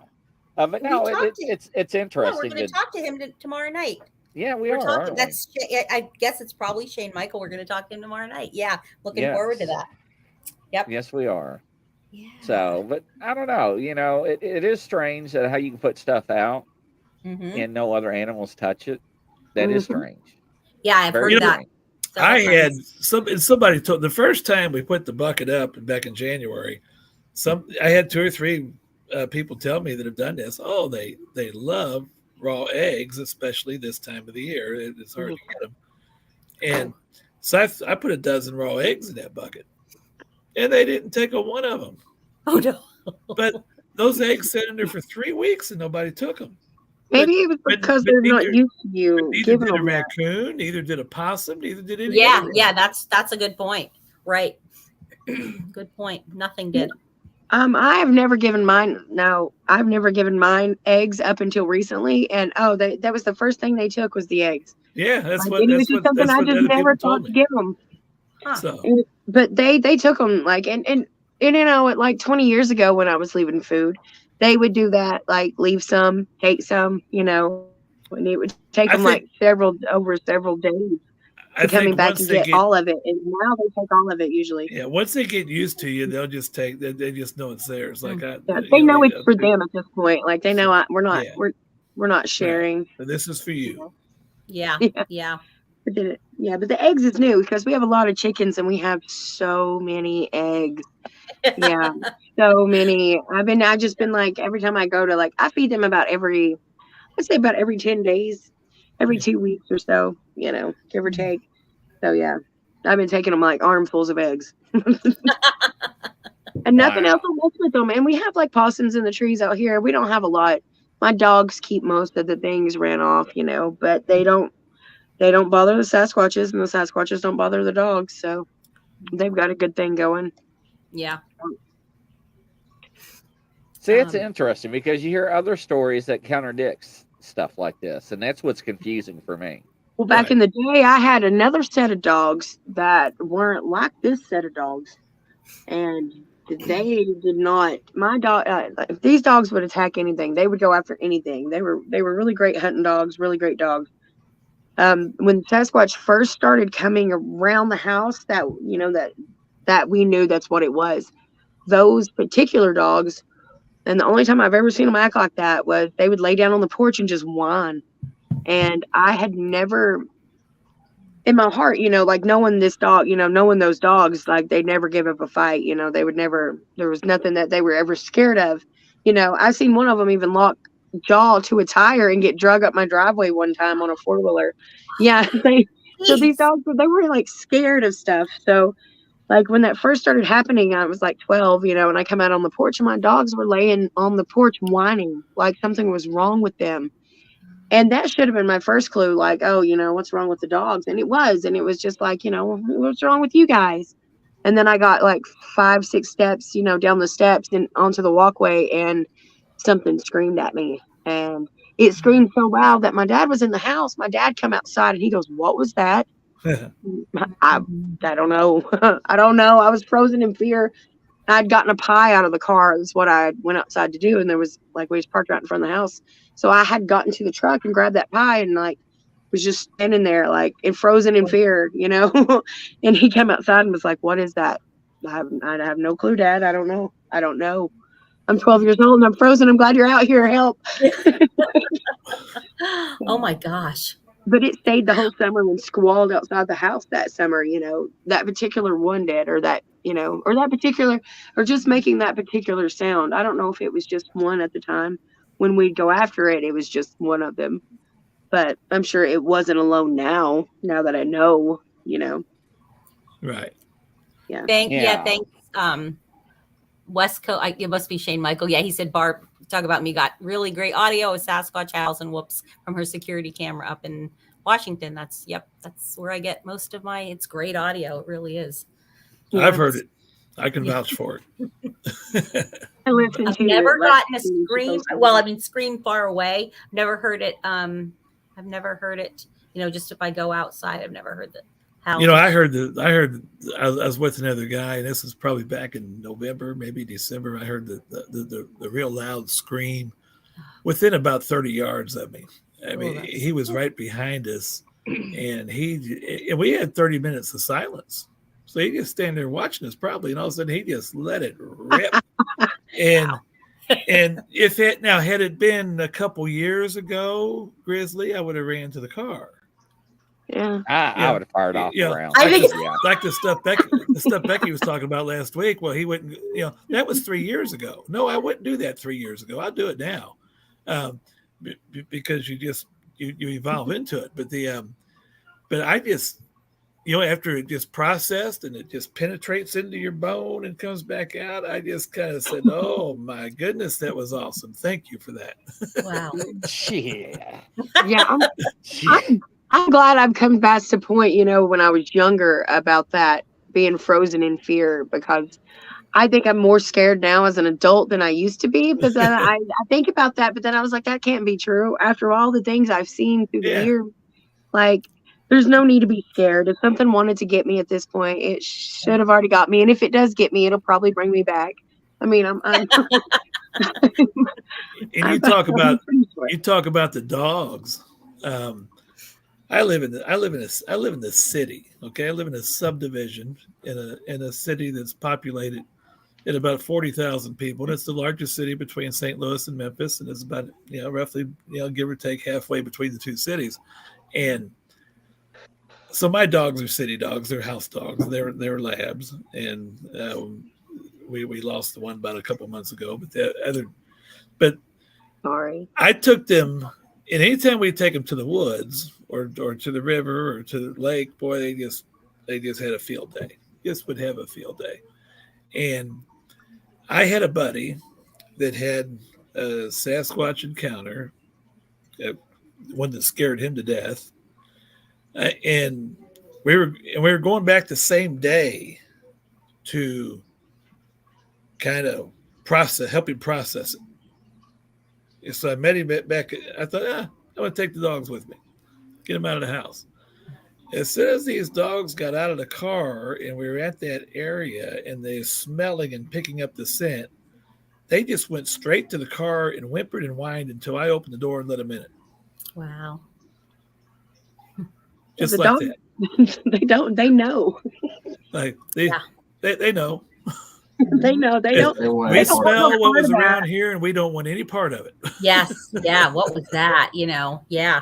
Speaker 3: But no, it's interesting.
Speaker 4: We're going to talk to him tomorrow night.
Speaker 3: Yeah, we're talking.
Speaker 4: I guess it's probably Shane Michael. We're going to talk to him tomorrow night. Yeah, looking forward to that. Yep.
Speaker 3: Yes, we are.
Speaker 4: Yeah.
Speaker 3: So, but I don't know. It is strange that how you can put stuff out and no other animals touch it. That is strange.
Speaker 4: Yeah, I've heard that.
Speaker 5: I had somebody told the first time we put the bucket up back in January. I had 2 or 3 people tell me that have done this. Oh, they love raw eggs, especially this time of the year. It's hard to get them. And so I put a dozen raw eggs in that bucket, and they didn't take one of them.
Speaker 4: Oh no!
Speaker 5: But those eggs sat in there for 3 weeks, and nobody took them.
Speaker 8: Maybe it was because they're not used to you.
Speaker 5: Neither did a raccoon, neither did a possum, neither did any.
Speaker 4: Yeah, that's a good point. Right. Good point. Nothing did.
Speaker 8: I have never given mine. No, I've never given mine eggs up until recently, and that was the first thing they took was the eggs.
Speaker 5: Yeah, that's
Speaker 8: I just never thought to give them.
Speaker 4: Huh.
Speaker 5: So.
Speaker 8: But they took them and like 20 years ago when I was leaving food, they would do that, like leave some, take some, and it would take them several days. Coming back and get all of it, and now they take all of it usually.
Speaker 5: Yeah, once they get used to you, they'll just take. They just know it's theirs. Like
Speaker 8: they know it's for them at this point. Like they know we're not sharing.
Speaker 5: So this is for you.
Speaker 4: Yeah.
Speaker 8: But the eggs is new because we have a lot of chickens and we have so many eggs. Yeah, so many. I've just been like every time I go to I feed them about every 10 days. Every 2 weeks or so, give or take. So, yeah, I've been taking them like armfuls of eggs. And nothing else will mess with them. And we have possums in the trees out here. We don't have a lot. My dogs keep most of the things ran off, but they don't bother the Sasquatches, and the Sasquatches don't bother the dogs. So they've got a good thing going.
Speaker 4: Yeah.
Speaker 3: See, it's interesting because you hear other stories that contradicts stuff like this, and that's what's confusing for me.
Speaker 8: Well, back in the day, I had another set of dogs that weren't like this set of dogs, and they did not. My dog, if these dogs would attack anything, they would go after anything. They were really great hunting dogs, really great dogs. When Sasquatch first started coming around the house, that that we knew that's what it was. Those particular dogs, and the only time I've ever seen them act like that was they would lay down on the porch and just whine. And I had never, in my heart, like knowing this dog, knowing those dogs, like they never give up a fight. They would never, there was nothing that they were ever scared of. I've seen one of them even lock jaw to a tire and get drug up my driveway one time on a 4-wheeler. Yeah. So these dogs, they were like scared of stuff. So like when that first started happening, I was like 12, and I come out on the porch and my dogs were laying on the porch whining like something was wrong with them. And that should have been my first clue, like, oh, what's wrong with the dogs? And it was just like, what's wrong with you guys? And then I got like 5-6 steps, down the steps and onto the walkway, and something screamed at me. And it screamed so loud that my dad was in the house. My dad come outside and he goes, what was that? I don't know. I don't know. I was frozen in fear. I'd gotten a pie out of the car. That's what I went outside to do. And there was like, we was parked right in front of the house. So I had gotten to the truck and grabbed that pie and like was just standing there like frozen in fear, and he came outside and was like, what is that? I have no clue, Dad. I don't know. I'm 12 years old and I'm frozen. I'm glad you're out here. Help.
Speaker 9: Oh my gosh.
Speaker 8: But it stayed the whole summer and squalled outside the house that summer, that particular one did, or that, or that particular, or just making that particular sound. I don't know if it was just one at the time. When we'd go after it, it was just one of them. But I'm sure it wasn't alone now that I know,
Speaker 5: Right.
Speaker 8: Yeah.
Speaker 4: Thanks. West Coast, it must be Shane Michael. Yeah, he said, Barb, talk about me, got really great audio of Sasquatch house and whoops from her security camera up in Washington. That's where I get most of my, it's great audio. It really is.
Speaker 8: Yeah,
Speaker 5: I've heard it. I can vouch for it.
Speaker 8: I listened
Speaker 4: I've
Speaker 8: to
Speaker 4: never
Speaker 8: it,
Speaker 4: gotten a
Speaker 8: like,
Speaker 4: scream. Well, I mean, scream far away. Never heard it. I've never heard it, just if I go outside, I've never heard that.
Speaker 5: I was with another guy, and this was probably back in November, maybe December. I heard the real loud scream within about 30 yards of me. I mean, he was right behind us, and we had 30 minutes of silence. So he just standing there watching us probably, and all of a sudden he just let it rip. and if it now had it been a couple years ago, Grizzly, I would have ran to the car.
Speaker 8: Yeah,
Speaker 3: I would have fired off the round.
Speaker 5: Like the stuff Becky was talking about last week. Well, he wouldn't. That was 3 years ago. No, I wouldn't do that 3 years ago. I'll do it now, because you evolve into it. But I just, after it just processed and it just penetrates into your bone and comes back out, I just kind of said, "Oh my goodness, that was awesome! Thank you for that."
Speaker 9: Wow.
Speaker 8: Yeah. I'm glad I've come past the point, when I was younger about that being frozen in fear, because I think I'm more scared now as an adult than I used to be. But then I think about that, but then I was like, that can't be true. After all the things I've seen through the years, like there's no need to be scared. If something wanted to get me at this point, it should have already got me. And if it does get me, it'll probably bring me back. I mean, I'm
Speaker 5: and you talk about the dogs. I live in the city. Okay, I live in a subdivision in a city that's populated at about 40,000 people, and it's the largest city between St. Louis and Memphis, and it's about roughly give or take halfway between the two cities. And so my dogs are city dogs. They're house dogs. They're labs, and we lost the one about a couple months ago. But
Speaker 8: sorry,
Speaker 5: I took them. And anytime we take them to the woods or to the river or to the lake, boy, they just had a field day. Just would have a field day. And I had a buddy that had a Sasquatch encounter, one that scared him to death. And we were going back the same day to kind of help him process it. So I met him back. I thought, I'm going to take the dogs with me, get them out of the house. As soon as these dogs got out of the car and we were at that area and they're smelling and picking up the scent, they just went straight to the car and whimpered and whined until I opened the door and let them in it.
Speaker 9: Wow.
Speaker 5: Just like that.
Speaker 8: They know.
Speaker 5: Like They know.
Speaker 8: They know. They don't.
Speaker 6: They want
Speaker 5: We
Speaker 6: any part of
Speaker 5: smell
Speaker 6: it.
Speaker 5: what was
Speaker 8: of that.
Speaker 5: around here, and we don't want any part of it.
Speaker 9: Yes. Yeah. What was that? Yeah.
Speaker 8: Yeah,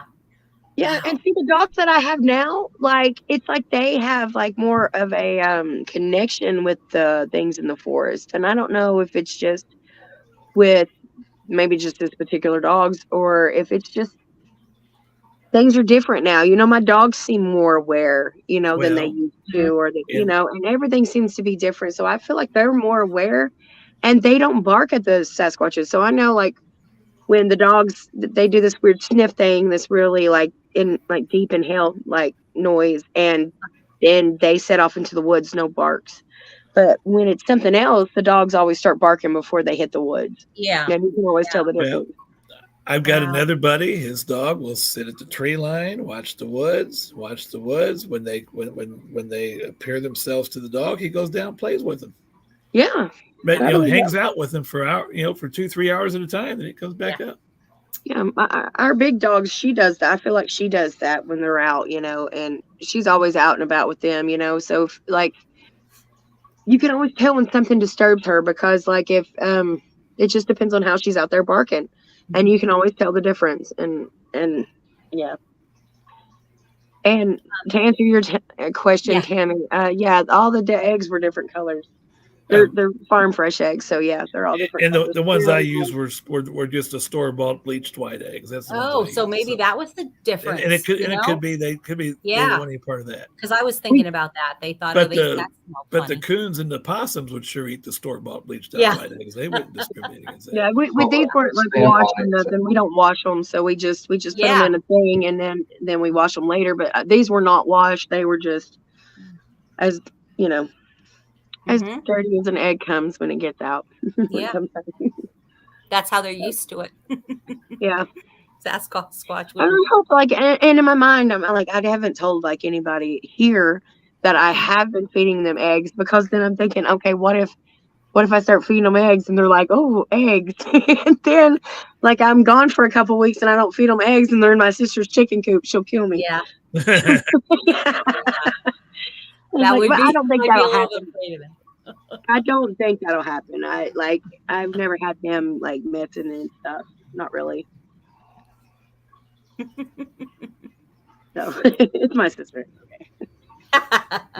Speaker 9: Wow.
Speaker 8: and see the dogs that I have now, like it's like they have like more of a connection with the things in the forest, and I don't know if it's just with maybe just this particular dogs or if it's just things are different now. My dogs seem more aware, than they
Speaker 5: Well,
Speaker 8: used to, or that,
Speaker 5: in
Speaker 8: and everything seems to be different. So I feel like they're more aware, and they don't bark at the Sasquatches. So I know like when the dogs they do this weird sniff thing, this really like deep inhale like noise, and then they set off into the woods, no barks. But when it's something else, the dogs always start barking before they hit the woods.
Speaker 9: Yeah.
Speaker 8: And you can always tell the
Speaker 5: well,
Speaker 8: difference.
Speaker 5: I've got
Speaker 9: Wow.
Speaker 5: another buddy. His dog will sit at the tree line, watch the woods. When they appear themselves to the dog, he goes down, plays with them.
Speaker 8: Yeah.
Speaker 5: But
Speaker 8: I believe
Speaker 5: hangs out with them for for 2-3 hours at a time. Then he comes back up.
Speaker 8: Yeah, our big dog, she does that. I feel like she does that when they're out, and she's always out and about with them, So, like, you can always tell when something disturbs her because, like, if it just depends on how she's out there barking, and you can always tell the difference. And yeah. And to answer your question,
Speaker 9: Yeah.
Speaker 8: Tammy, yeah, all the eggs were different colors. They're farm fresh eggs, so yeah, they're all different.
Speaker 5: And
Speaker 8: colors.
Speaker 5: the ones
Speaker 8: Really
Speaker 5: I
Speaker 8: cool.
Speaker 5: used were just a store-bought bleached white eggs. That's the ones
Speaker 9: Oh,
Speaker 5: I
Speaker 9: so
Speaker 5: used.
Speaker 9: maybe that was the difference.
Speaker 5: and it could be they didn't
Speaker 9: Yeah.
Speaker 5: want any part of that.
Speaker 9: Because I was thinking about that. They thought,
Speaker 5: But
Speaker 9: they
Speaker 5: the
Speaker 9: that smelled
Speaker 5: but the
Speaker 9: funny.
Speaker 5: coons and the possums would sure eat the store-bought bleached out
Speaker 9: Yeah.
Speaker 5: white eggs. They wouldn't discriminate against that.
Speaker 8: Yeah, with these weren't like
Speaker 6: Stand
Speaker 8: washed
Speaker 6: by
Speaker 8: or
Speaker 6: it,
Speaker 8: nothing. We don't wash them, so we just put them
Speaker 9: Yeah.
Speaker 8: in a thing and then we wash them later. But these were not washed; they were just as as
Speaker 4: Mhm.
Speaker 8: dirty as an egg comes when it gets out. When it
Speaker 4: Yeah.
Speaker 8: comes out.
Speaker 4: That's how they're used to it.
Speaker 8: Yeah,
Speaker 4: Sasquatch
Speaker 8: and I
Speaker 4: would.
Speaker 8: hope like, and in my mind, I'm like, I haven't told like anybody here that I have been feeding them eggs because then I'm thinking, okay, what if I start feeding them eggs and they're like, oh, eggs, and then like I'm gone for a couple weeks and I don't feed them eggs and they're in my sister's chicken coop, she'll kill me.
Speaker 9: Yeah.
Speaker 8: I was
Speaker 9: That
Speaker 8: like,
Speaker 9: would
Speaker 8: but
Speaker 9: be.
Speaker 8: I don't think
Speaker 9: I'd be a
Speaker 8: that'll
Speaker 9: little
Speaker 8: happen.
Speaker 9: afraid of it.
Speaker 8: I don't think that'll happen. I've never had them like messing and stuff. Not really. So it's my sister.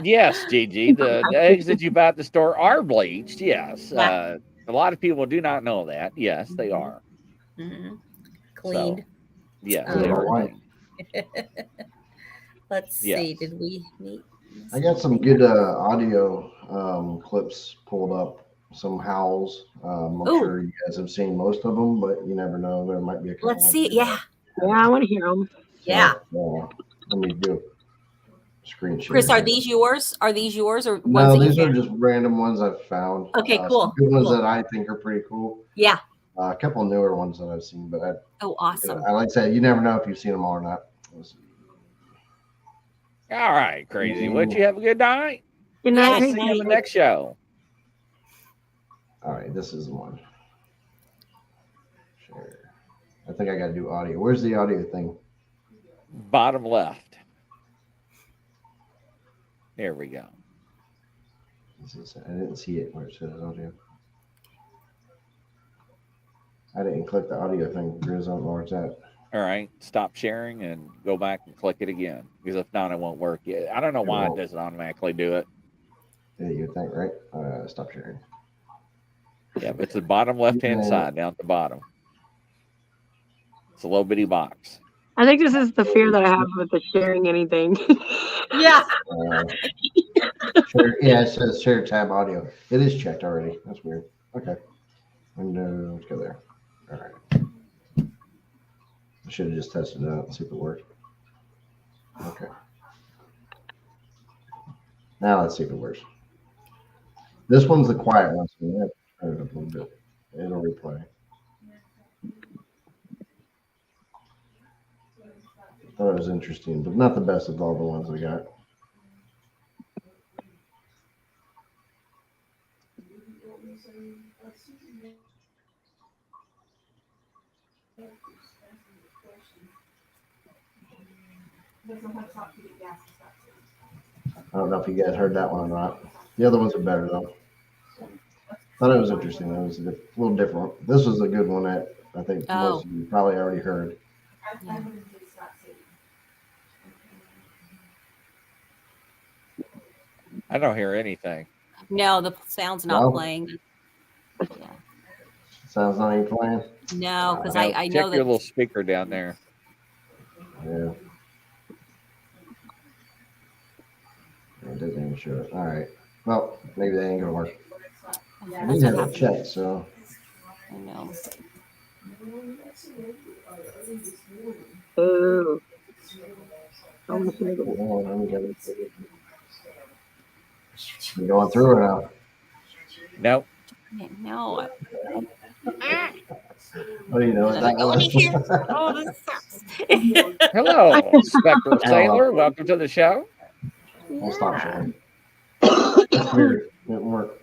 Speaker 3: Yes, Gigi. The eggs that you buy at the store are bleached. Yes.
Speaker 9: Yeah.
Speaker 3: A lot of people do not know that. Yes, they are.
Speaker 9: Mhm. Cleaned.
Speaker 3: So, yes,
Speaker 9: Oh.
Speaker 3: they are.
Speaker 6: White.
Speaker 3: clean.
Speaker 9: Let's
Speaker 3: Yes.
Speaker 9: see. Did we meet?
Speaker 6: I got some good audio clips pulled up. Some howls. I'm
Speaker 9: Ooh.
Speaker 6: sure you guys have seen most of them, but you never know. There might be a couple.
Speaker 9: Let's
Speaker 6: of
Speaker 9: see.
Speaker 6: them.
Speaker 9: Yeah.
Speaker 8: Yeah, I want to hear them.
Speaker 9: Yeah.
Speaker 6: Let me do a screen share.
Speaker 4: Chris, are
Speaker 6: here.
Speaker 4: these yours? Are these yours or ones
Speaker 6: No,
Speaker 4: that you
Speaker 6: these are
Speaker 4: found?
Speaker 6: just random ones I've found.
Speaker 4: Okay,
Speaker 6: Some
Speaker 4: cool,
Speaker 6: good ones
Speaker 4: cool.
Speaker 6: that I think are pretty cool.
Speaker 4: Yeah.
Speaker 6: A couple newer ones that I've seen, but
Speaker 4: Oh, awesome.
Speaker 6: I like I said, you never know if you've seen them all or not. Let's see.
Speaker 3: All right, crazy. Would you have a good night?
Speaker 8: Good
Speaker 4: Yeah,
Speaker 8: night.
Speaker 3: I'll
Speaker 8: Crazy.
Speaker 3: see you in the next show.
Speaker 6: All right, this is the one. Share. I think I got to do audio. Where's the audio thing?
Speaker 3: Bottom left. There we go.
Speaker 6: I didn't see it where it says audio. I didn't click the audio thing. Grizz, I don't know where it's at.
Speaker 3: All right, stop sharing and go back and click it again because if not, it won't work. I don't know why it doesn't automatically do it.
Speaker 6: Yeah, you think, right? Stop sharing.
Speaker 3: Yeah, but it's the bottom left-hand side down at the bottom. It's a little bitty box.
Speaker 8: I think this is the fear that I have with the sharing anything.
Speaker 4: Yeah.
Speaker 6: Share, yeah, it says share tab audio. It is checked already. That's weird. Okay. Window, let's go there. All right. I should have just tested it out and see if it worked. Okay. Now let's see if it works. This one's the quiet one, so we have to turn it up a little bit. It'll replay. Thought it was interesting, but not the best of all the ones we got. I don't know if you guys heard that one or not. The other ones are better though. Thought it was interesting. It was a little different. This was a good one that I think most of you probably already heard.
Speaker 4: Yeah.
Speaker 3: I don't hear anything.
Speaker 4: No, the sound's not
Speaker 6: No?
Speaker 4: playing. Yeah.
Speaker 6: Sounds not even playing.
Speaker 4: No, because
Speaker 3: Now,
Speaker 4: I
Speaker 3: check
Speaker 4: know
Speaker 3: your
Speaker 4: that.
Speaker 3: little speaker down there.
Speaker 6: Yeah. It doesn't even show it. All right. Well, maybe that ain't gonna work. I need to have a check, so.
Speaker 4: I know.
Speaker 8: Ooh.
Speaker 6: I'm going through it now.
Speaker 3: Nope.
Speaker 4: No.
Speaker 6: What do you know?
Speaker 4: Oh, this sucks.
Speaker 3: Hello, Spectral Sailor. Welcome to the show.
Speaker 6: I'll stop sharing. It's weird. It didn't work.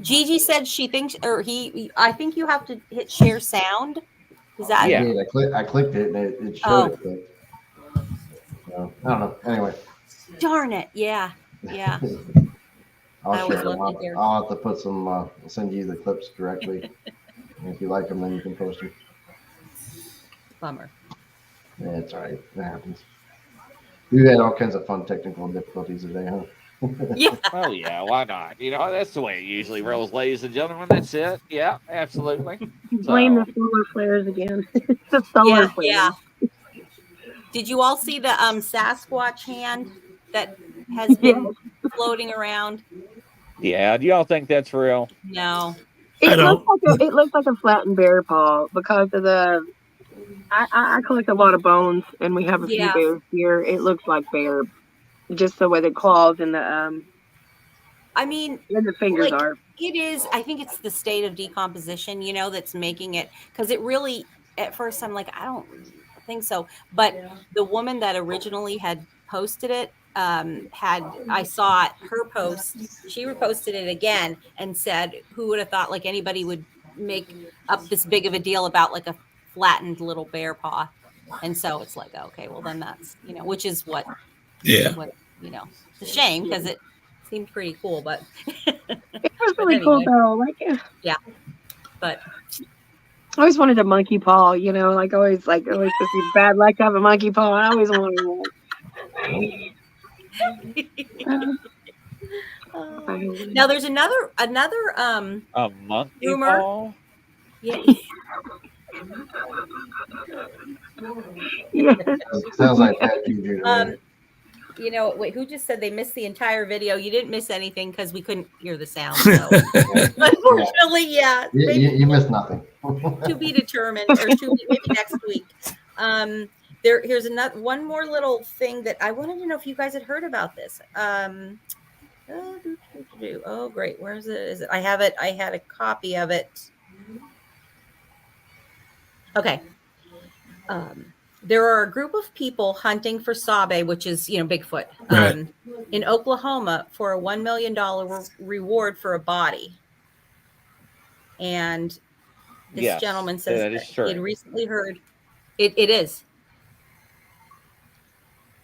Speaker 4: Gigi said she thinks, or I think you have to hit share sound. Is that?
Speaker 3: Yeah.
Speaker 6: I clicked it and it showed it. So, I don't know. Anyway.
Speaker 4: Darn it. Yeah. Yeah.
Speaker 6: I'll share them. I'll have to put some, I'll send you the clips directly. And if you like them, then you can post them.
Speaker 4: Bummer.
Speaker 6: Yeah, it's all right. That happens. We've had all kinds of fun technical difficulties today, huh?
Speaker 4: Yeah.
Speaker 3: Oh, yeah. Why not? You know, that's the way it usually rolls, ladies and gentlemen. That's it. Yeah, absolutely.
Speaker 8: Blame the solar flares again. The solar flares.
Speaker 4: Yeah. Did you all see the Sasquatch hand that has been floating around?
Speaker 3: Yeah. Do y'all think that's real?
Speaker 4: No.
Speaker 8: It looks like a flattened bear paw because of the. I collect a lot of bones, and we have a few bears here. It looks like bear, just the way the claws and the
Speaker 4: I mean,
Speaker 8: and the fingers are.
Speaker 4: It is. I think it's the state of decomposition, that's making it, because it really. At first, I'm like, I don't think so, but the woman that originally had posted it I saw her post. She reposted it again and said, "Who would have thought like anybody would make up this big of a deal about like a flattened little bear paw?" And so it's like, okay, well then that's which is what it's a shame because it seemed pretty cool, but
Speaker 8: it was really cool though.
Speaker 4: Yeah, but.
Speaker 8: I always wanted a monkey paw, always to see bad luck to have a monkey paw. I always wanted one.
Speaker 4: Now there's another
Speaker 3: a monkey
Speaker 4: rumor.
Speaker 3: paw?
Speaker 4: Yeah.
Speaker 6: Sounds like that, Juju.
Speaker 4: Wait, who just said they missed the entire video? You didn't miss anything because we couldn't hear the sound. So. Unfortunately, yeah.
Speaker 6: You missed nothing.
Speaker 4: To be determined, or maybe next week. Here's one more little thing that I wanted to know if you guys had heard about this. Oh, great. Where is it? Is it? I have it. I had a copy of it. Okay. There are a group of people hunting for Sabe, which is, Bigfoot, in Oklahoma for a $1 million reward for a body. And this gentleman says that he had recently heard it is.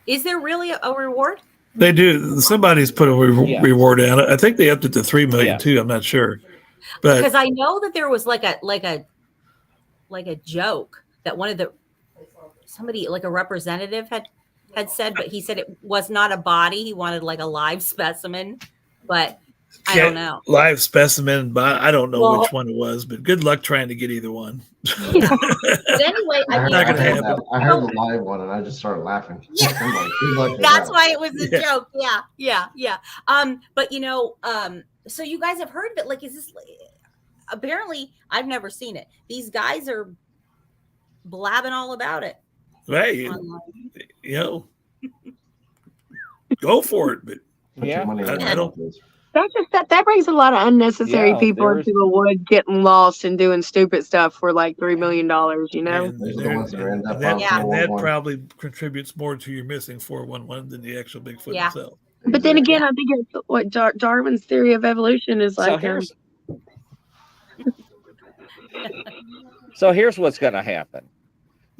Speaker 4: Is there really a reward?
Speaker 5: They do. Somebody's put a reward out. I think they upped it to $3 million too. I'm not sure, but
Speaker 4: because I know that there was like a joke that somebody like a representative had said, but he said it was not a body. He wanted like a live specimen, but I don't know.
Speaker 5: Live specimen, but I don't know which one it was, but good luck trying to get either one.
Speaker 4: Yeah. But anyway,
Speaker 6: I heard the live one and I just started laughing.
Speaker 4: Yeah. That's why it was a joke. Yeah. But so you guys have heard of it. Like, is this apparently I've never seen it. These guys are blabbing all about it.
Speaker 5: Hey, go for it, but I don't.
Speaker 8: That brings a lot of unnecessary people into the woods getting lost and doing stupid stuff for like $3 million,
Speaker 5: That probably contributes more to your missing 411 than the actual Bigfoot itself.
Speaker 8: But then again, I think it's what Darwin's theory of evolution is like.
Speaker 3: So here's what's going to happen.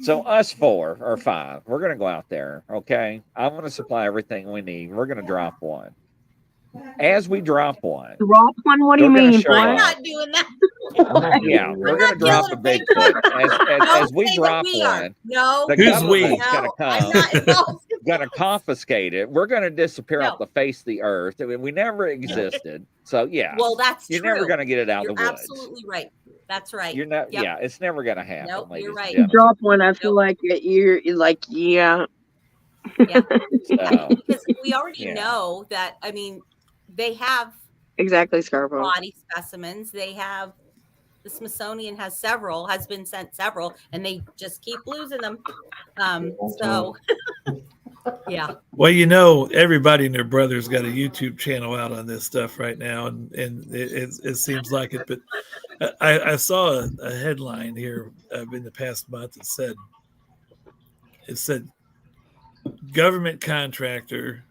Speaker 3: So us 4 or 5, we're going to go out there, okay? I'm going to supply everything we need. We're going to drop one. As we drop one,
Speaker 8: Drop one? What do you
Speaker 3: they're gonna
Speaker 8: mean?
Speaker 3: show
Speaker 4: I'm
Speaker 3: up.
Speaker 4: not doing that.
Speaker 3: Yeah, we're going to
Speaker 4: not
Speaker 3: drop a
Speaker 4: killing a
Speaker 3: Bigfoot. As we
Speaker 4: Don't say that
Speaker 3: drop
Speaker 4: we are.
Speaker 3: one,
Speaker 4: No.
Speaker 3: the
Speaker 5: Who's we?
Speaker 3: government's going to
Speaker 4: No, I'm
Speaker 3: come,
Speaker 4: not involved.
Speaker 3: going to confiscate it. We're going to disappear
Speaker 4: No.
Speaker 3: off the face of the earth. I mean, we never existed. So, yeah,
Speaker 4: Well, that's
Speaker 3: you're
Speaker 4: true.
Speaker 3: never going to get it out
Speaker 4: You're
Speaker 3: of the woods.
Speaker 4: absolutely right. That's right.
Speaker 3: You're not,
Speaker 4: Yep.
Speaker 3: yeah, it's never going to happen.
Speaker 4: Nope,
Speaker 3: ladies
Speaker 4: you're right.
Speaker 3: and
Speaker 8: You drop one, I feel like you're like, yeah.
Speaker 3: gentlemen. So,
Speaker 4: Because we already
Speaker 3: Yeah.
Speaker 4: know that, I mean, they have
Speaker 8: Exactly, Scarborough.
Speaker 4: body specimens. They have, the Smithsonian has been sent several, and they just keep losing them. So, yeah.
Speaker 5: Well, you know, everybody and their brother's got a YouTube channel out on this stuff right now, and it seems like it. But I saw a headline here in the past month that said government contractor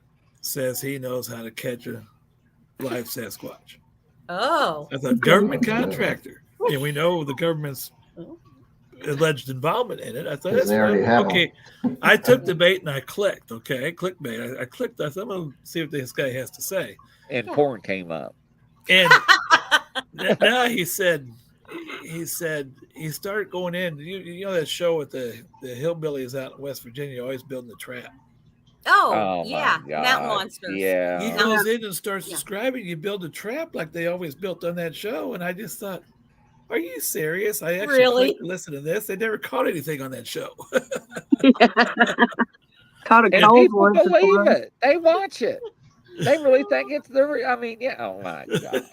Speaker 5: says he knows how to catch a live Sasquatch.
Speaker 4: Oh.
Speaker 5: I thought government contractor, and we know the government's alleged involvement in it. I thought that's
Speaker 6: They already have
Speaker 5: okay. I took the bait and I clicked. Okay, clickbait. I clicked. I thought I'm gonna see what this guy has to say.
Speaker 3: and porn came up.
Speaker 5: And now he said he started going in. You know that show with the hillbillies out in West Virginia always building the trap.
Speaker 4: Oh,
Speaker 3: my
Speaker 4: yeah.
Speaker 3: God.
Speaker 4: Mountain monsters.
Speaker 5: He
Speaker 3: Yeah.
Speaker 5: goes in and starts
Speaker 4: Yeah.
Speaker 5: describing you build a trap like they always built on that show, and I just thought, are you serious? I actually
Speaker 4: Really?
Speaker 5: clicked to listen to this. They never caught anything on that show.
Speaker 8: Caught a
Speaker 3: And
Speaker 8: cold
Speaker 3: people
Speaker 8: one.
Speaker 3: believe it. They watch it. They really think it's I mean, yeah. Oh my God.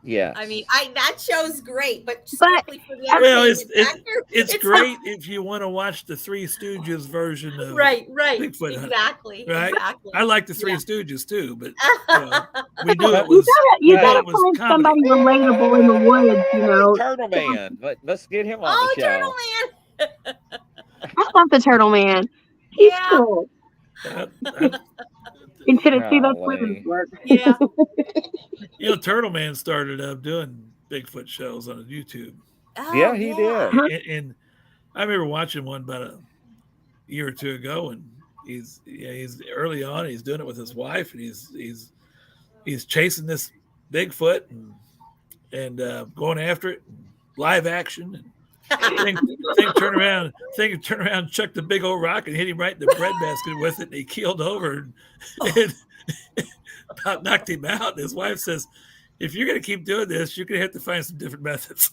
Speaker 3: Yeah.
Speaker 4: I mean, that show's great, but strictly for the
Speaker 5: Well,
Speaker 4: entertainment factor,
Speaker 5: it's great if you want to watch the Three Stooges version of
Speaker 4: right,
Speaker 5: Bigfoot hunting.
Speaker 4: exactly,
Speaker 5: Right?
Speaker 4: exactly.
Speaker 5: I like the Three
Speaker 4: Yeah.
Speaker 5: Stooges too, but we knew it
Speaker 8: You
Speaker 5: was
Speaker 8: you
Speaker 3: Right.
Speaker 8: gotta
Speaker 5: it was
Speaker 8: find
Speaker 5: comedy.
Speaker 8: somebody relatable in the woods, you know.
Speaker 3: Turtle Man. Let's get him on
Speaker 4: Oh,
Speaker 3: the show.
Speaker 4: Turtle Man.
Speaker 8: I love the Turtle Man. He's
Speaker 4: Yeah.
Speaker 8: cool.
Speaker 5: I-
Speaker 8: In Tennessee, that's
Speaker 3: Golly.
Speaker 8: women's work.
Speaker 4: Yeah.
Speaker 5: you know, Turtle Man started up doing Bigfoot shows on YouTube,
Speaker 4: Oh,
Speaker 3: Yeah, he did.
Speaker 5: and I remember watching one about a year or two ago, and he's early on. He's doing it with his wife, and he's chasing this Bigfoot and going after it, live action. And thing turned around, chucked a big old rock and hit him right in the breadbasket with it, and he keeled over and about knocked him out. And his wife says, "If you're going to keep doing this, you're going to have to find some different methods."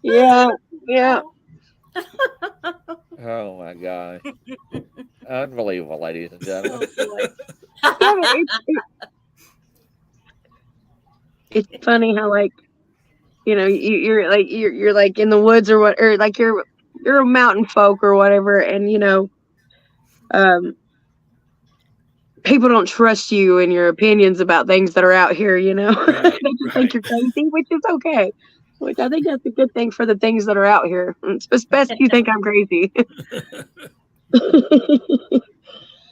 Speaker 8: Yeah, yeah.
Speaker 3: Oh my gosh. Unbelievable, ladies and gentlemen.
Speaker 4: Oh,
Speaker 8: Yeah, but it's funny how, like, you know, you're like in the woods or what, or like you're a mountain folk or whatever, and you know, people don't trust you and your opinions about things that are out here. You know, they just think you're crazy, which is okay. Which I think that's a good thing for the things that are out here. It's best if you think I'm crazy.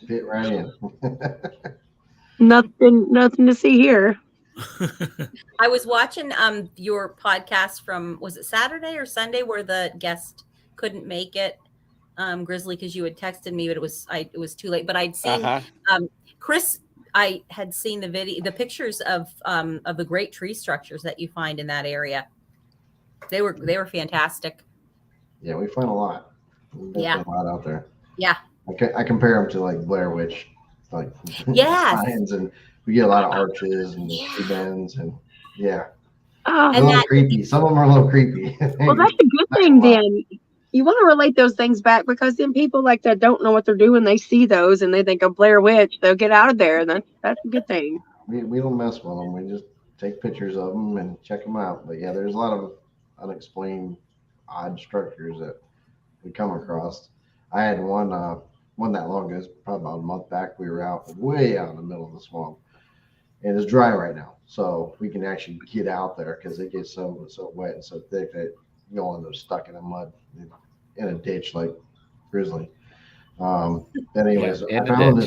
Speaker 6: Fit right in.
Speaker 8: Nothing to see here.
Speaker 4: I was watching your podcast from, was it Saturday or Sunday, where the guest couldn't make it, Grizzly, because you had texted me, but it was too late. But I'd seen Chris. I had seen the pictures of the great tree structures that you find in that area. They were fantastic.
Speaker 6: Yeah, we find a lot.
Speaker 4: Yeah.
Speaker 6: A lot out there.
Speaker 4: Yeah.
Speaker 6: I compare them to like Blair Witch, like
Speaker 4: Yes.
Speaker 6: signs, and we get a lot of arches and tree bends, and yeah,
Speaker 8: Oh,
Speaker 6: a little creepy. Some of them are a little creepy.
Speaker 8: well, that's a good thing then. You want to relate those things back, because then people like that don't know what they're doing. They see those and they think of Blair Witch. They'll get out of there, and that's a good thing.
Speaker 6: We don't mess with them. We just take pictures of them and check them out. But yeah, there's a lot of unexplained odd structures that we come across. I had one that long ago, probably about a month back. We were way out in the middle of the swamp, and it's dry right now, so we can actually get out there, because it gets so wet and so thick that you don't end up stuck in the mud in a ditch like Grizzly. But anyways,
Speaker 3: Yeah,
Speaker 6: I found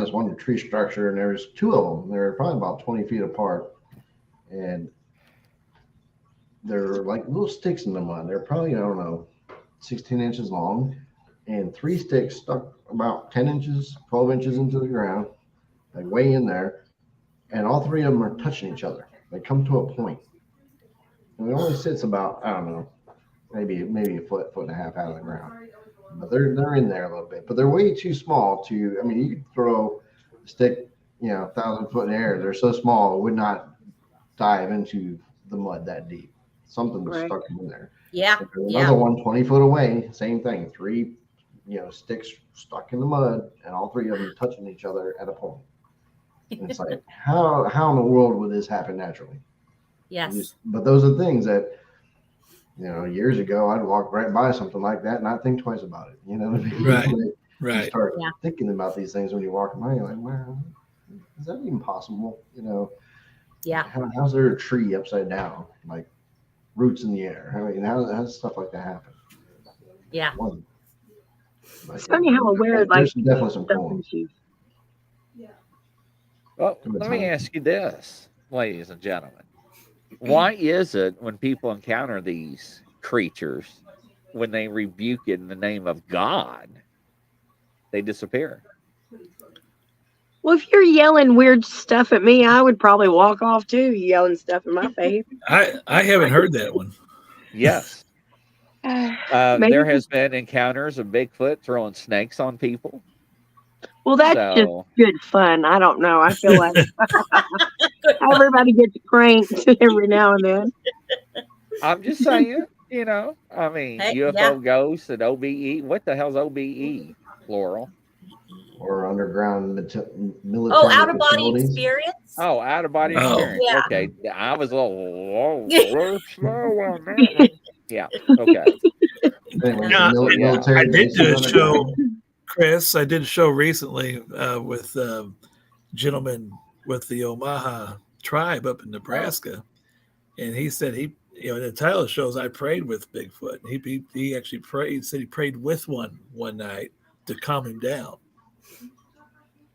Speaker 6: this one tree structure, and there was two of them. They were probably about 20 feet apart, and they're like little sticks in the mud. They're probably, I don't know, 16 inches long, and 3 sticks stuck about 10 inches, 12 inches into the ground, like way in there, and all 3 of them are touching each other. They come to a point, and it only sits about, I don't know, maybe a foot and a half out of the ground. But they're in there a little bit, but they're way too small to. I mean, you could throw a stick, 1,000 foot in the air. They're so small, it would not dive into the mud that deep. Something was stuck in there.
Speaker 9: Yeah.
Speaker 6: Another one 20 foot away, same thing. 3, sticks stuck in the mud, and all 3 of them touching each other at a point. And it's like, how in the world would this happen naturally?
Speaker 9: Yes.
Speaker 6: But those are things that, years ago, I'd walk right by something like that and not think twice about it. You know what I mean?
Speaker 5: Right.
Speaker 6: You start thinking about these things when you walk by. You're like, wow, is that even possible?
Speaker 9: Yeah.
Speaker 6: How's there a tree upside down, like roots in the air? I mean, how does stuff like that happen?
Speaker 9: Yeah.
Speaker 8: It's funny how aware,
Speaker 6: there's definitely some cool.
Speaker 3: Well, let me ask you this, ladies and gentlemen. Why is it when people encounter these creatures, when they rebuke it in the name of God, they disappear?
Speaker 8: Well, if you're yelling weird stuff at me, I would probably walk off too, yelling stuff in my face.
Speaker 5: I haven't heard that one.
Speaker 3: Yes. There has been encounters of Bigfoot throwing snakes on people.
Speaker 8: Well, that's just good fun. I don't know. I feel like everybody gets pranked every now and then.
Speaker 3: I'm just saying, I mean, UFO ghosts and OBE. What the hell's OBE, Laurel?
Speaker 6: Or underground military.
Speaker 9: Oh, out of body experience.
Speaker 3: Oh, out of body experience.
Speaker 9: Yeah.
Speaker 3: Okay, I was a little slow on that. Yeah. Okay.
Speaker 5: I did do a show, Chris. I did a show recently with a gentleman with the Omaha tribe up in Nebraska, and he said the title of the show is "I Prayed with Bigfoot." He actually prayed. He said he prayed with one night to calm him down.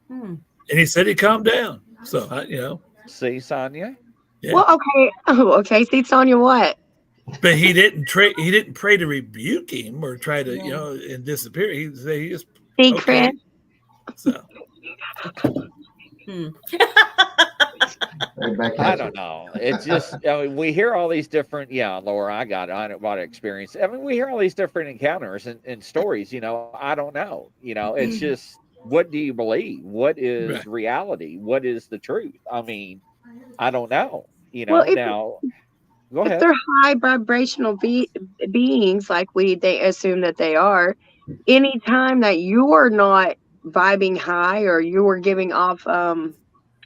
Speaker 5: And he said he calmed down. So
Speaker 3: see, Sonia.
Speaker 8: Yeah. Well, okay. Oh, okay. See, Sonia, what?
Speaker 5: But he didn't pray to rebuke him or try to and disappear. He just
Speaker 8: see, Chris.
Speaker 5: So.
Speaker 3: I don't know. It's just we hear all these different. Yeah, Laura, I got out-of-body experience. I mean, we hear all these different encounters and stories. I don't know. It's just. What do you believe? What is reality? What is the truth? I mean, I don't know. Now, go ahead.
Speaker 8: If they're high vibrational beings like they assume that they are, anytime that you are not vibing high or you are giving off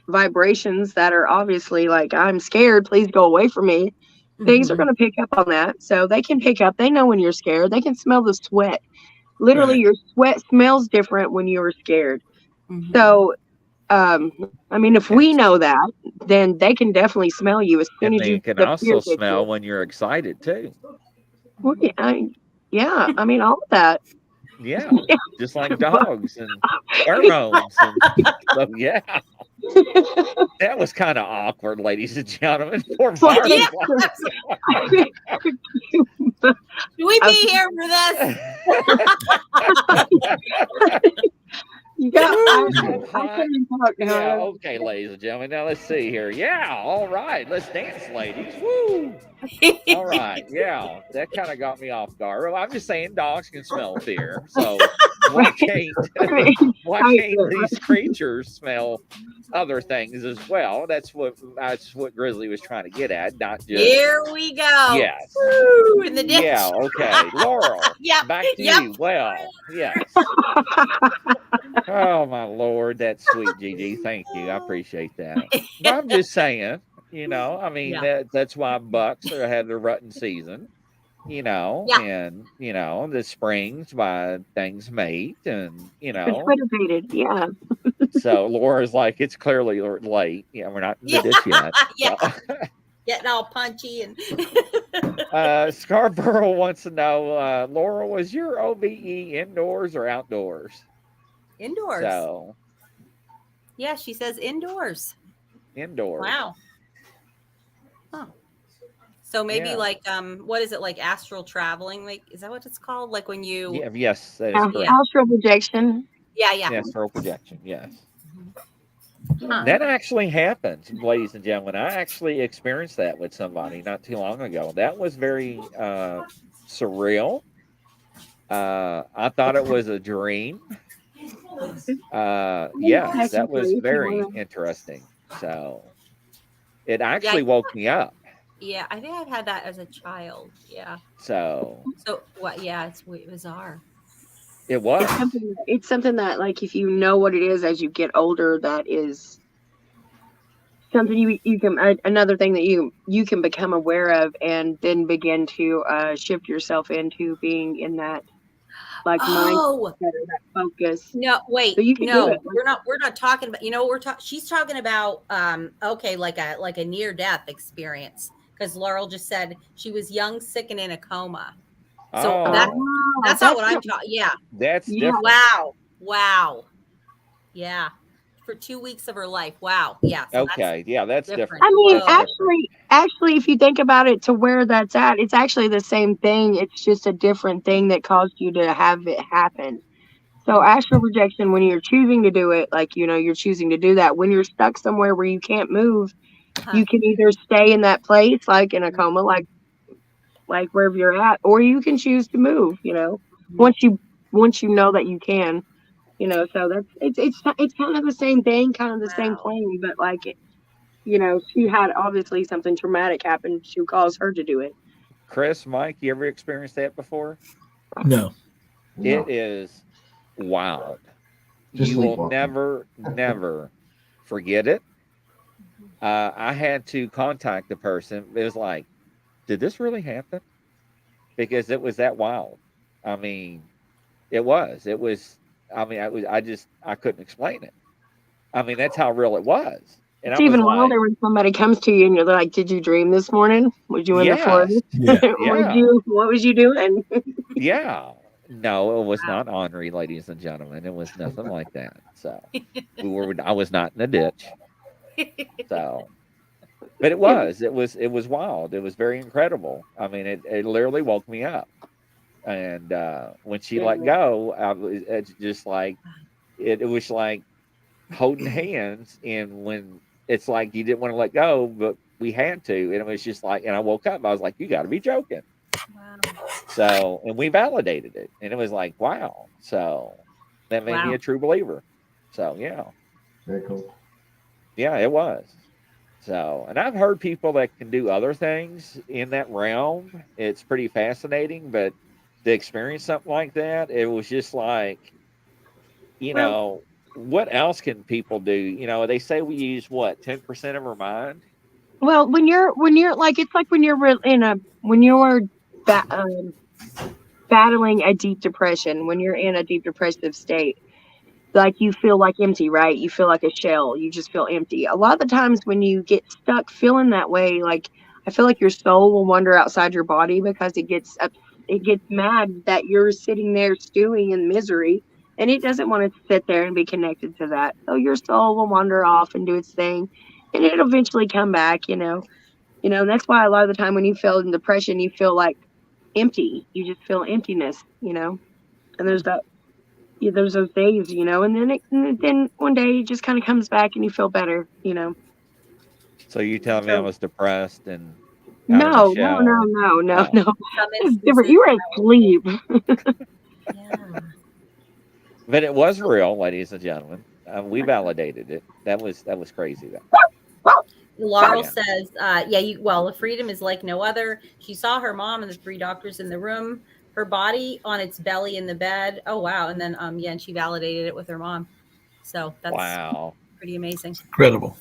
Speaker 8: vibrations that are obviously like, I'm scared, please go away from me, things are going to pick up on that. So they can pick up. They know when you're scared. They can smell the sweat. Literally, your sweat smells different when you're scared. So, I mean, if we know that, then they can definitely smell you as soon as you.
Speaker 3: They can also smell when you're excited too.
Speaker 8: Well, yeah, I mean, all of that.
Speaker 3: Yeah, just like dogs and pheromones. So, yeah. That was kind of awkward, ladies and gentlemen. Poor Should
Speaker 9: we be here for this?
Speaker 3: Okay, ladies and gentlemen. Now let's see here. Yeah, all right. Let's dance, ladies. Woo! All right. Yeah, that kind of got me off guard. Well, I'm just saying dogs can smell fear. So why can't these creatures smell other things as well? That's what Grizzly was trying to get at. Not just
Speaker 9: here we go.
Speaker 3: Yes.
Speaker 9: Woo, in the ditch.
Speaker 3: Yeah. Okay, Laurel. Back to you. Well, yes. Oh my Lord, that's sweet, Gigi. Thank you. I appreciate that. But I'm just saying. I mean, that's why bucks have their rutting season, and, the springs why things mate and,
Speaker 8: motivated, yeah.
Speaker 3: So Laura's like, it's clearly late. Yeah, we're not in the ditch yet.
Speaker 9: Getting all punchy. And
Speaker 3: Scarborough wants to know, Laura, was your OBE indoors or outdoors?
Speaker 4: Indoors.
Speaker 3: So.
Speaker 4: Yeah, she says indoors.
Speaker 3: Indoors.
Speaker 4: Wow. Huh. So maybe
Speaker 3: Yeah.
Speaker 4: like what is it, like astral traveling? Like, is that what it's called? Like when you
Speaker 3: Yeah, yes, that is correct.
Speaker 8: Astral projection.
Speaker 4: yeah.
Speaker 3: Astral projection, yes.
Speaker 4: Huh.
Speaker 3: That actually happens, ladies and gentlemen. I actually experienced that with somebody not too long ago. That was very surreal. I thought it was a dream. Yes, that was very interesting. So it actually woke me up.
Speaker 4: Yeah, I think I've had that as a child. Yeah.
Speaker 3: So
Speaker 4: So what? Yeah, it's bizarre.
Speaker 3: it was.
Speaker 8: It's something that, like, if you know what it is as you get older, that is something you can another thing that you can become aware of, and then begin to shift yourself into being in that like mindset, that focus.
Speaker 4: No, wait,
Speaker 8: So you can do it.
Speaker 4: we're not talking about, she's talking about okay, like a near death experience, because Laurel just said she was young, sick, and in a coma. So that's not what I'm talking. Yeah,
Speaker 3: that's different.
Speaker 4: Wow. Yeah, for 2 weeks of her life. Wow. Yeah. So
Speaker 3: okay. That's different.
Speaker 8: I mean, actually, if you think about it, to where that's at, it's actually the same thing. It's just a different thing that caused you to have it happen. So astral projection, when you're choosing to do it, like, you're choosing to do that. When you're stuck somewhere where you can't move, you can either stay in that place, like in a coma, like wherever you're at, or you can choose to move, once you know that you can, so that's, it's kind of the same thing, kind of the same plane, but like, she had obviously something traumatic happen to cause her to do it.
Speaker 3: Chris, Mike, you ever experienced that before?
Speaker 5: No.
Speaker 3: It is wild.
Speaker 6: Just
Speaker 3: you will
Speaker 6: sleepwalking.
Speaker 3: never forget it. I had to contact the person. It was like, did this really happen? Because it was that wild. I mean, it was. I mean, I couldn't explain it. I mean, that's how real it was. And
Speaker 8: it's even wilder when somebody comes to you and you're like, "Did you dream this morning? Was you in the forest? What was you doing?"
Speaker 3: Yeah. No, it was not ornery, ladies and gentlemen. It was nothing like that. So I was not in a ditch. So, but it was wild. It was very incredible. I mean, it literally woke me up. And when she let go, it's just like it was like holding hands. And when it's like you didn't want to let go, but we had to, and it was just like, and I woke up, I was like, you got to be joking.
Speaker 4: Wow.
Speaker 3: So, and we validated it, and it was like, wow. So that made me a true believer. So yeah,
Speaker 6: very cool.
Speaker 3: Yeah, it was. So, and I've heard people that can do other things in that realm. It's pretty fascinating, but to experience something like that, it was just like, what else can people do? They say we use 10% of our mind.
Speaker 8: Well, when you're like, it's like when you're battling a deep depression, when you're in a deep depressive state, like you feel like empty, right? You feel like a shell. You just feel empty. A lot of the times when you get stuck feeling that way, like, I feel like your soul will wander outside your body because it gets mad that you're sitting there stewing in misery, and it doesn't want to sit there and be connected to that. So your soul will wander off and do its thing, and it'll eventually come back, that's why a lot of the time when you feel in depression, you feel like empty. You just feel emptiness, and there's those days, and then one day it just kind of comes back and you feel better,
Speaker 3: So you telling me I was depressed and
Speaker 8: no. It's different. You were asleep.
Speaker 3: But it was real, ladies and gentlemen. We validated it. That was crazy though.
Speaker 4: Laurel says, the freedom is like no other. She saw her mom and the 3 doctors in the room, her body on its belly in the bed. Oh, wow. And then, and she validated it with her mom. So that's pretty amazing.
Speaker 5: Incredible.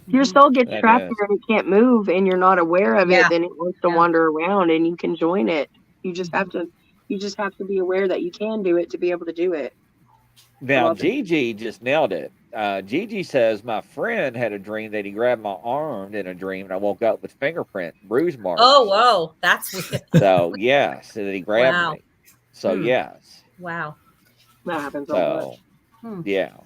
Speaker 8: Your soul gets trapped there and it can't move, and you're not aware of it, then it wants to wander around, and you can join it. You just have to be aware that you can do it to be able to do it.
Speaker 3: Now, Gigi just nailed it. Gigi says, my friend had a dream that he grabbed my arm in a dream, and I woke up with fingerprint bruise marks.
Speaker 4: Oh, whoa. That's weird.
Speaker 3: So, yes, that he grabbed me. So, yes.
Speaker 4: Wow.
Speaker 8: That happens
Speaker 3: so, yeah.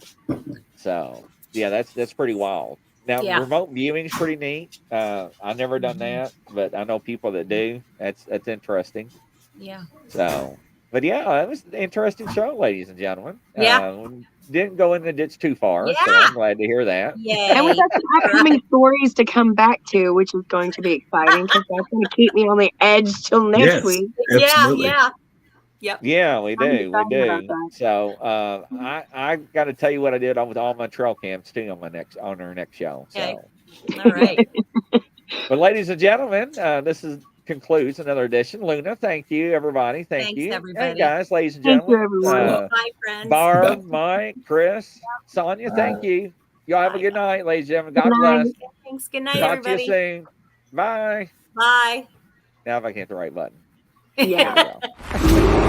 Speaker 3: So, yeah, that's pretty wild. Now,
Speaker 4: Yeah.
Speaker 3: remote viewing's pretty neat. I've never done that, but I know people that do. That's interesting.
Speaker 4: Yeah.
Speaker 3: So, but yeah, it was an interesting show, ladies and gentlemen.
Speaker 4: Yeah.
Speaker 3: Didn't go in the ditch too far, so
Speaker 4: Yeah.
Speaker 3: I'm glad to hear that.
Speaker 4: Yay.
Speaker 8: And we got some upcoming stories to come back to, which is going to be exciting because that's going to keep me on the edge till next
Speaker 5: Yes.
Speaker 8: week.
Speaker 5: Absolutely.
Speaker 4: Yeah. Yep.
Speaker 3: Yeah, we
Speaker 8: I'm
Speaker 3: do. We
Speaker 8: excited about
Speaker 3: do.
Speaker 8: that.
Speaker 3: So I got to tell you what I did with all my trail cams too on our next show.
Speaker 4: Okay.
Speaker 3: So,
Speaker 4: All right.
Speaker 3: but ladies and gentlemen, this concludes another edition. Luna, thank you, everybody. Thank
Speaker 4: Thanks,
Speaker 3: you.
Speaker 4: everybody.
Speaker 3: Hey guys, ladies and
Speaker 8: Thank you,
Speaker 3: gentlemen.
Speaker 8: everyone.
Speaker 4: Bye, friends.
Speaker 3: Barb, Mike, Chris, Sonia, thank you. Y'all have a good night, ladies and gentlemen. God
Speaker 8: Good night.
Speaker 3: bless.
Speaker 4: Thanks. Good night,
Speaker 3: Talk to you
Speaker 4: everybody.
Speaker 3: soon. Bye.
Speaker 4: Bye.
Speaker 3: Now if I can hit the right button.
Speaker 8: Yeah.
Speaker 3: There we go.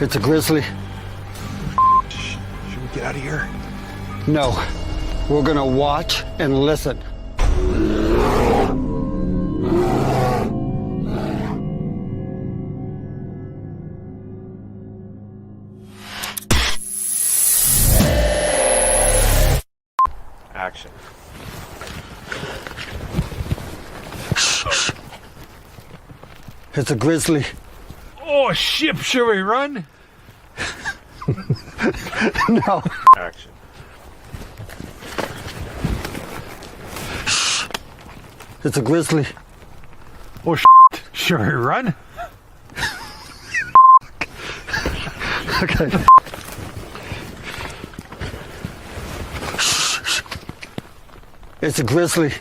Speaker 1: It's a grizzly.
Speaker 2: Should we get out of here?
Speaker 1: No, we're gonna watch and listen.
Speaker 2: Action.
Speaker 1: It's a grizzly.
Speaker 2: Oh, shit, should we run?
Speaker 1: No.
Speaker 2: Action.
Speaker 1: It's a grizzly.
Speaker 2: Oh, should we run?
Speaker 1: Okay. It's a grizzly.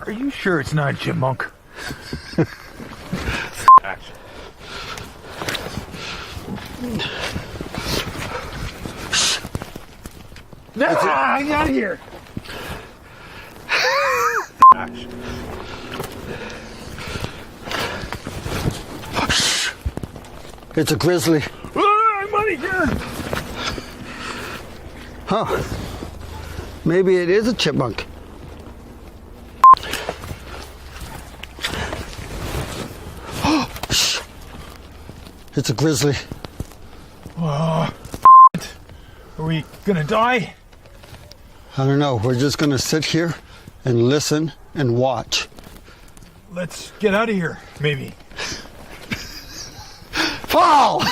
Speaker 2: Are you sure it's not a chipmunk? Action. No, get out of here. Action.
Speaker 1: It's a grizzly.
Speaker 2: I'm out of here.
Speaker 1: Huh. Maybe it is a chipmunk. It's a grizzly.
Speaker 2: Are we gonna die?
Speaker 1: I don't know. We're just gonna sit here and listen and watch.
Speaker 2: Let's get out of here, maybe.
Speaker 1: Fall!